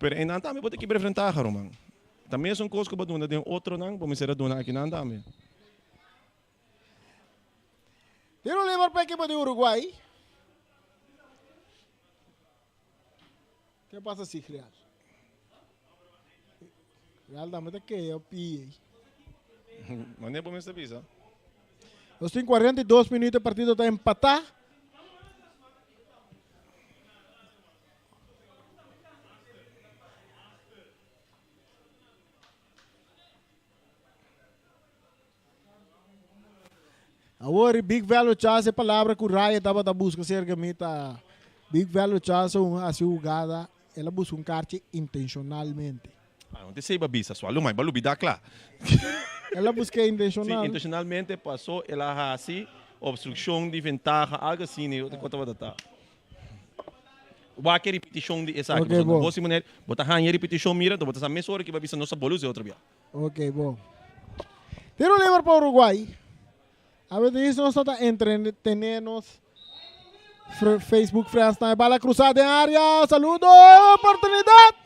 Pero ainda também pode que enfrentar, Roman. Também é um coisa que pode dar tem outro não, vamos ser dona aqui não também. Tiro livre para a equipe de Uruguai. O que passa assim, Real? Real dá muito que eu piei. Mas nem podemos saber, sabe? Los 42 minutos el partido está empatado. Agora, Big Value Chance é a palavra que o Raya estava buscando cerca meta. Big Value Chance é uma jogada, ela busca um kart intencionalmente. Não te sei babisa, só lumai, balubida claro. Ela busca Sim, intencional. intencionalmente passou, ela assim, obstrução de ventaja, algo assim, eu te conto tá. Wake repetição de essa Ok, bom. você mulher, bota hanya repetição mira, então bota essa mesma hora que babisa nossa bolos é outra vez. Ok, bom. Tiro livre para Uruguai. A ver, isso nós está entretenernos. Facebook Friends na bala cruzada em área. Saludo, oportunidade.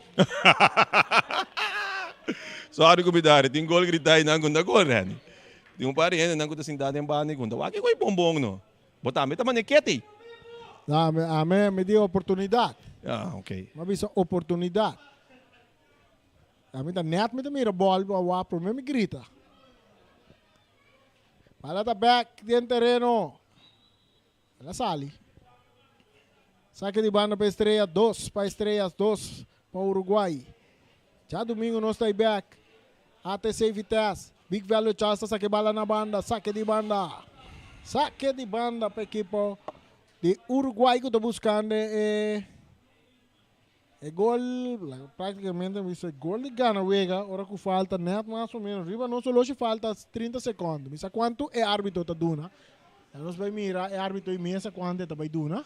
Sorry kumidari, tem gol gritar e não gunda gol, Rani. Tem parente, não gunda cidade em bani gunda. Wake koi bombong no. Bota me taman neketi. A mim me deu oportunidade. Ah, ok. Mas isso oportunidade. A mim tá net, me mira bola, a pro me grita. Bala tá back dentro terreno. Ela sale. Saque de banda para Estreia, 2 para Estreias, 2 para Uruguai. Já domingo nós está back. ATC Vitesse. Big Value Chance, saque bala na banda, saque de banda. Saque de banda para equipo de Uruguai que está buscando gol, praticamente isso é gol de Gana Vega, hora que falta net mais ou menos, riba não só se falta 30 segundos, mas quanto é árbitro está duna? Nós vai mirar, é árbitro e mesa quanto está vai duna?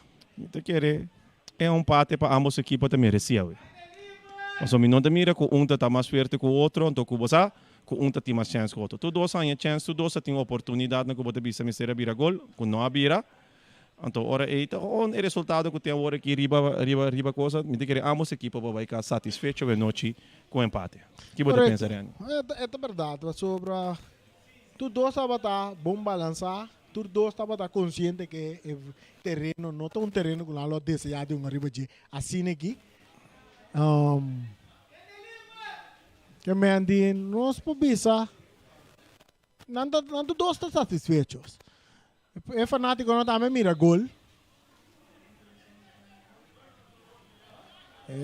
Te querer é empate para ambos equipos também receber. Mas o minuto mira que um está mais forte que o outro, então que você que um tem mais chance que o outro. Tu dois têm chance, tu dois têm oportunidade na que você bisa mistério vira gol, que não abira. Então ora o resultado que tem agora que riba coisa, me diz que ambos equipos vão ficar satisfeitos a noite com empate. Que você pensa, Rani? É verdade, sobre tu dois estava tá bom balançar. Tu dois estava tá consciente que o terreno não é um terreno que lá desejado um arriba de assim aqui. Que me andem nós pobisa. Não dois estão satisfeitos. É fanático não também mira gol.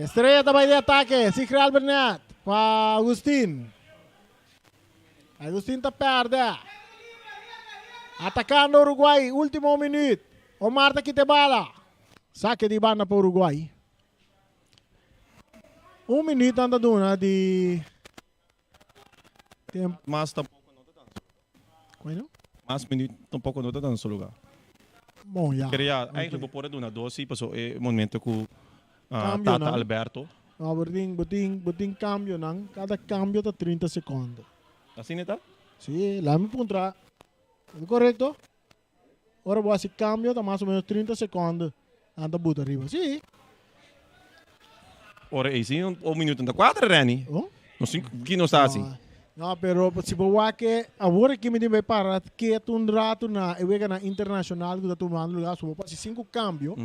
Estreia também de ataque, Sikri Albernat para Agustin. Agustin está perde. Atacando Uruguai, último minuto. Omar está aqui de bala. Saque de banda para Uruguai. 1 minuto anda duna de tempo. Mas tampouco não está dando. Bueno? Mas minuto tampouco não está dando seu lugar. Bom, já. Queria eigenlijk vou pôr duna 12, passou o momento que Cambio, Tata não? Alberto. Boting cambio nang. Cada cambio está 30 segundos. Assim está? Sí, lá me puntra. Correto? Ora vou assim cambio, está mais ou menos 30 segundos. Anda buta arriba. Sí. Ora, esse um minuto anda 4, Rani. Oh? Não sei que não está assim. Não, pero se você que agora que me deve parar que é um rato na eu na internacional que está tomando lugar, só para 5 cambios.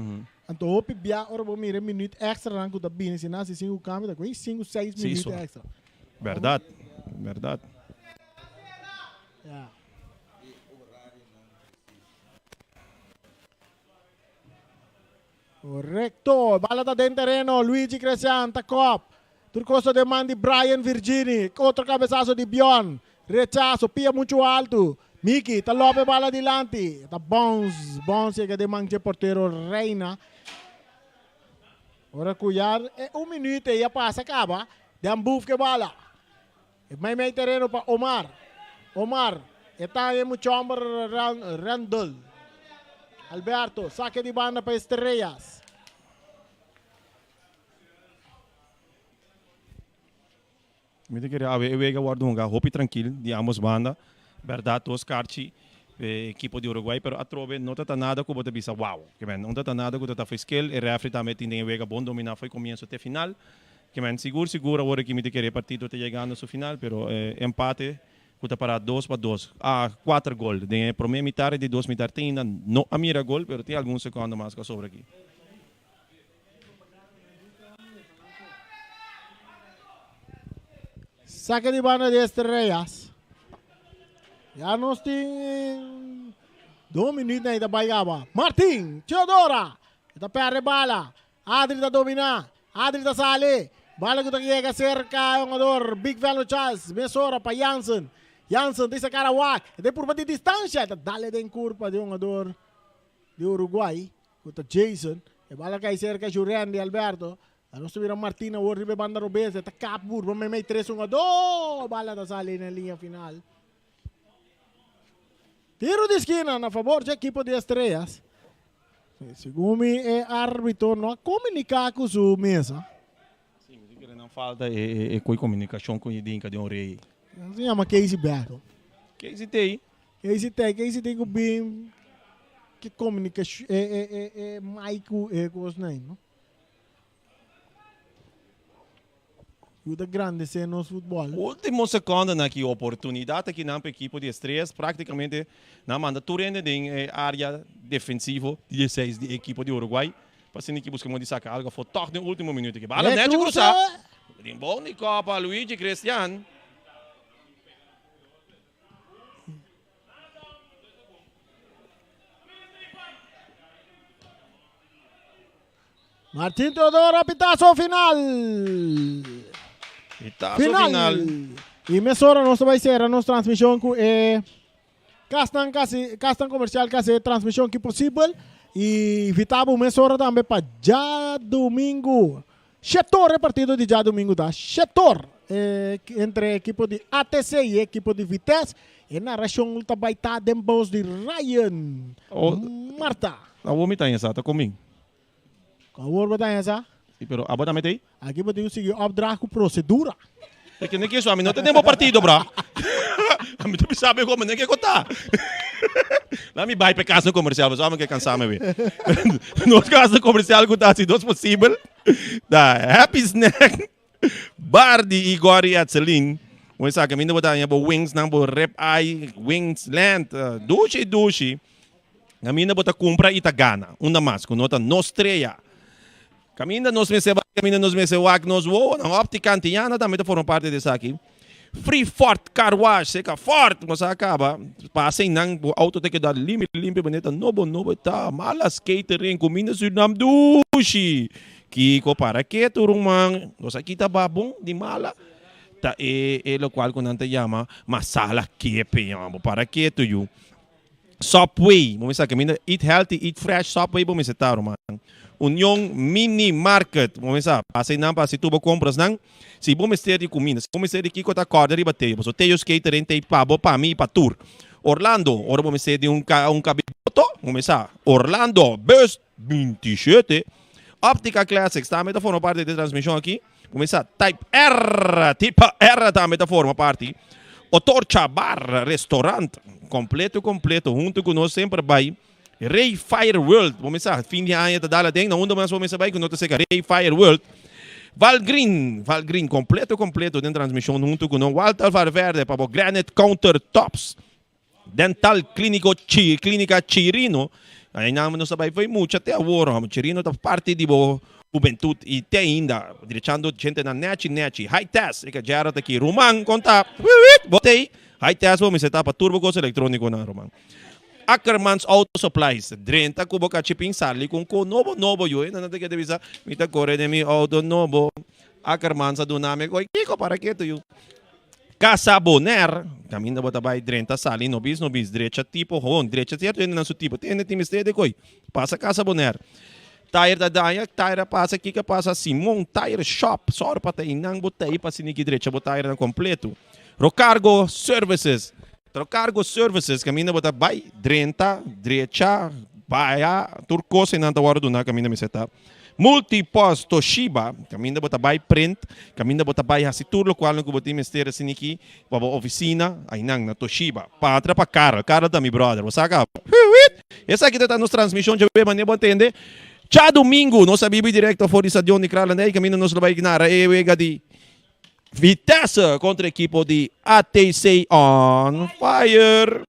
Então o pibia ora vou mirar minuto extra rango da bine, se nasce 5 cambios, com 5 6 minutos só. extra. Verdade. Verdade. Yeah. Correcto. Bala está dentro terreno. Luigi Crescian, Tacop. Turcoso de Mandy, Brian Virgini. Outro cabeçazo de Bion. Rechazo, pia muito alto. Miki, tá lope bala dilante. Tá bons chega de manche porteiro Reina. Ora cuyar, é 1 minuto e já passa, acaba. De ambuf que bala. May terreno para Omar. Omar, está aí muito chamber Randall. Alberto, saque de banda para Estrellas. Me diga, eu ia guardar um hopi tranquilo de ambos banda. Verdade, os carti equipo de Uruguai, pero a trove não tá nada que você pensa, wow, que men, não tá nada que você foi skill, e refri também tem que bom dominar foi começo até final. Que men, seguro agora que me te querer partido tá chegando ao final, pero empate que para 2-2, 4 gol. De para mim metade de 2 metade tem ainda não a mira gol, pero tem alguns segundos mais que sobra aqui. Saque de banda de Estrellas. Já nós temos 2 minutos ainda baigaba. Martin, Teodora. Está perde bala. Adri está dominar. Adri está sale. Bala que chega cerca, um jogador. Big Value Chance. Mesora para Jansen. Jansen tem essa cara wak. De por de distância. Dale de curva de um jogador de Uruguai. Contra Jason. E bala cai cerca, Julián de Alberto. Ano subira Martina, o ribe banda Robes, eta kapur, may 3-1, bala na sali na linha final. Tiro de esquina na favor do equipo de Estrellas. Segundo o árbitro não comunica com sua mesa. Sim, não falta é comunicação com o Dinka de um rei. Se chama Casey Battle. Casey tem que o bem que comunica Maico é coisa não. Da grande cena no futebol. Último segundo naquela oportunidade que na equipe de Estrellas praticamente na manda turende em área defensiva 16 de equipe de Uruguai. Para que buscamos de sacar algo foi toque no último minuto que bala net cruzar. Bom de Copa Luigi Cristian. Martín Teodoro apitazo final. Final. E mesora nós vai ser a nossa transmissão com castan comercial que transmissão que possível e vitabo mesora também para já domingo. Setor partido de já domingo da setor entre equipo de ATC e equipo de Vitesse e narração também tá dembos de Ryan Marta. A vou me tá exata comigo. Qual é essa? Pero abo também tem? Aqui podemos seguir o opdracht com procedura. É que nem que isso, a mim não tem partido, bro. A mim tu sabe como nem que contar. Lá me vai para casa no comercial, mas vamos que cansar me ver. Nos casa comercial que tá se dos possível. Da Happy Snack Bar de Igor e Atzelin. Vamos saber que a mim não botar wings, não botar rep eye, wings land, dushi. A mim não botar compra itagana, uma mais, com nota nostreia. Caminha nos meses nos voa na óptica antiana também formam parte dessa aqui. Free Fort Car Wash, seca forte, mas acaba. Passem nang auto tem que dar limpe bonita, novo tá. Malas catering, comida Surinam dushi. Kiko para que turumang, nós aqui tá babong de mala. Tá lo qual quando ante chama masala kepe, para que tu you. Subway, vamos saber caminha eat healthy, eat fresh, Subway vamos estar, man. União Mini Market, vamos ver, passei não para se tu compras não, se vamos ter de comida, se vamos ter de que coisa corda riba te, você tem os catering tem para mim para tour. Orlando, ora vamos ter de um cabiboto, vamos ver, Orlando Best 27, Óptica Classics, tá a forma parte da transmissão aqui, vamos ver, Type R tá a forma parte, o Torcha Bar Restaurant, completo, junto com nós sempre vai. Ray Fire World, vamos ver, fim de ano da dala tem, na onda mais vamos saber que nota seca Ray Fire World. Valgreen, completo dentro da transmissão junto com o Walter Valverde para o Granite Countertops. Dental Clínica Chirino, aí não sabe foi muito até agora, Chirino da parte de juventude e tem ainda dirigindo gente na net, high test, que já era aqui, Roman, conta, botei, high test vamos setar para turbo coisa eletrônico na Roman. Ackermans Auto Supplies, 30 kubo ka chiping sali kung novo yun, na natin kita mita kore de mi auto novo. Ackermans ado namin ko, kiko para kito yun. Casa Boner, kami na batabay 30 sali, nobis, diretsa tipo, diretsa certo yun na su tipo, tiene timistede ko, pasa Casa Boner. Tire da Dayak, tire pasa kika pasa Simon Tire Shop, sor patay nang botay pa siniki diretsa botay na kompleto. Rocargo Services, Trocargo Services, caminho bota vai 30, direita, baia, turcos e nanta waro do na caminho meseta. Multipost Toshiba, caminho bota vai print, caminho bota vai hasitur lo qual no kuboti mestera siniki, baba oficina, aí nang na Toshiba. Patra pa Carl da mi brother, você acaba. Essa aqui tá nos transmissão de bem maneira entender. Já domingo, nossa bibi directo for di stadion di Kralanday, caminho nos vai ignara ewega di Vitesse contra a equipe de ATC on fire.